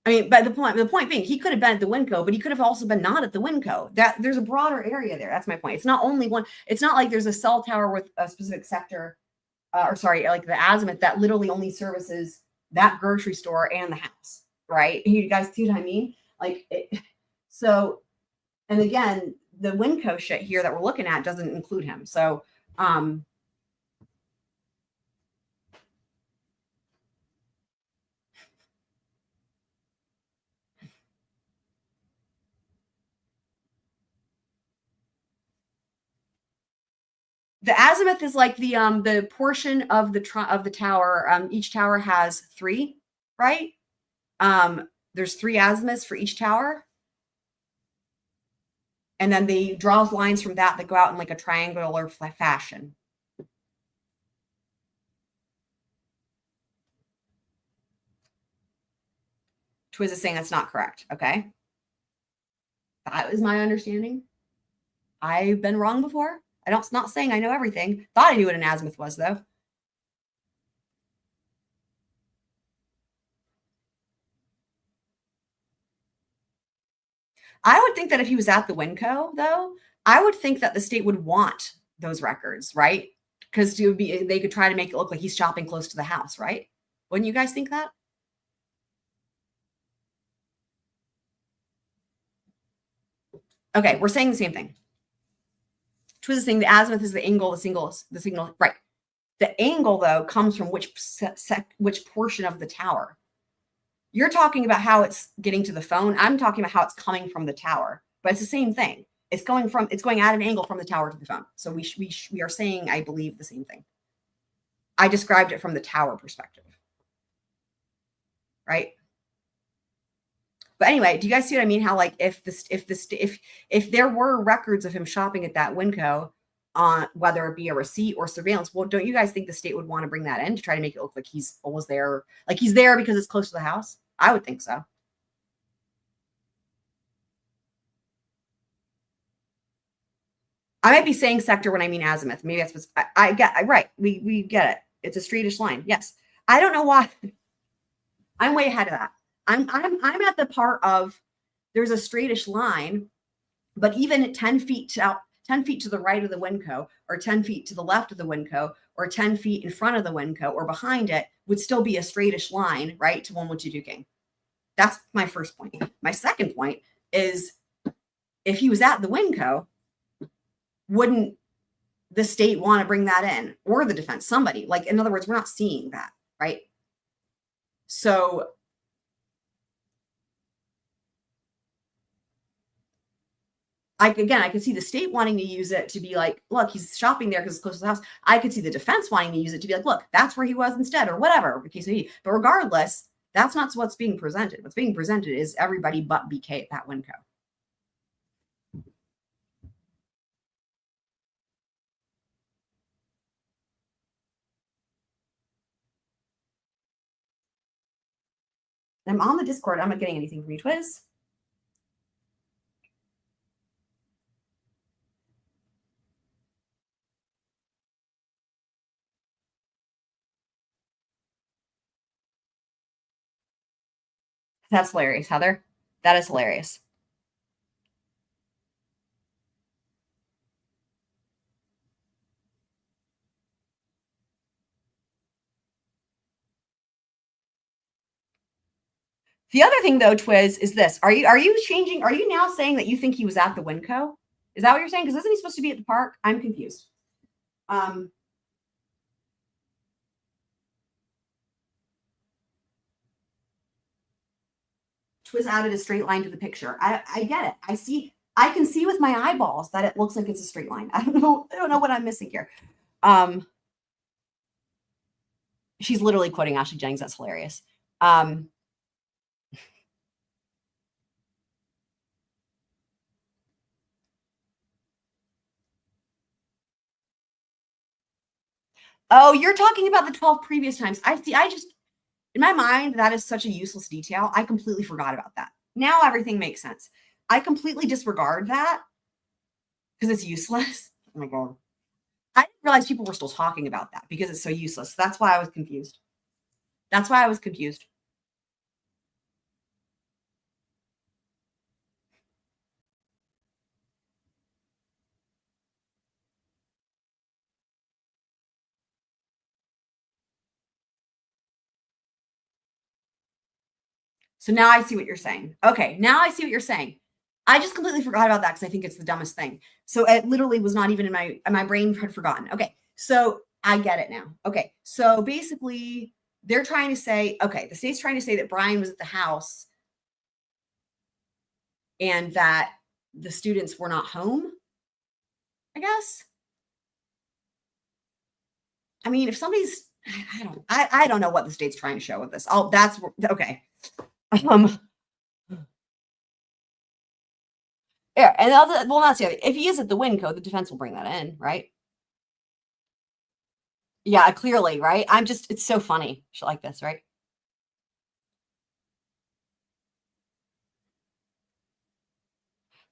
I mean, but the point being, he could have been at the Winco, but he could have also been not at the Winco. That there's a broader area there. That's my point. It's not only one. It's not like there's a cell tower with a specific sector, or sorry, like the azimuth that literally only services that grocery store and the house, right? You guys see what I mean? Like, so, and again, the Winco shit here that we're looking at doesn't include him. So, the azimuth is like the portion of the tower. Each tower has 3, right? There's 3 azimuths for each tower. And then they draw lines from that go out in like a triangular fashion. Twiz is saying that's not correct. Okay. That is my understanding. I've been wrong before. Not saying I know everything. Thought I knew what an azimuth was, though. I would think that if he was at the Winco, though, I would think that the state would want those records, right? Because they could try to make it look like he's shopping close to the house, right? Wouldn't you guys think that? Okay, we're saying the same thing. Twiz is saying the azimuth is the angle, the signal, right? The angle, though, comes from which portion of the tower. You're talking about how it's getting to the phone. I'm talking about how it's coming from the tower, but it's the same thing. It's going at an angle from the tower to the phone. So we are saying, I believe, the same thing. I described it from the tower perspective, right? But anyway, do you guys see what I mean? How like if there were records of him shopping at that Winco, on whether it be a receipt or surveillance, well, don't you guys think the state would want to bring that in to try to make it look like he's always there, like he's there because it's close to the house? I would think so. I might be saying sector when I mean azimuth. Maybe that's what I get. Right. We get it. It's a straightish line. Yes. I don't know why. I'm way ahead of that. I'm at the part of there's a straightish line, but even at 10 feet to the right of the Winco, or 10 feet to the left of the Winco, or 10 feet in front of the Winco, or behind it, would still be a straightish line, right, to Wonwuchiduking. That's my first point. My second point is if he was at the Winco, wouldn't the state want to bring that in, or the defense, somebody? Like, in other words, we're not seeing that, right? So I could see the state wanting to use it to be like, look, he's shopping there because it's close to the house. I could see the defense wanting to use it to be like, look, that's where he was instead, or whatever the case may be. But regardless, that's not what's being presented. What's being presented is everybody but BK at that Winco. I'm on the Discord. I'm not getting anything from you, Twiz. That's hilarious, Heather. That is hilarious. The other thing, though, Twiz, is this. Are you now saying that you think he was at the Winco? Is that what you're saying? Because isn't he supposed to be at the park? I'm confused. Twiz added a straight line to the picture. I get it. I can see with my eyeballs that it looks like it's a straight line. I don't know what I'm missing here. She's literally quoting Ashley Jennings. That's hilarious. Oh, you're talking about the 12 previous times. In my mind, that is such a useless detail. I completely forgot about that. Now everything makes sense. I completely disregard that because it's useless. Oh my God. I didn't realize people were still talking about that because it's so useless. That's why I was confused. So now I see what you're saying. Okay, now I see what you're saying. I just completely forgot about that because I think it's the dumbest thing. So it literally was not even in my brain had forgotten. Okay, so I get it now. Okay, so basically they're trying to say, okay, the state's trying to say that Bryan was at the house and that the students were not home, I guess. I mean, if somebody's, I don't know what the state's trying to show with this. That's okay. Yeah, and well, that's the other. If he is at the Winco, the defense will bring that in, right? Yeah, clearly, right? It's so funny, shit like this, right?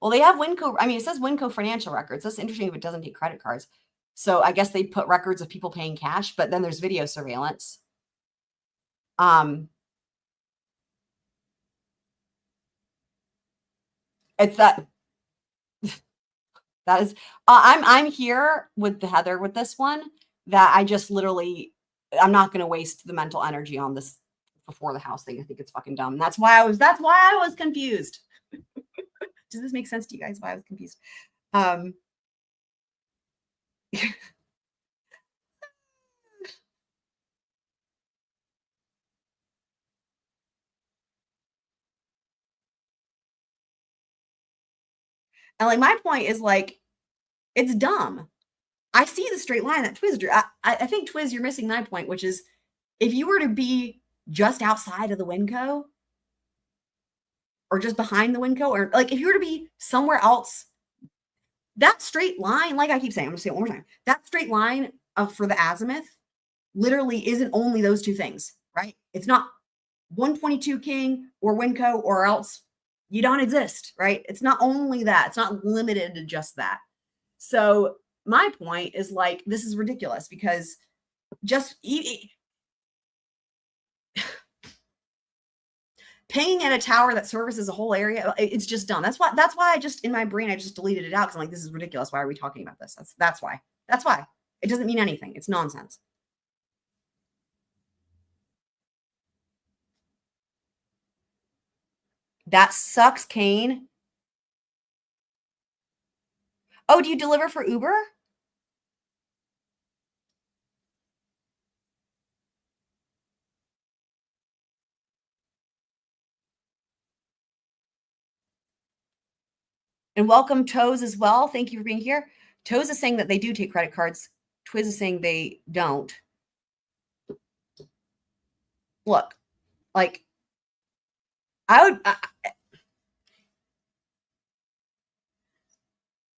Well, they have Winco. I mean, it says Winco financial records. That's interesting if it doesn't take credit cards. So I guess they put records of people paying cash, but then there's video surveillance. It's that is I'm here with the Heather with this one, that I just literally, I'm not going to waste the mental energy on this before the house thing. I think it's fucking dumb. That's why I was confused. Does this make sense to you guys why I was confused? And like, my point is like, it's dumb. I see the straight line that Twiz drew. I think, Twiz, you're missing my point, which is if you were to be just outside of the Winco or just behind the Winco, or like if you were to be somewhere else, that straight line, like I keep saying, I'm gonna say it one more time, that straight line for the azimuth literally isn't only those two things, right? It's not 122 king or Winco or else you don't exist, right? It's not only that. It's not limited to just that. So my point is like, this is ridiculous because just paying at a tower that services a whole area, it's just dumb. That's why I just, in my brain, I just deleted it out because I'm like, this is ridiculous. Why are we talking about this? That's why. It doesn't mean anything. It's nonsense. That sucks, Kane. Oh, do you deliver for Uber? And welcome, Toes, as well. Thank you for being here. Toes is saying that they do take credit cards. Twiz is saying they don't. Look, like,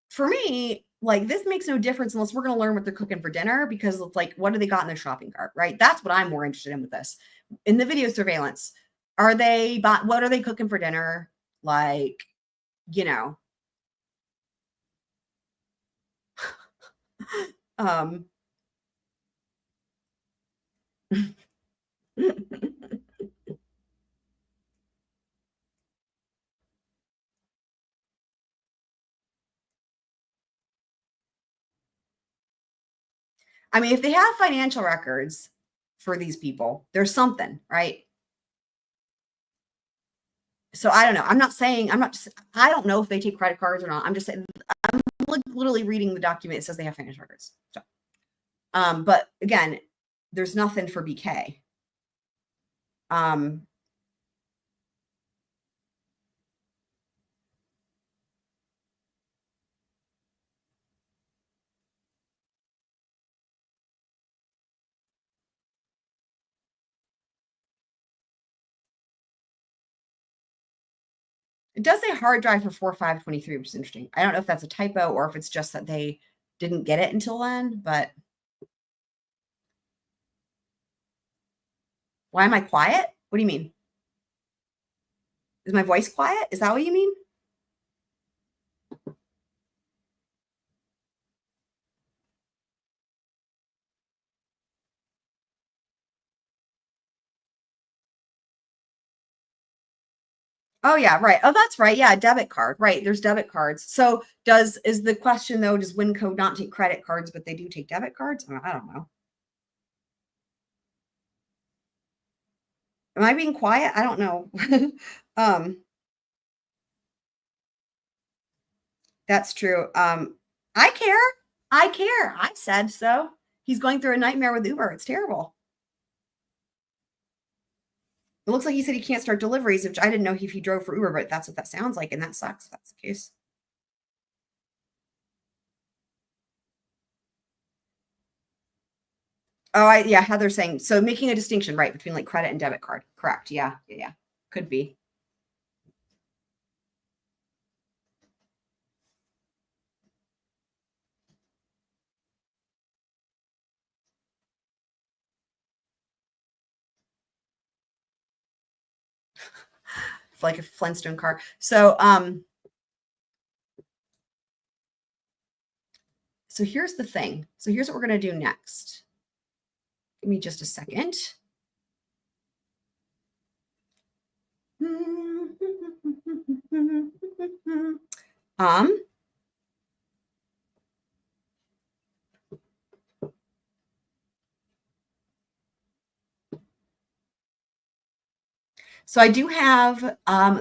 for me, like, this makes no difference unless we're going to learn what they're cooking for dinner, because it's like, what do they got in their shopping cart, right? That's what I'm more interested in with this. In the video surveillance, what are they cooking for dinner? Like, you know, I mean, if they have financial records for these people, there's something, right? So I don't know. I don't know if they take credit cards or not. I'm just saying, I'm literally reading the document. It says they have financial records. So, but again, there's nothing for BK. It does say hard drive for 4/5/23, which is interesting. I don't know if that's a typo or if it's just that they didn't get it until then, but why am I quiet? What do you mean? Is my voice quiet? Is that what you mean? Oh yeah, right. Oh, that's right. Yeah, debit card. Right. There's debit cards. So is the question though, does Winco not take credit cards, but they do take debit cards? I don't know. Am I being quiet? I don't know. That's true. I care. I said so. He's going through a nightmare with Uber. It's terrible. It looks like he said he can't start deliveries, which I didn't know if he drove for Uber, but that's what that sounds like, and that sucks if that's the case. Oh, yeah, Heather's saying, so making a distinction, right, between like credit and debit card. Correct. Yeah. Could be. Like a Flintstone car. So here's the thing. So here's what we're going to do next. Give me just a second. So I do have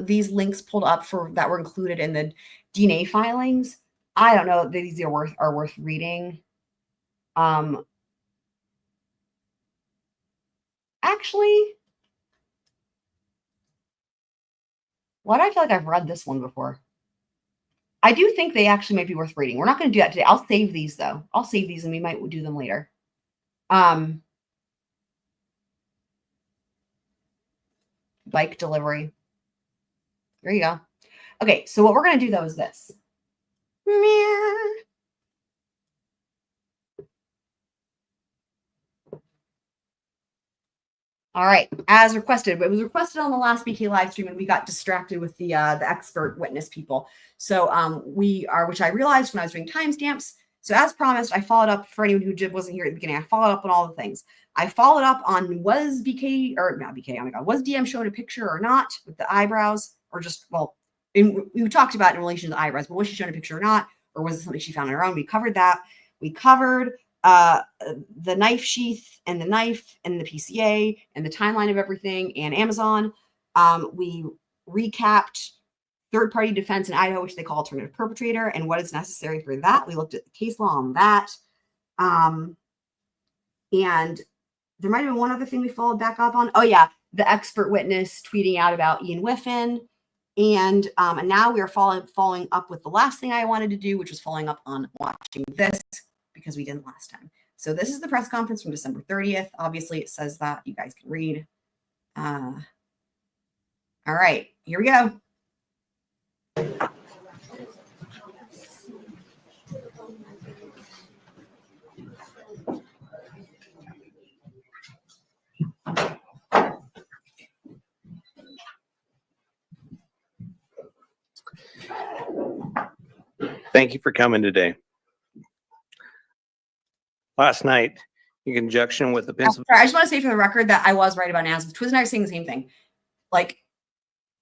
these links pulled up for that were included in the DNA filings. I don't know if these are worth reading. Actually, why do I feel like I've read this one before? I do think they actually might be worth reading. We're not going to do that today. I'll save these though. I'll save these and we might do them later. Bike delivery. There you go. Okay, so what we're going to do though is this. All right, as requested. It was requested on the last BK live stream, and we got distracted with the expert witness people. So which I realized when I was doing timestamps. So as promised, I followed up for anyone who wasn't here at the beginning. I followed up on all the things. I followed up on was BK or not BK? Oh my God, was DM showing a picture or not with the eyebrows, or just we talked about it in relation to the eyebrows, but was she showing a picture or not, or was it something she found on her own? We covered that. We covered the knife sheath and the knife and the PCA and the timeline of everything and Amazon. We recapped third-party defense in Idaho, which they call alternative perpetrator, and what is necessary for that. We looked at the case law on that. And there might have been one other thing we followed back up on. Oh yeah, the expert witness tweeting out about Ian Whiffin. And now we are following up with the last thing I wanted to do, which was following up on watching this, because we didn't last time. So this is the press conference from December 30th. Obviously, it says that. You guys can read. All right, here we go. Thank you for coming today. Last night, in conjunction with the Pennsylvania... Sorry, I just want to say for the record that I was right about Naz. Twiz and I are saying the same thing. Like,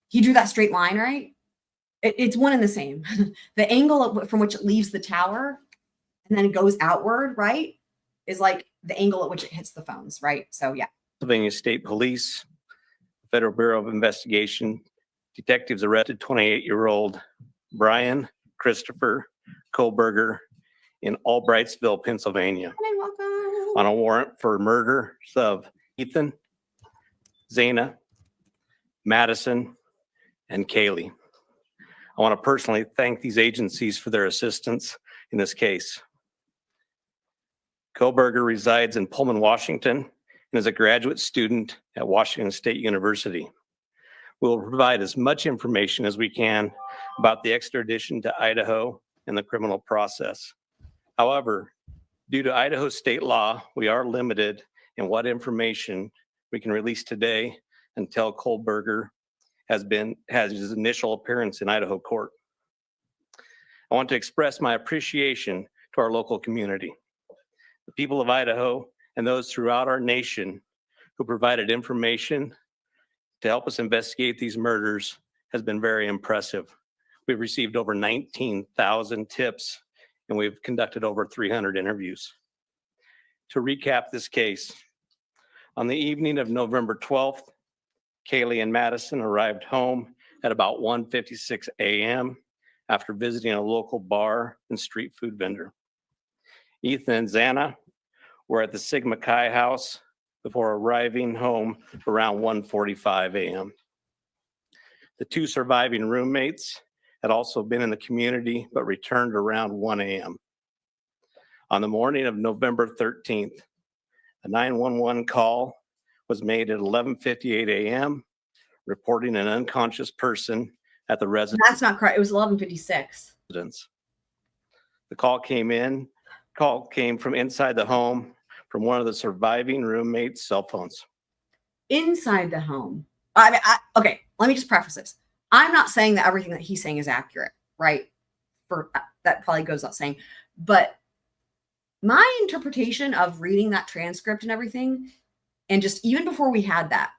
he drew that straight line, right? It's one and the same. The angle from which it leaves the tower and then it goes outward, right, is like the angle at which it hits the phones, right? So, yeah. Pennsylvania State Police, Federal Bureau of Investigation, detectives arrested 28-year-old Bryan Christopher Kohberger in Albrightsville, Pennsylvania, on a warrant for murder of Ethan, Zana, Madison, and Kaylee. I want to personally thank these agencies for their assistance in this case. Kohberger resides in Pullman, Washington, and is a graduate student at Washington State University. We'll provide as much information as we can about the extradition to Idaho and the criminal process. However, due to Idaho state law, we are limited in what information we can release today until Kohberger has his initial appearance in Idaho court. I want to express my appreciation to our local community, the people of Idaho, and those throughout our nation who provided information to help us investigate these murders has been very impressive. We've received over 19,000 tips, and we've conducted over 300 interviews. To recap this case, on the evening of November 12th, Kaylee and Madison arrived home at about 1:56 a.m. after visiting a local bar and street food vendor. Ethan and Zana were at the Sigma Chi house before arriving home around 1:45 a.m. The two surviving roommates had also been in the community but returned around 1 a.m. On the morning of November 13th, a 911 call was made at 11:58 a.m. reporting an unconscious person at the residence. That's not correct. It was 11:56. The call came from inside the home from one of the surviving roommates' cell phones. Inside the home. Okay, let me just preface this. I'm not saying that everything that he's saying is accurate, right? That probably goes without saying. But my interpretation of reading that transcript and everything, and just even before we had that,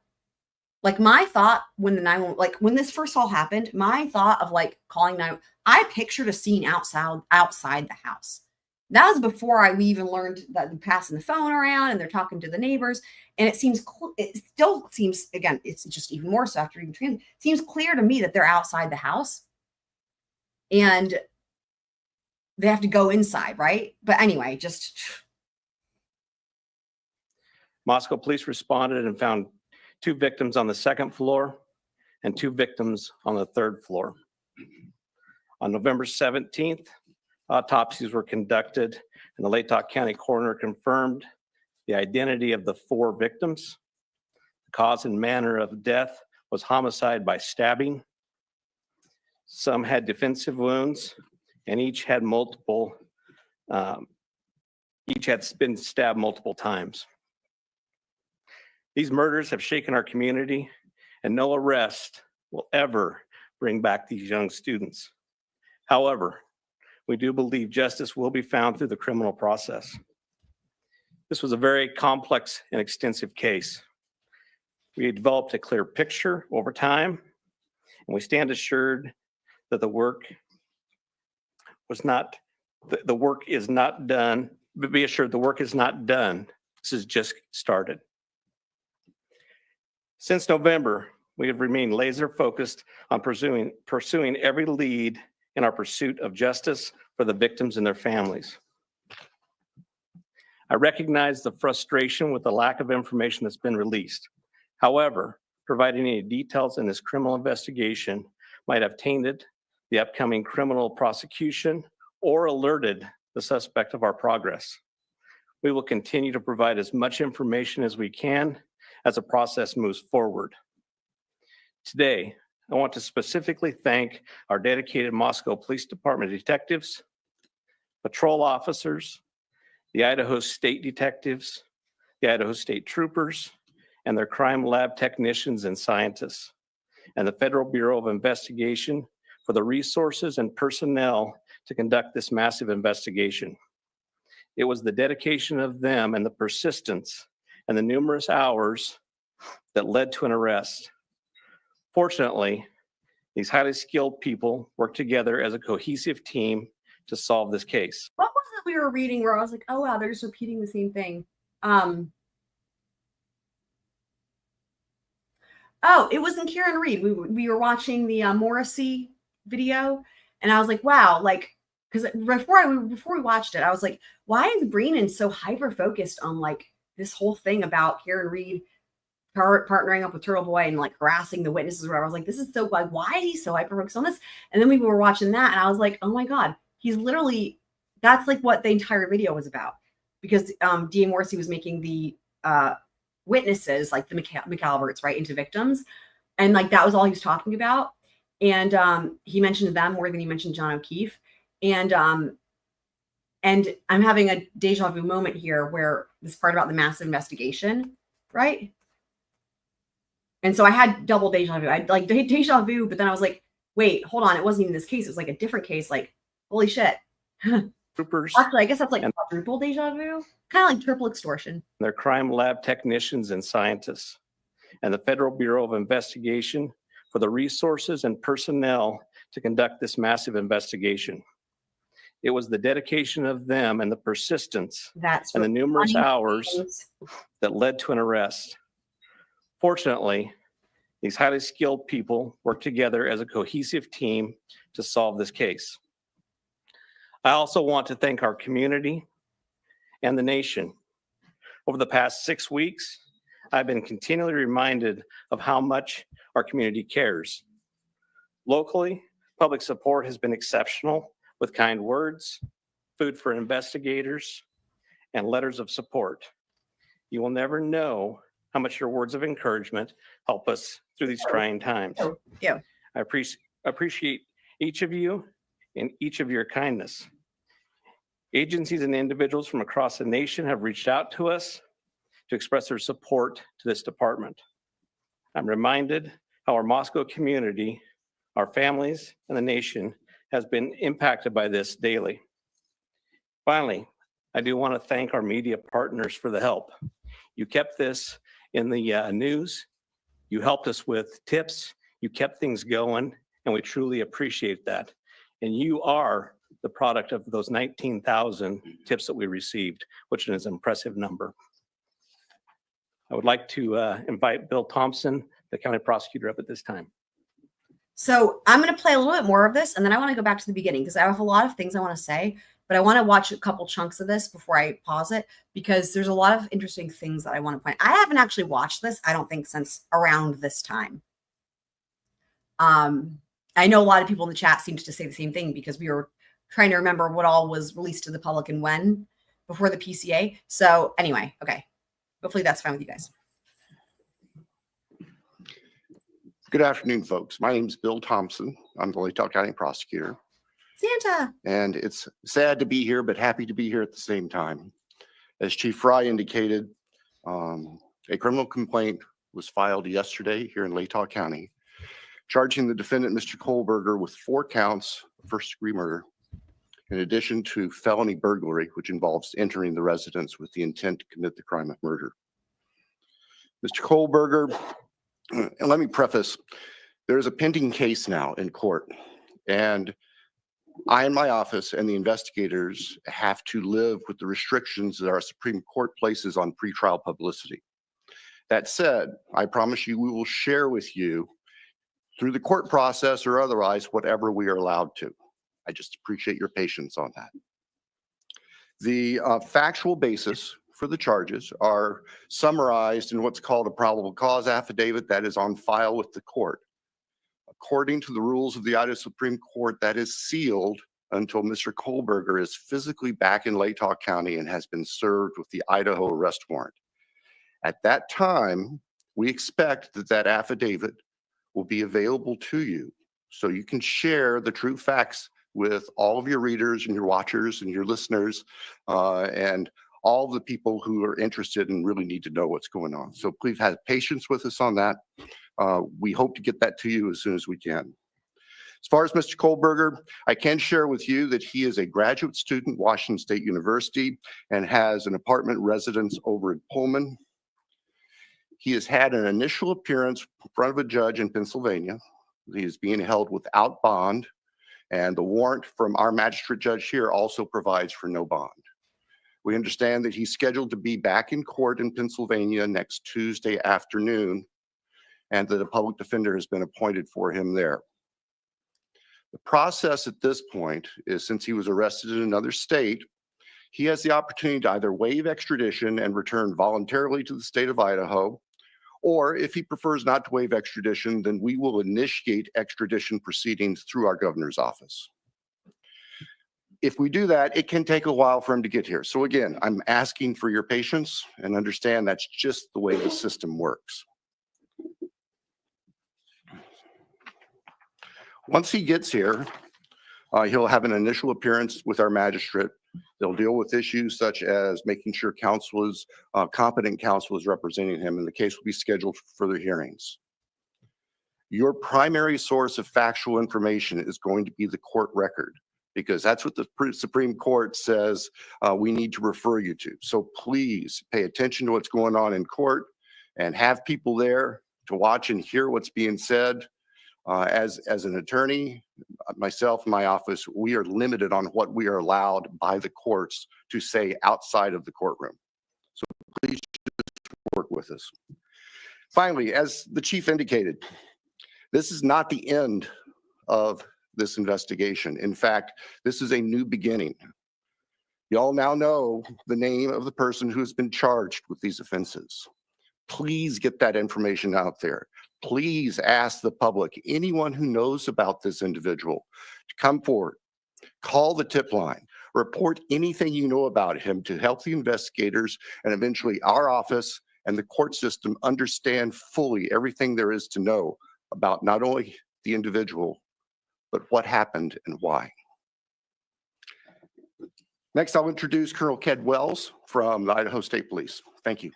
Like my thought when the 911, like when this first all happened, my thought of like calling 911, I pictured a scene outside the house. That was before we even learned that they're passing the phone around and they're talking to the neighbors. And it still seems, again, it's just even more so after even trans, it seems clear to me that they're outside the house and they have to go inside, right? But anyway, just. Moscow police responded and found 2 victims on the 2nd floor and 2 victims on the 3rd floor. On November 17th, autopsies were conducted and the Latah County coroner confirmed the identity of the 4 victims. The cause and manner of death was homicide by stabbing. Some had defensive wounds and each had been stabbed multiple times. These murders have shaken our community, and no arrest will ever bring back these young students. However, we do believe justice will be found through the criminal process. This was a very complex and extensive case. We developed a clear picture over time, and we stand assured that the work is not done, but be assured the work is not done. This has just started. Since November, we have remained laser focused on pursuing every lead in our pursuit of justice for the victims and their families. I recognize the frustration with the lack of information that's been released. However, providing any details in this criminal investigation might have tainted the upcoming criminal prosecution or alerted the suspect of our progress. We will continue to provide as much information as we can as the process moves forward. Today, I want to specifically thank our dedicated Moscow Police Department detectives, patrol officers, the Idaho State detectives, the Idaho State troopers, and their crime lab technicians and scientists, and the Federal Bureau of Investigation for the resources and personnel to conduct this massive investigation. It was the dedication of them and the persistence and the numerous hours that led to an arrest. Fortunately, these highly skilled people worked together as a cohesive team to solve this case. What was it we were reading where I was like, oh wow, they're just repeating the same thing? Oh, it was in Karen Reed. We were watching the Morrissey video, and I was like, wow, like, because before we watched it, I was like, why is Bryan so hyper focused on like this whole thing about Karen Reed partnering up with Turtle Boy and like harassing the witnesses or whatever? I was like, this is so, like, why is he so hyper focused on this? And then we were watching that, and I was like, oh my God, he's literally, that's like what the entire video was about, because D.A. Morrissey was making the witnesses, like the McAlberts, right, into victims. And like, that was all he was talking about. And he mentioned them more than he mentioned John O'Keefe. And I'm having a deja vu moment here where this part about the massive investigation, right? And so I had double deja vu. I like deja vu, but then I was like, wait, hold on. It wasn't even this case. It was like a different case. Like, holy shit. Troopers. Actually, I guess that's like quadruple deja vu. Kind of like triple extortion. Their crime lab technicians and scientists, and the Federal Bureau of Investigation for the resources and personnel to conduct this massive investigation. It was the dedication of them and the persistence and the numerous hours that led to an arrest. Fortunately, these highly skilled people worked together as a cohesive team to solve this case. I also want to thank our community and the nation. Over the past 6 weeks, I've been continually reminded of how much our community cares. Locally, public support has been exceptional with kind words, food for investigators, and letters of support. You will never know how much your words of encouragement help us through these trying times. Yeah. I appreciate each of you and each of your kindness. Agencies and individuals from across the nation have reached out to us to express their support to this department. I'm reminded how our Moscow community, our families, and the nation has been impacted by this daily. Finally, I do want to thank our media partners for the help. You kept this in the news. You helped us with tips, you kept things going, and we truly appreciate that. And you are the product of those 19,000 tips that we received, which is an impressive number. I would like to invite Bill Thompson, the county prosecutor, up at this time. So I'm going to play a little bit more of this, and then I want to go back to the beginning because I have a lot of things I want to say, but I want to watch a couple chunks of this before I pause it because there's a lot of interesting things that I want to point. I haven't actually watched this, I don't think, since around this time. I know a lot of people in the chat seemed to say the same thing because we were trying to remember what all was released to the public and when before the PCA. So anyway, okay. Hopefully that's fine with you guys. Good afternoon, folks. My name is Bill Thompson. I'm the Latah County prosecutor. Santa. And it's sad to be here, but happy to be here at the same time. As Chief Fry indicated, a criminal complaint was filed yesterday here in Latah County, charging the defendant, Mr. Kohberger, with 4 counts of first-degree murder, in addition to felony burglary, which involves entering the residence with the intent to commit the crime of murder. Mr. Kohberger, and let me preface, there is a pending case now in court, and I and my office and the investigators have to live with the restrictions that our Supreme Court places on pretrial publicity. That said, I promise you we will share with you through the court process or otherwise whatever we are allowed to. I just appreciate your patience on that. The factual basis for the charges are summarized in what's called a probable cause affidavit that is on file with the court. According to the rules of the Idaho Supreme Court, that is sealed until Mr. Kohberger is physically back in Latah County and has been served with the Idaho arrest warrant. At that time, we expect that that affidavit will be available to you so you can share the true facts with all of your readers and your watchers and your listeners and all the people who are interested and really need to know what's going on. So please have patience with us on that. We hope to get that to you as soon as we can. As far as Mr. Kohberger, I can share with you that he is a graduate student at Washington State University and has an apartment residence over in Pullman. He has had an initial appearance in front of a judge in Pennsylvania. He is being held without bond, and the warrant from our magistrate judge here also provides for no bond. We understand that he's scheduled to be back in court in Pennsylvania next Tuesday afternoon, and that a public defender has been appointed for him there. The process at this point is, since he was arrested in another state, he has the opportunity to either waive extradition and return voluntarily to the state of Idaho, or if he prefers not to waive extradition, then we will initiate extradition proceedings through our governor's office. If we do that, it can take a while for him to get here. So again, I'm asking for your patience and understand that's just the way the system works. Once he gets here, he'll have an initial appearance with our magistrate. They'll deal with issues such as making sure counsel is, competent counsel is representing him, and the case will be scheduled for further hearings. Your primary source of factual information is going to be the court record, because that's what the Supreme Court says we need to refer you to. So please pay attention to what's going on in court and have people there to watch and hear what's being said. As an attorney, myself and my office, we are limited on what we are allowed by the courts to say outside of the courtroom. So please just work with us. Finally, as the chief indicated, this is not the end of this investigation. In fact, this is a new beginning. You all now know the name of the person who has been charged with these offenses. Please get that information out there. Please ask the public, anyone who knows about this individual, to come forward, call the tip line, report anything you know about him to help the investigators and eventually our office and the court system understand fully everything there is to know about not only the individual, but what happened and why. Next, I'll introduce Colonel Ked Wells from the Idaho State Police. Thank you.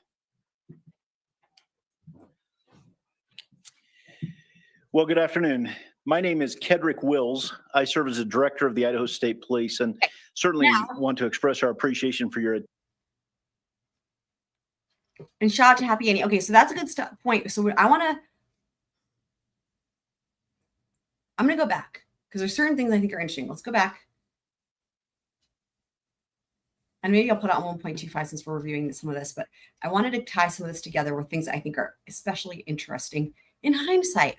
Well, good afternoon. My name is Kedrick Wills. I serve as the director of the Idaho State Police, and certainly want to express our appreciation for your. And shout out to Happy Annie. Okay, so that's a good point. So I want to I'm going to go back because there's certain things I think are interesting. Let's go back. And maybe I'll put out 1.25 since we're reviewing some of this, but I wanted to tie some of this together with things I think are especially interesting in hindsight.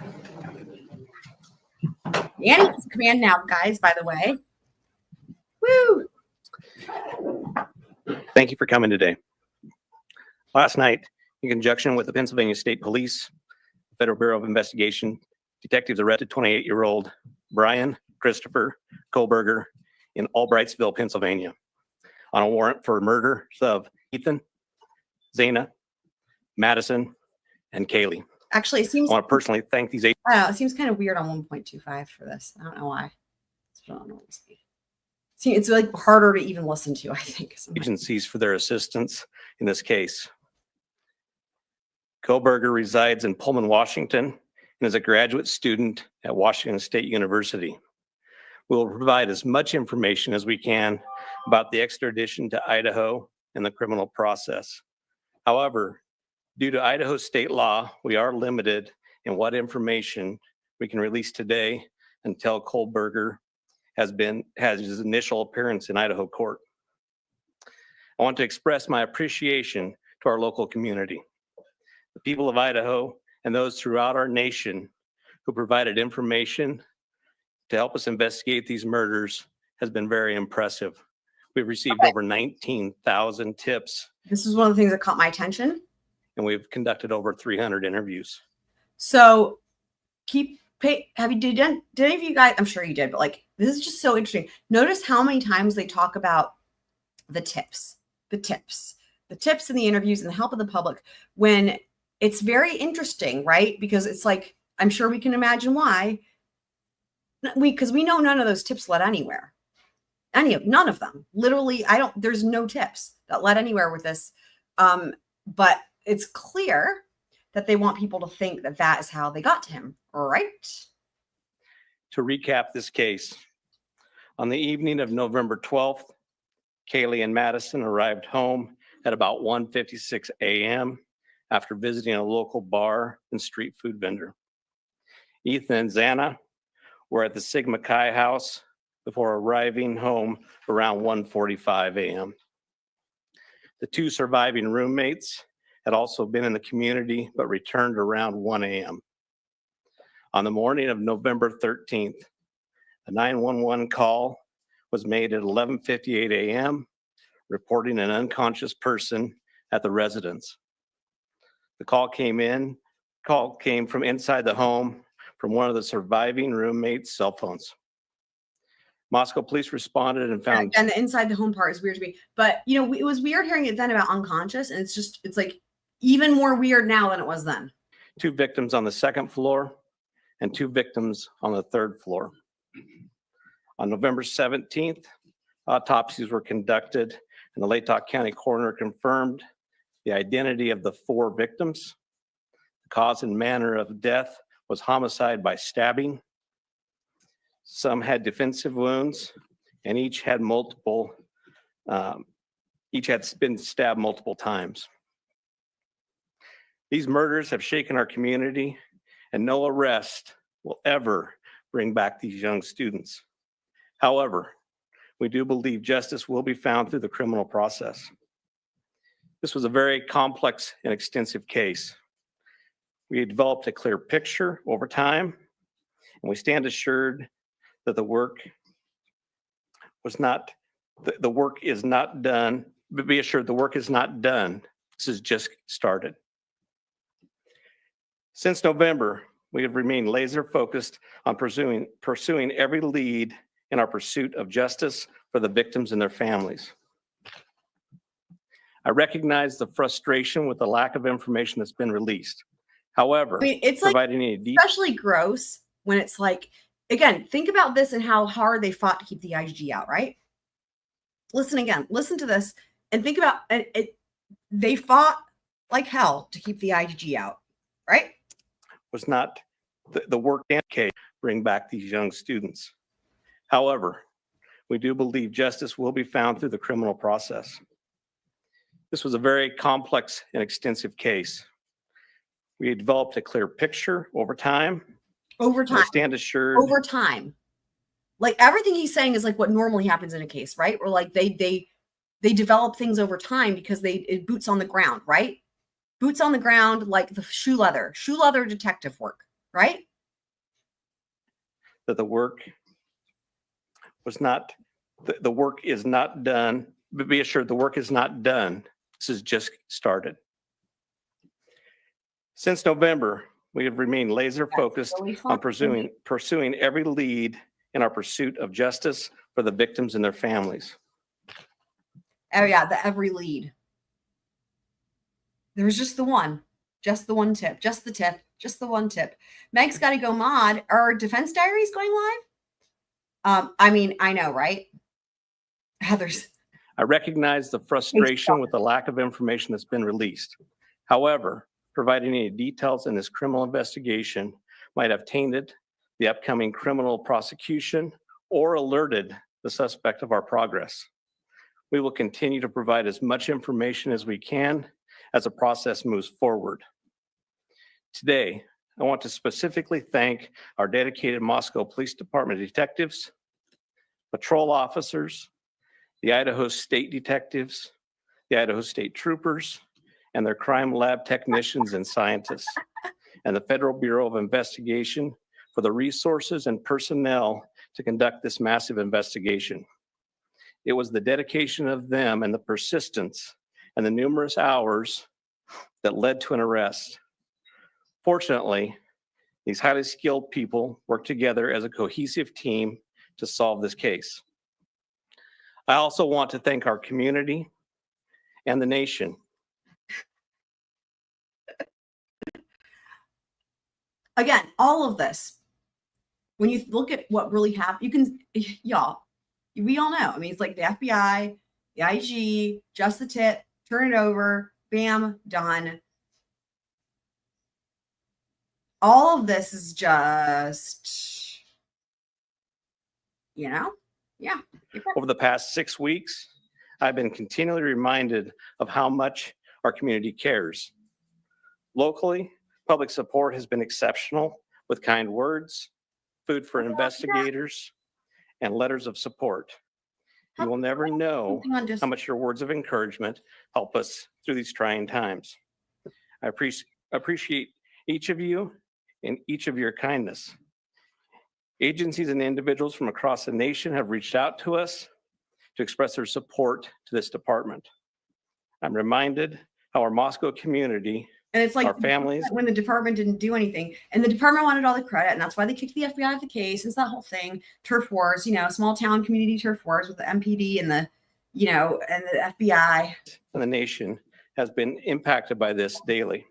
Annie has command now, guys, by the way. Woo! Thank you for coming today. Last night, in conjunction with the Pennsylvania State Police, Federal Bureau of Investigation, detectives arrested 28-year-old Bryan Christopher Kohberger in Albrightsville, Pennsylvania, on a warrant for murders of Ethan, Zana, Madison, and Kaylee. Actually, it seems I want to personally thank these I don't know, it seems kind of weird on 1.25 for this. I don't know why. Let's put it on normal speed. See, it's like harder to even listen to, I think. agencies for their assistance in this case. Kohberger resides in Pullman, Washington, and is a graduate student at Washington State University. We will provide as much information as we can about the extradition to Idaho and the criminal process. However, due to Idaho state law, we are limited in what information we can release today until Kohberger has his initial appearance in Idaho court. I want to express my appreciation to our local community, the people of Idaho, and those throughout our nation who provided information to help us investigate these murders has been very impressive. We've received over 19,000 tips. This is one of the things that caught my attention. And we've conducted over 300 interviews. So did any of you guys, I'm sure you did, but like, this is just so interesting. Notice how many times they talk about the tips in the interviews and the help of the public, when it's very interesting, right? Because it's like, I'm sure we can imagine why. Because we know none of those tips led anywhere. None of them. Literally, there's no tips that led anywhere with this. But it's clear that they want people to think that that is how they got to him, right? To recap this case, on the evening of November 12th, Kaylee and Madison arrived home at about 1:56 a.m. after visiting a local bar and street food vendor. Ethan and Zana were at the Sigma Chi house before arriving home around 1:45 a.m. The two surviving roommates had also been in the community but returned around 1 a.m. On the morning of November 13th, a 911 call was made at 11:58 a.m. reporting an unconscious person at the residence. The call came from inside the home from one of the surviving roommates' cell phones. Moscow police responded and found. And the inside the home part is weird to me, but it was weird hearing it then about unconscious, and it's like even more weird now than it was then. 2 victims on the 2nd floor and 2 victims on the 3rd floor. On November 17th, autopsies were conducted, and the Latah County coroner confirmed the identity of the 4 victims. The cause and manner of death was homicide by stabbing. Some had defensive wounds, and each had been stabbed multiple times. These murders have shaken our community, and no arrest will ever bring back these young students. However, we do believe justice will be found through the criminal process. This was a very complex and extensive case. We developed a clear picture over time, and we stand assured that the work is not done, but be assured the work is not done. This has just started. Since November, we have remained laser focused on pursuing every lead in our pursuit of justice for the victims and their families. I recognize the frustration with the lack of information that's been released. However, it's like especially gross when it's like, again, think about this and how hard they fought to keep the IGG out, right? Listen to this and think about it. They fought like hell to keep the IGG out, right? Was not the work and case bring back these young students. However, we do believe justice will be found through the criminal process. This was a very complex and extensive case. We developed a clear picture over time, Over And I time. stand assured Over time. Like everything he's saying is like what normally happens in a case, right? Or like they develop things over time because it boots on the ground, right? Boots on the ground, like the shoe leather detective work, right? that the work was not, the work is not done, but be assured the work is not done. This has just started. Since November, we have remained laser focused really fun. on pursuing every lead in our pursuit of justice for the victims and their families. Oh yeah, the every lead. There was just the one tip, just the one tip. Meg's got to go mod. Are defense diaries going live? I mean, I know, right? Heather's. I recognize the frustration with the lack of information that's been released. However, providing any details in this criminal investigation might have tainted the upcoming criminal prosecution or alerted the suspect of our progress. We will continue to provide as much information as we can as the process moves forward. Today, I want to specifically thank our dedicated Moscow Police Department detectives, patrol officers, the Idaho State detectives, the Idaho State troopers, and their crime lab technicians and scientists, and the Federal Bureau of Investigation for the resources and personnel to conduct this massive investigation. It was the dedication of them and the persistence and the numerous hours that led to an arrest. Fortunately, these highly skilled people worked together as a cohesive team to solve this case. I also want to thank our community and the nation. Again, all of this, when you look at what really happened, you can, y'all, we all know. I mean, it's like the FBI, the IG, just the tip, turn it over, bam, done. All of this is just, yeah. Over the past 6 weeks, I've been continually reminded of how much our community cares. Locally, public support has been exceptional with kind words, food for investigators, and letters of support. You will never know how much your words of encouragement help us through these trying times. I appreciate each of you and each of your kindness. Agencies and individuals from across the nation have reached out to us to express their support to this department. I'm reminded how our Moscow community, and it's like our families, when the department didn't do anything, and the department wanted all the credit, and that's why they kicked the FBI out of the case. It's that whole thing, turf wars, small town community turf wars with the MPD and the, and the FBI. And the nation has been impacted by this daily.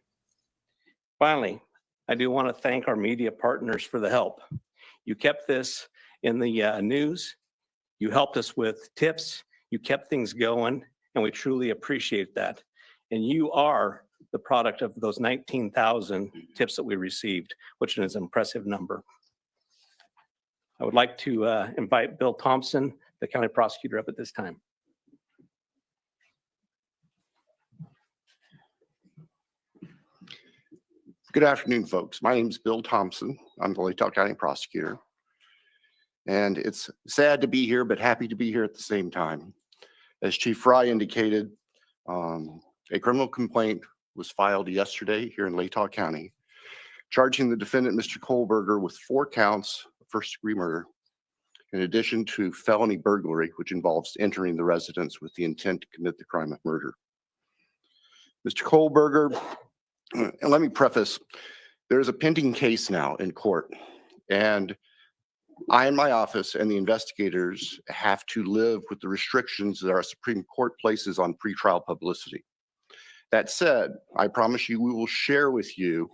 Finally, I do want to thank our media partners for the help. You kept this in the news. You helped us with tips. You kept things going, and we truly appreciate that. And you are the product of those 19,000 tips that we received, which is an impressive number. I would like to invite Bill Thompson, the county prosecutor, up at this time. Good afternoon, folks. My name is Bill Thompson. I'm the Latah County prosecutor. And it's sad to be here, but happy to be here at the same time. As Chief Fry indicated, a criminal complaint was filed yesterday here in Latah County, charging the defendant, Mr. Kohberger, with 4 counts of first-degree murder, in addition to felony burglary, which involves entering the residence with the intent to commit the crime of murder. Mr. Kohberger, and let me preface, there's a pending case now in court, and I and my office and the investigators have to live with the restrictions that our Supreme Court places on pretrial publicity. That said, I promise you we will share with you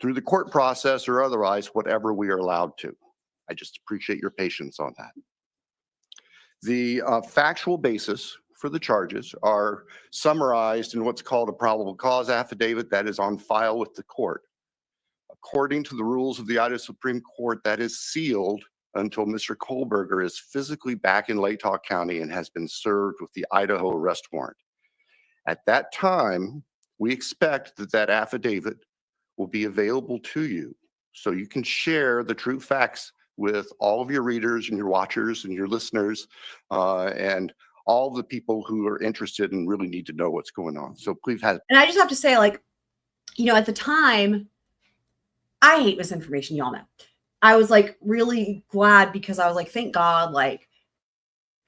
through the court process or otherwise whatever we are allowed to. I just appreciate your patience on that. The factual basis for the charges are summarized in what's called a probable cause affidavit that is on file with the court. According to the rules of the Idaho Supreme Court, that is sealed until Mr. Kohberger is physically back in Latah County and has been served with the Idaho arrest warrant. At that time, we expect that that affidavit will be available to you so you can share the true facts with all of your readers and your watchers and your listeners, and all the people who are interested and really need to know what's going on. So please have. And I just have to say, like, at the time, I hate misinformation, y'all know. I was like really glad because I was like, thank God, like,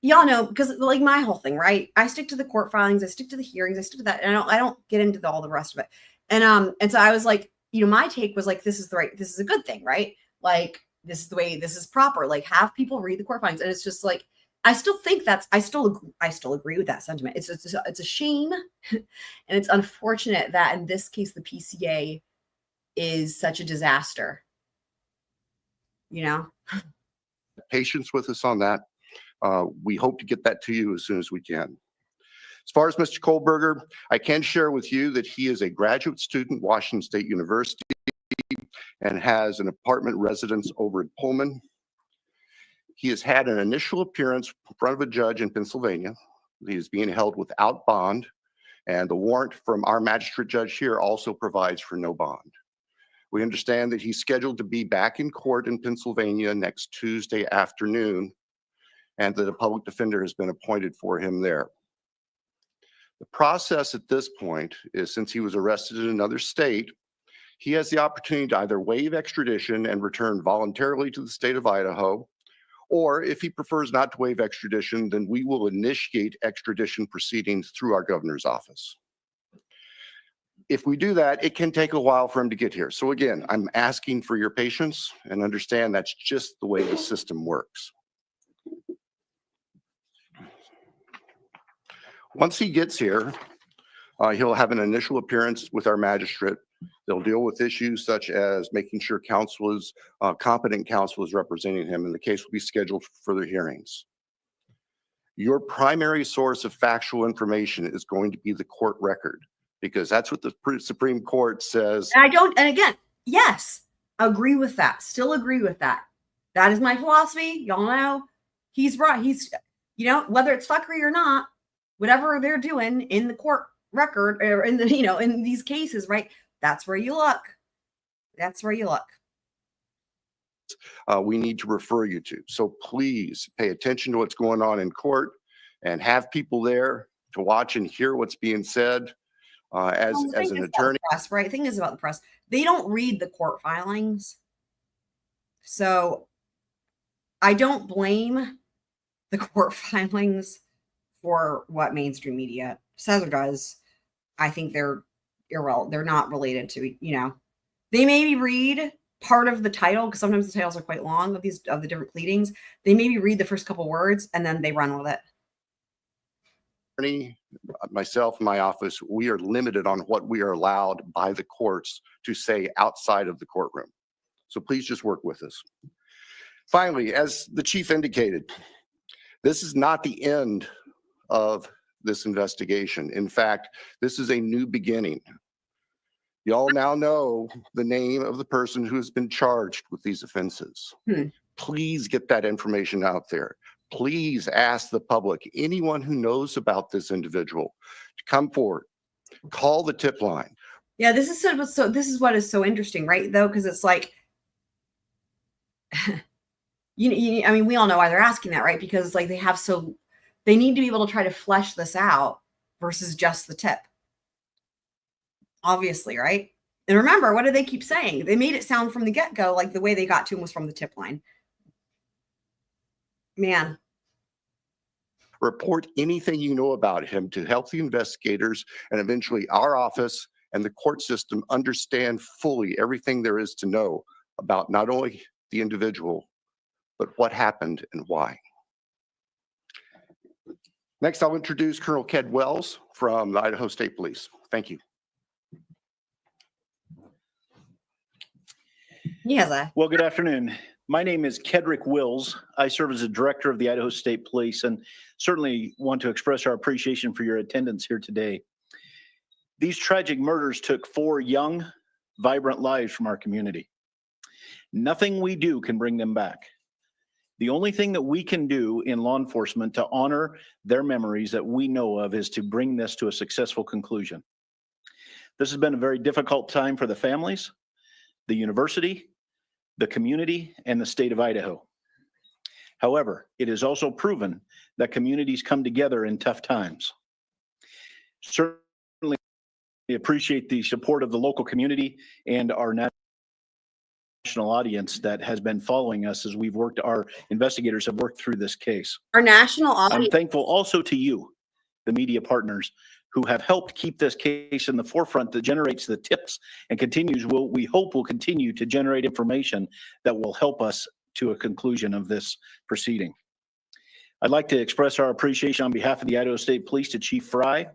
y'all know, because like my whole thing, right? I stick to the court filings, I stick to the hearings, I stick to that, and I don't get into all the rest of it. And so I was like, my take was like, this is a good thing, right? Like, this is the way, this is proper. Like, have people read the court filings, and it's just like, I still agree with that sentiment. It's a shame, and it's unfortunate that in this case the PCA is such a disaster. Patience with us on that. We hope to get that to you as soon as we can. As far as Mr. Kohberger, I can share with you that he is a graduate student at Washington State University and has an apartment residence over in Pullman. He has had an initial appearance in front of a judge in Pennsylvania. He is being held without bond, and the warrant from our magistrate judge here also provides for no bond. We understand that he's scheduled to be back in court in Pennsylvania next Tuesday afternoon, and that a public defender has been appointed for him there. The process at this point is, since he was arrested in another state, he has the opportunity to either waive extradition and return voluntarily to the state of Idaho, or if he prefers not to waive extradition, then we will initiate extradition proceedings through our governor's office. If we do that, it can take a while for him to get here. So again, I'm asking for your patience and understand that's just the way the system works. Once he gets here, he'll have an initial appearance with our magistrate. They'll deal with issues such as making sure competent counsel is representing him, and the case will be scheduled for further hearings. Your primary source of factual information is going to be the court record, because that's what the Supreme Court says. And again, yes, agree with that. Still agree with that. That is my philosophy. Y'all know he's right. He's, whether it's fuckery or not, whatever they're doing in the court record or in the, in these cases, right? That's where you look. That's where you look. We need to refer you to. So please pay attention to what's going on in court and have people there to watch and hear what's being said. As an attorney, press, right? The thing is about the press, they don't read the court filings. So I don't blame the court filings for what mainstream media says or does. I think they're irrelevant. They're not related to, they maybe read part of the title, because sometimes the titles are quite long of the different pleadings. They maybe read the first couple words and then they run with it. Myself, my office, we are limited on what we are allowed by the courts to say outside of the courtroom. So please just work with us. Finally, as the chief indicated, this is not the end of this investigation. In fact, this is a new beginning. You all now know the name of the person who has been charged with these offenses. Please get that information out there. Please ask the public, anyone who knows about this individual, to come forward, call the tip line. Yeah, this is what is so interesting, right? Though, because it's like, I mean, we all know why they're asking that, right? Because like they need to be able to try to flesh this out versus just the tip. Obviously, right? And remember, what did they keep saying? They made it sound from the get-go like the way they got to him was from the tip line. Man. Report anything you know about him to help the investigators and eventually our office and the court system understand fully everything there is to know about not only the individual, but what happened and why. Next, I'll introduce Colonel Ked Wells from the Idaho State Police. Thank you. Well, good afternoon. My name is Kedrick Wills. I serve as the director of the Idaho State Police and certainly want to express our appreciation for your attendance here today. These tragic murders took 4 young, vibrant lives from our community. Nothing we do can bring them back. The only thing that we can do in law enforcement to honor their memories that we know of is to bring this to a successful conclusion. This has been a very difficult time for the families, the university, the community, and the state of Idaho. However, it is also proven that communities come together in tough times. Certainly appreciate the support of the local community and our national audience that has been following us as our investigators have worked through this case. Our national I'm audience. thankful also to you, the media partners, who have helped keep this case in the forefront that generates the tips and we hope will continue to generate information that will help us to a conclusion of this proceeding. I'd like to express our appreciation on behalf of the Idaho State Police to Chief Fry,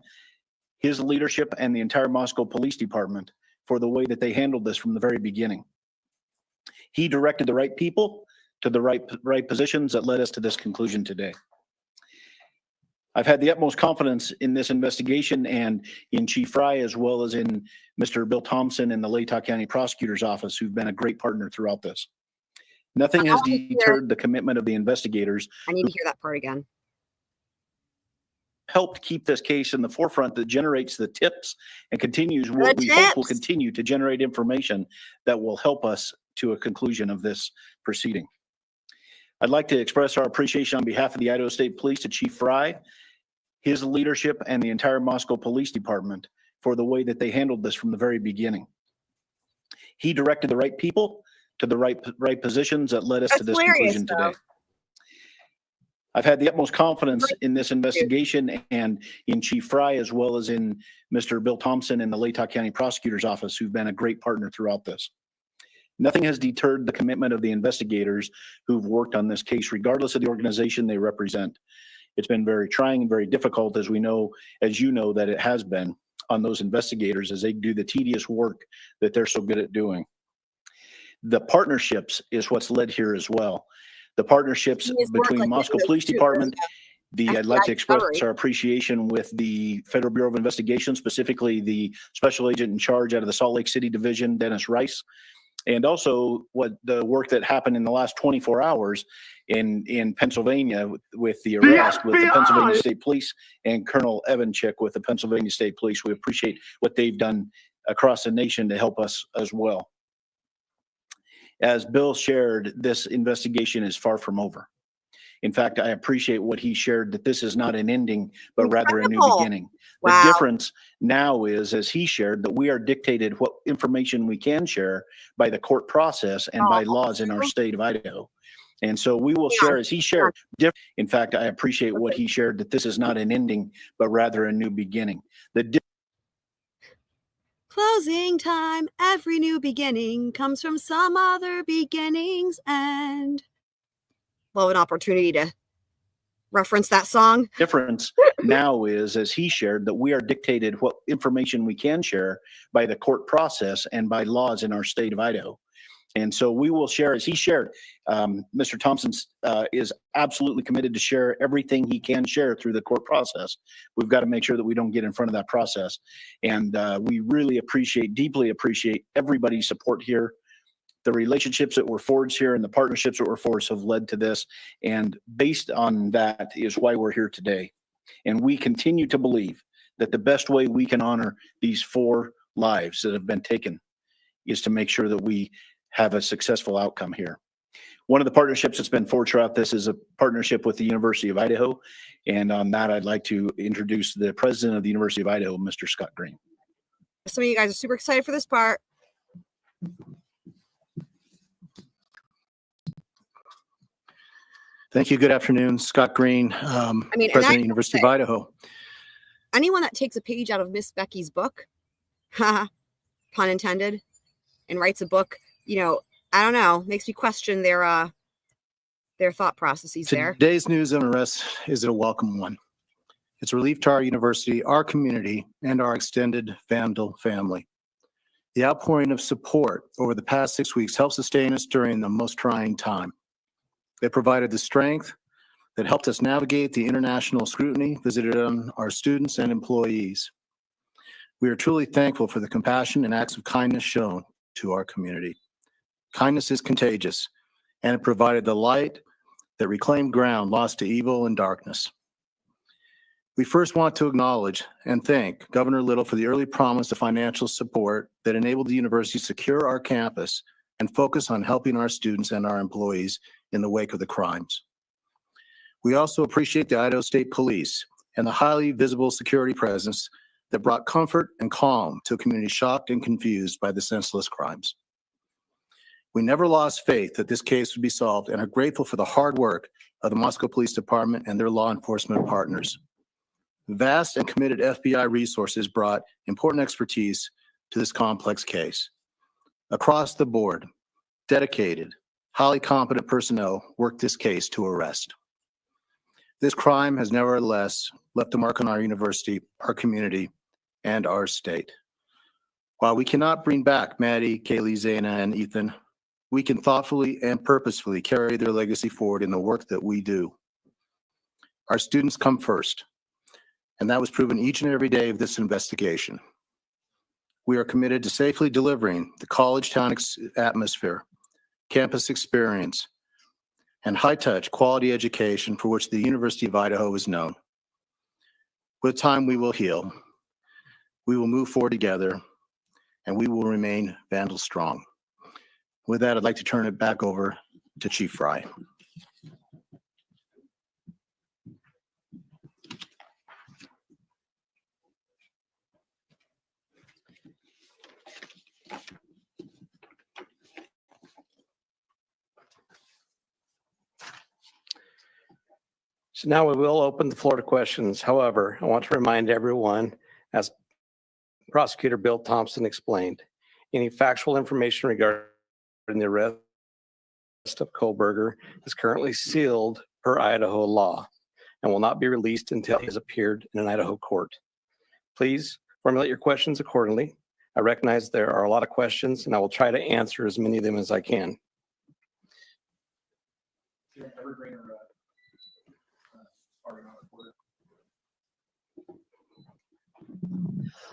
his leadership, and the entire Moscow Police Department for the way that they handled this from the very beginning. He directed the right people to the right positions that led us to this conclusion today. I've had the utmost confidence in this investigation and in Chief Fry, as well as in Mr. Bill Thompson and the Latah County Prosecutor's Office, who've been a great partner throughout this. Nothing has deterred the commitment of the investigators. I need to hear that part again. Helped keep this case in the forefront that generates the tips and continues what we hope will continue to generate information that will help us to a conclusion of this proceeding. I'd like to express our appreciation on behalf of the Idaho State Police to Chief Fry, his leadership, and the entire Moscow Police Department for the way that they handled this from the very beginning. He directed the right people to the right positions that led us to this conclusion today. I've had the utmost confidence in this investigation and in Chief Fry, as well as in Mr. Bill Thompson and the Latah County Prosecutor's Office, who've been a great partner throughout this. Nothing has deterred the commitment of the investigators who've worked on this case, regardless of the organization they represent. It's been very trying and very difficult, as you know, that it has been on those investigators as they do the tedious work that they're so good at doing. The partnerships is what's led here as well. The partnerships between Moscow Police Department, I'd like to express our appreciation with the Federal Bureau of Investigation, specifically the special agent in charge out of the Salt Lake City Division, Dennis Rice, and also the work that happened in the last 24 hours in Pennsylvania with the arrest with the Pennsylvania State Police and Colonel Evanchik with the Pennsylvania State Police. We appreciate what they've done across the nation to help us as well. As Bill shared, this investigation is far from over. In fact, I appreciate what he shared, that this is not an ending, but rather a new beginning. Wow. The difference now is, as he shared, that we are dictated what information we can share by the court process and by laws in our state of Idaho. And so we will share, as he shared. In fact, I appreciate what he shared, that this is not an ending, but rather a new beginning. Closing time, every new beginning comes from some other beginning's end. Love an opportunity to reference that song. Difference now is, as he shared, that we are dictated what information we can share by the court process and by laws in our state of Idaho. And so we will share, as he shared, Mr. Thompson is absolutely committed to share everything he can share through the court process. We've got to make sure that we don't get in front of that process. And we really deeply appreciate everybody's support here. The relationships that were forged here and the partnerships that were forged have led to this. And based on that is why we're here today. And we continue to believe that the best way we can honor these 4 lives that have been taken is to make sure that we have a successful outcome here. One of the partnerships that's been forged throughout this is a partnership with the University of Idaho. And on that, I'd like to introduce the president of the University of Idaho, Mr. Scott Green. Some of you guys are super excited for this part. Thank you. Good afternoon. Scott Green, President of the University of Idaho. Anyone that takes a page out of Miss Becky's book, pun intended, and writes a book, I don't know, makes me question their thought processes there. Today's news and arrest is a welcome one. It's a relief to our university, our community, and our extended Vandal family. The outpouring of support over the past 6 weeks helped sustain us during the most trying time. It provided the strength that helped us navigate the international scrutiny visited on our students and employees. We are truly thankful for the compassion and acts of kindness shown to our community. Kindness is contagious, and it provided the light that reclaimed ground lost to evil and darkness. We first want to acknowledge and thank Governor Little for the early promise of financial support that enabled the university to secure our campus and focus on helping our students and our employees in the wake of the crimes. We also appreciate the Idaho State Police and the highly visible security presence that brought comfort and calm to a community shocked and confused by the senseless crimes. We never lost faith that this case would be solved and are grateful for the hard work of the Moscow Police Department and their law enforcement partners. Vast and committed FBI resources brought important expertise to this complex case. Across the board, dedicated, highly competent personnel worked this case to arrest. This crime has nevertheless left a mark on our university, our community, and our state. While we cannot bring back Maddie, Kaylee, Zaina, and Ethan, we can thoughtfully and purposefully carry their legacy forward in the work that we do. Our students come first, and that was proven each and every day of this investigation. We are committed to safely delivering the college town atmosphere, campus experience, and high-touch quality education for which the University of Idaho is known. With time, we will heal. We will move forward together, and we will remain Vandal strong. With that, I'd like to turn it back over to Chief Fry. So now we will open the floor to questions. However, I want to remind everyone, as Prosecutor Bill Thompson explained, any factual information regarding the arrest of Kohberger is currently sealed per Idaho law and will not be released until he has appeared in an Idaho court. Please formulate your questions accordingly. I recognize there are a lot of questions, and I will try to answer as many of them as I can.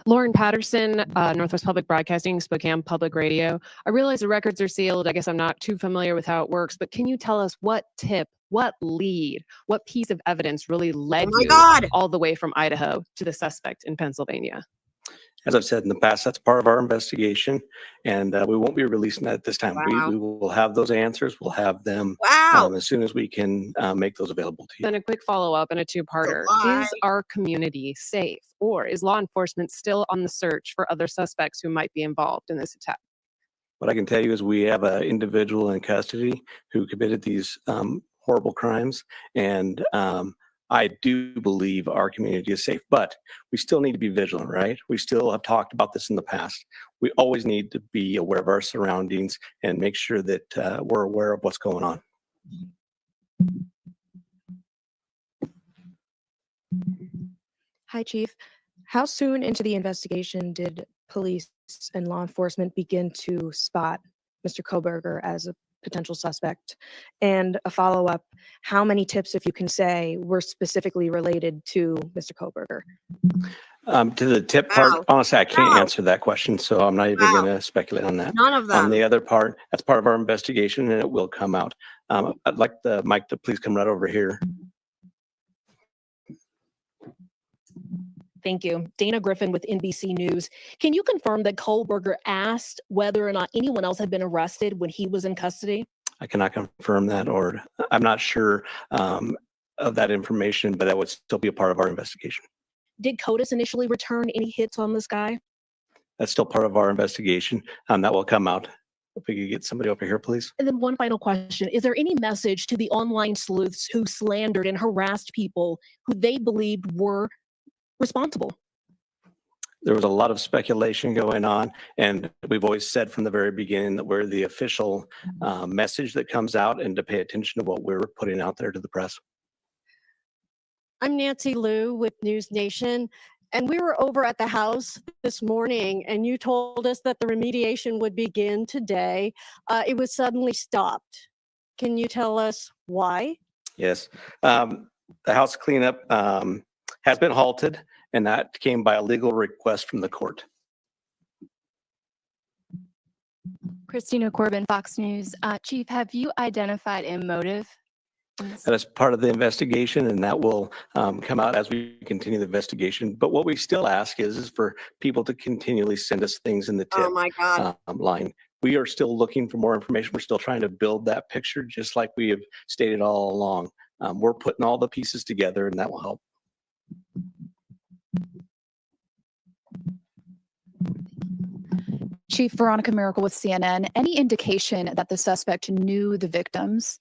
Lauren Patterson, Northwest Public Broadcasting, Spokane Public Radio. I realize the records are sealed. I guess I'm not too familiar with how it works, but can you tell us what tip, what lead, what piece of evidence really led you all the way from Idaho to the suspect in Pennsylvania? As I've said in the past, that's part of our investigation, and we won't be releasing that at this time. Wow. We will have those answers. We'll have them as soon as we can make those available to you. Then a quick follow-up and a two-parter. Is our community safe, or is law enforcement still on the search for other suspects who might be involved in this attack? What I can tell you is we have an individual in custody who committed these horrible crimes, and I do believe our community is safe, but we still need to be vigilant, right? We still have talked about this in the past. We always need to be aware of our surroundings and make sure that we're aware of what's going on. Hi, Chief. How soon into the investigation did police and law enforcement begin to spot Mr. Kohberger as a potential suspect? And a follow-up, how many tips, if you can say, were specifically related to Mr. Kohberger? To the tip part, honestly, I can't answer that question, so I'm not even going to speculate on that. None of them. On the other part, that's part of our investigation, and it will come out. I'd like the mic to please come right over here. Thank you. Dana Griffin with NBC News. Can you confirm that Kohberger asked whether or not anyone else had been arrested when he was in custody? I cannot confirm that, or I'm not sure of that information, but that would still be a part of our investigation. Did CODIS initially return any hits on this guy? That's still part of our investigation. That will come out. If we could get somebody over here, please. And then one final question. Is there any message to the online sleuths who slandered and harassed people who they believed were responsible? There was a lot of speculation going on, and we've always said from the very beginning that we're the official message that comes out, and to pay attention to what we're putting out there to the press. I'm Nancy Liu with News Nation, and we were over at the house this morning, and you told us that the remediation would begin today. It was suddenly stopped. Can you tell us why? Yes. The house cleanup has been halted, and that came by a legal request from the court. Christina Corbin, Fox News. Chief, have you identified a motive? That is part of the investigation, and that will come out as we continue the investigation. But what we still ask is for people to continually send us things in the tip line. we are still looking for more information. We're still trying to build that picture, just like we have stated all along. We're putting all the pieces together, and that will help. Chief Veronica Miracle with CNN. Any indication that the suspect knew the victims?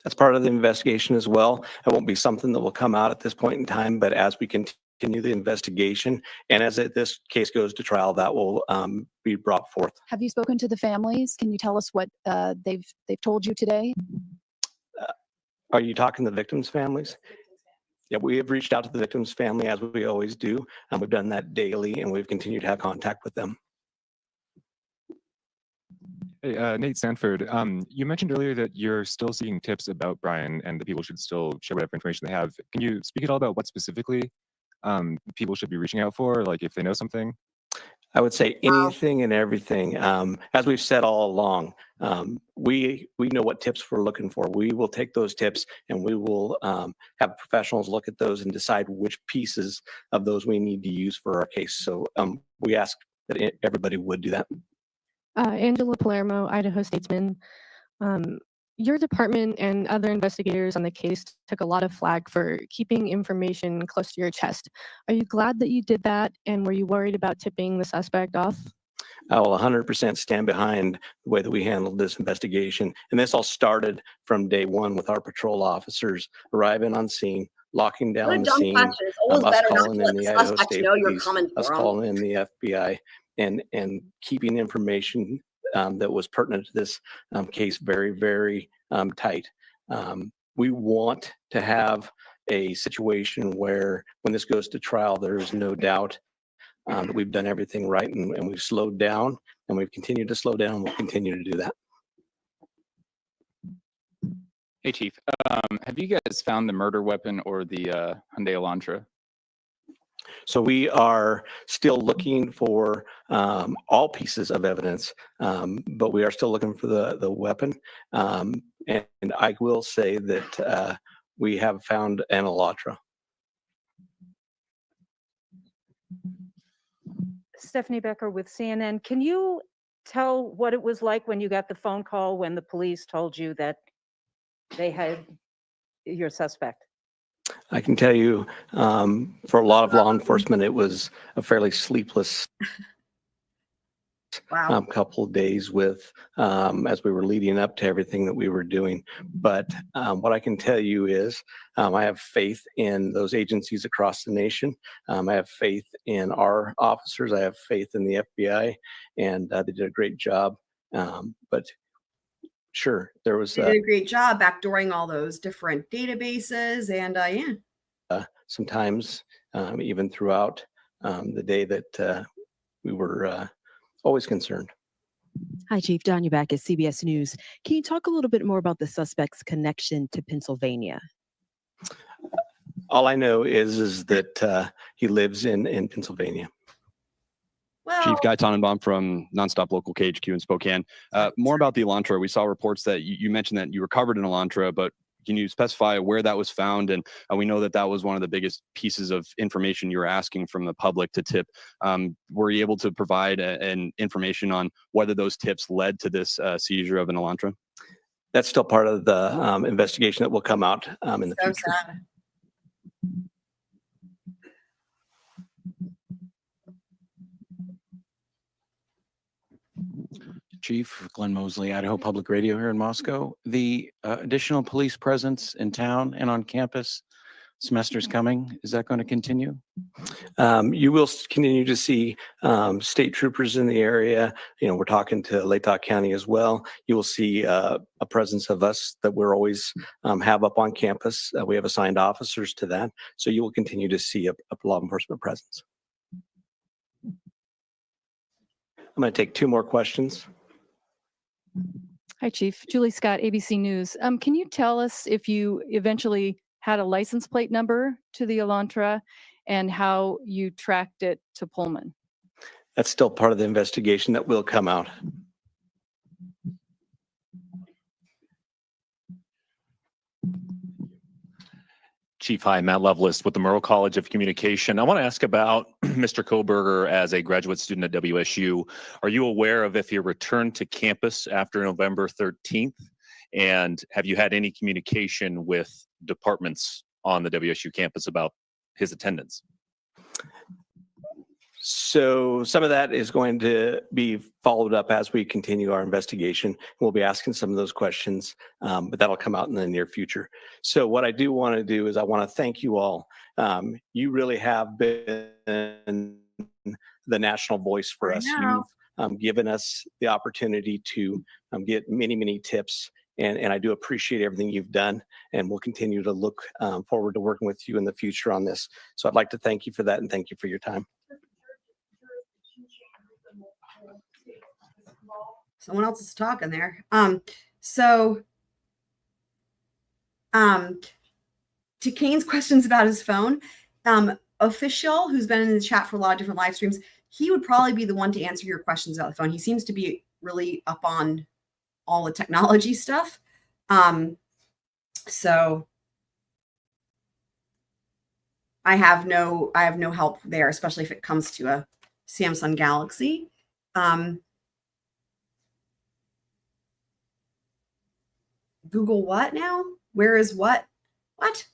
That's part of the investigation as well. It won't be something that will come out at this point in time, but as we continue the investigation and as this case goes to trial, that will be brought forth. Have you spoken to the families? Can you tell us what they've told you today? Are you talking the victims' families? Yeah, we have reached out to the victims' family as we always do, and we've done that daily, and we've continued to have contact with them. Hey, Nate Sanford, you mentioned earlier that you're still seeking tips about Bryan and that people should still share whatever information they have. Can you speak at all about what specifically people should be reaching out for, like if they know something? I would say anything and everything. As we've said all along, we know what tips we're looking for. We will take those tips and we will have professionals look at those and decide which pieces of those we need to use for our case. So we ask that everybody would do that. Angela Palermo, Idaho Statesman. Your department and other investigators on the case took a lot of flack for keeping information close to your chest. Are you glad that you did that? And were you worried about tipping the suspect off? I will 100% stand behind the way that we handled this investigation. And this all started from day one with our patrol officers arriving on scene, locking down the scene, us calling in the Idaho State Police, us calling in the FBI, and keeping information that was pertinent to this case very, very tight. We want to have a situation where when this goes to trial, there is no doubt that we've done everything right and we've slowed down and we've continued to slow down. We'll continue to do that. Hey, Chief. Have you guys found the murder weapon or the Hyundai Elantra? So we are still looking for all pieces of evidence, but we are still looking for the weapon. And I will say that we have found an Elantra. Stephanie Becker with CNN. Can you tell what it was like when you got the phone call when the police told you that they had your suspect? I can tell you, for a lot of law enforcement, it was a fairly sleepless couple of days with as we were leading up to everything that we were doing. But what I can tell you is I have faith in those agencies across the nation. I have faith in our officers. I have faith in the FBI, and they did a great job. But sure, there was They did a great job backdooring all those different databases, and sometimes even throughout the day that we were always concerned. Hi, Chief. Don, you back at CBS News. Can you talk a little bit more about the suspect's connection to Pennsylvania? All I know is that he lives in Pennsylvania. Chief Guy Tannenbaum from Nonstop Local KHQ in Spokane. More about the Elantra. We saw reports that you mentioned that you recovered an Elantra, but can you specify where that was found? And we know that that was one of the biggest pieces of information you were asking from the public to tip. Were you able to provide an information on whether those tips led to this seizure of an Elantra? That's still part of the investigation that will come out in the future. sad. Chief Glenn Mosley, Idaho Public Radio here in Moscow. The additional police presence in town and on campus, semester's coming. Is that going to continue? You will continue to see state troopers in the area. You know, we're talking to Latah County as well. You will see a presence of us that we're always have up on campus. We have assigned officers to that. So you will continue to see a law enforcement presence. I'm going to take two more questions. Hi, Chief. Julie Scott, ABC News. Can you tell us if you eventually had a license plate number to the Elantra and how you tracked it to Pullman? That's still part of the investigation that will come out. Chief, hi, Matt Lovelace with the Murrow College of Communication. I want to ask about Mr. Kohberger as a graduate student at WSU. Are you aware of if he returned to campus after November 13th? And have you had any communication with departments on the WSU campus about his attendance? So some of that is going to be followed up as we continue our investigation. We'll be asking some of those questions, but that'll come out in the near future. So what I do want to do is I want to thank you all. You really have been the national voice for us. You've given us the opportunity to get many, many tips. And I do appreciate everything you've done, and we'll continue to look forward to working with you in the future on this. So I'd like to thank you for that, and thank you for your time. Someone else is talking there. To Kane's questions about his phone, Official, who's been in the chat for a lot of different live streams, he would probably be the one to answer your questions about the phone. He seems to be really up on all the technology stuff. So I have no help there, especially if it comes to a Samsung Galaxy. Google what now? Where is what? What?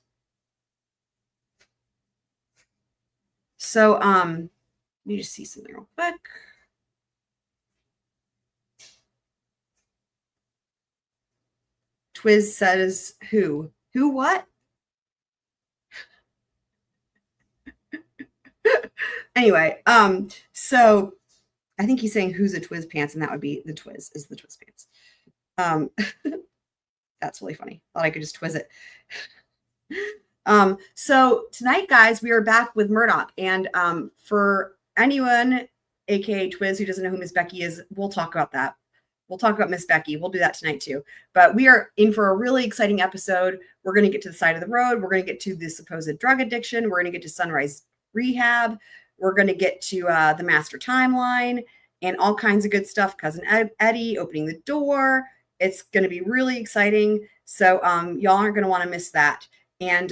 So, let me just see something real quick. Twiz says who? Who what? Anyway, so I think he's saying who's a Twiz pants, and that would be the Twiz, is the Twiz pants. That's really funny. Thought I could just Twiz it. So tonight, guys, we are back with Murdoch. And for anyone, aka Twiz, who doesn't know who Miss Becky is, we'll talk about that. We'll talk about Miss Becky. We'll do that tonight too. But we are in for a really exciting episode. We're going to get to the side of the road. We're going to get to the supposed drug addiction. We're going to get to Sunrise Rehab. We're going to get to the master timeline and all kinds of good stuff. Cousin Eddie opening the door. It's going to be really exciting. So y'all aren't going to want to miss that. And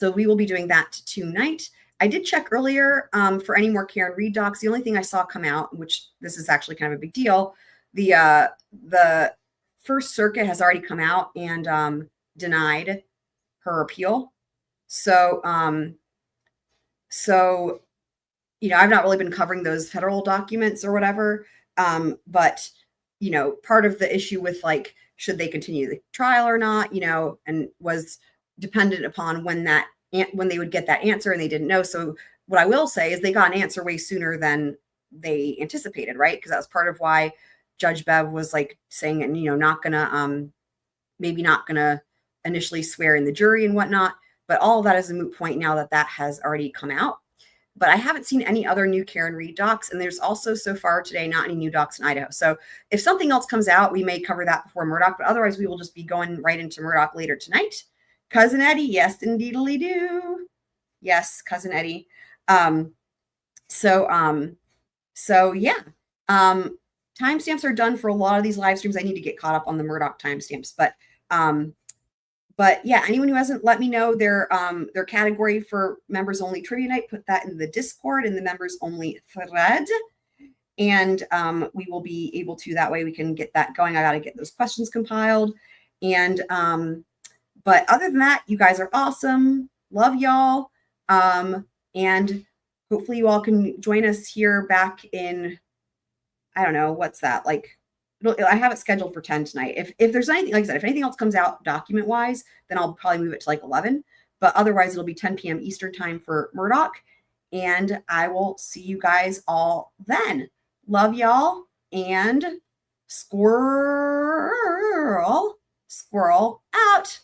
so we will be doing that tonight. I did check earlier for any more Karen Reed docs. The only thing I saw come out, which this is actually kind of a big deal, the First Circuit has already come out and denied her appeal. So, you know, I've not really been covering those federal documents or whatever, but you know, part of the issue with like, should they continue the trial or not, you know, and was dependent upon when they would get that answer, and they didn't know. So what I will say is they got an answer way sooner than they anticipated, right? Because that was part of why Judge Bev was like saying, and you know, not gonna maybe not gonna initially swear in the jury and whatnot. But all of that is a moot point now that that has already come out. But I haven't seen any other new Karen Reed docs. And there's also so far today, not any new docs in Idaho. So if something else comes out, we may cover that before Murdoch, but otherwise we will just be going right into Murdoch later tonight. Cousin Eddie, yes, indeedly do. Yes, Cousin Eddie. So yeah. Timestamps are done for a lot of these live streams. I need to get caught up on the Murdoch timestamps, but yeah, anyone who hasn't let me know their category for members only trivia night, put that in the Discord in the members only thread. And we will be able to, that way we can get that going. I got to get those questions compiled. And, but other than that, you guys are awesome. Love y'all. And hopefully you all can join us here back in, I don't know, what's that? Like, I have it scheduled for 10 tonight. If there's anything, like I said, if anything else comes out document wise, then I'll probably move it to like 11. But otherwise, it'll be 10 p.m. Eastern time for Murdoch. And I will see you guys all then. Love y'all. And squirrel out.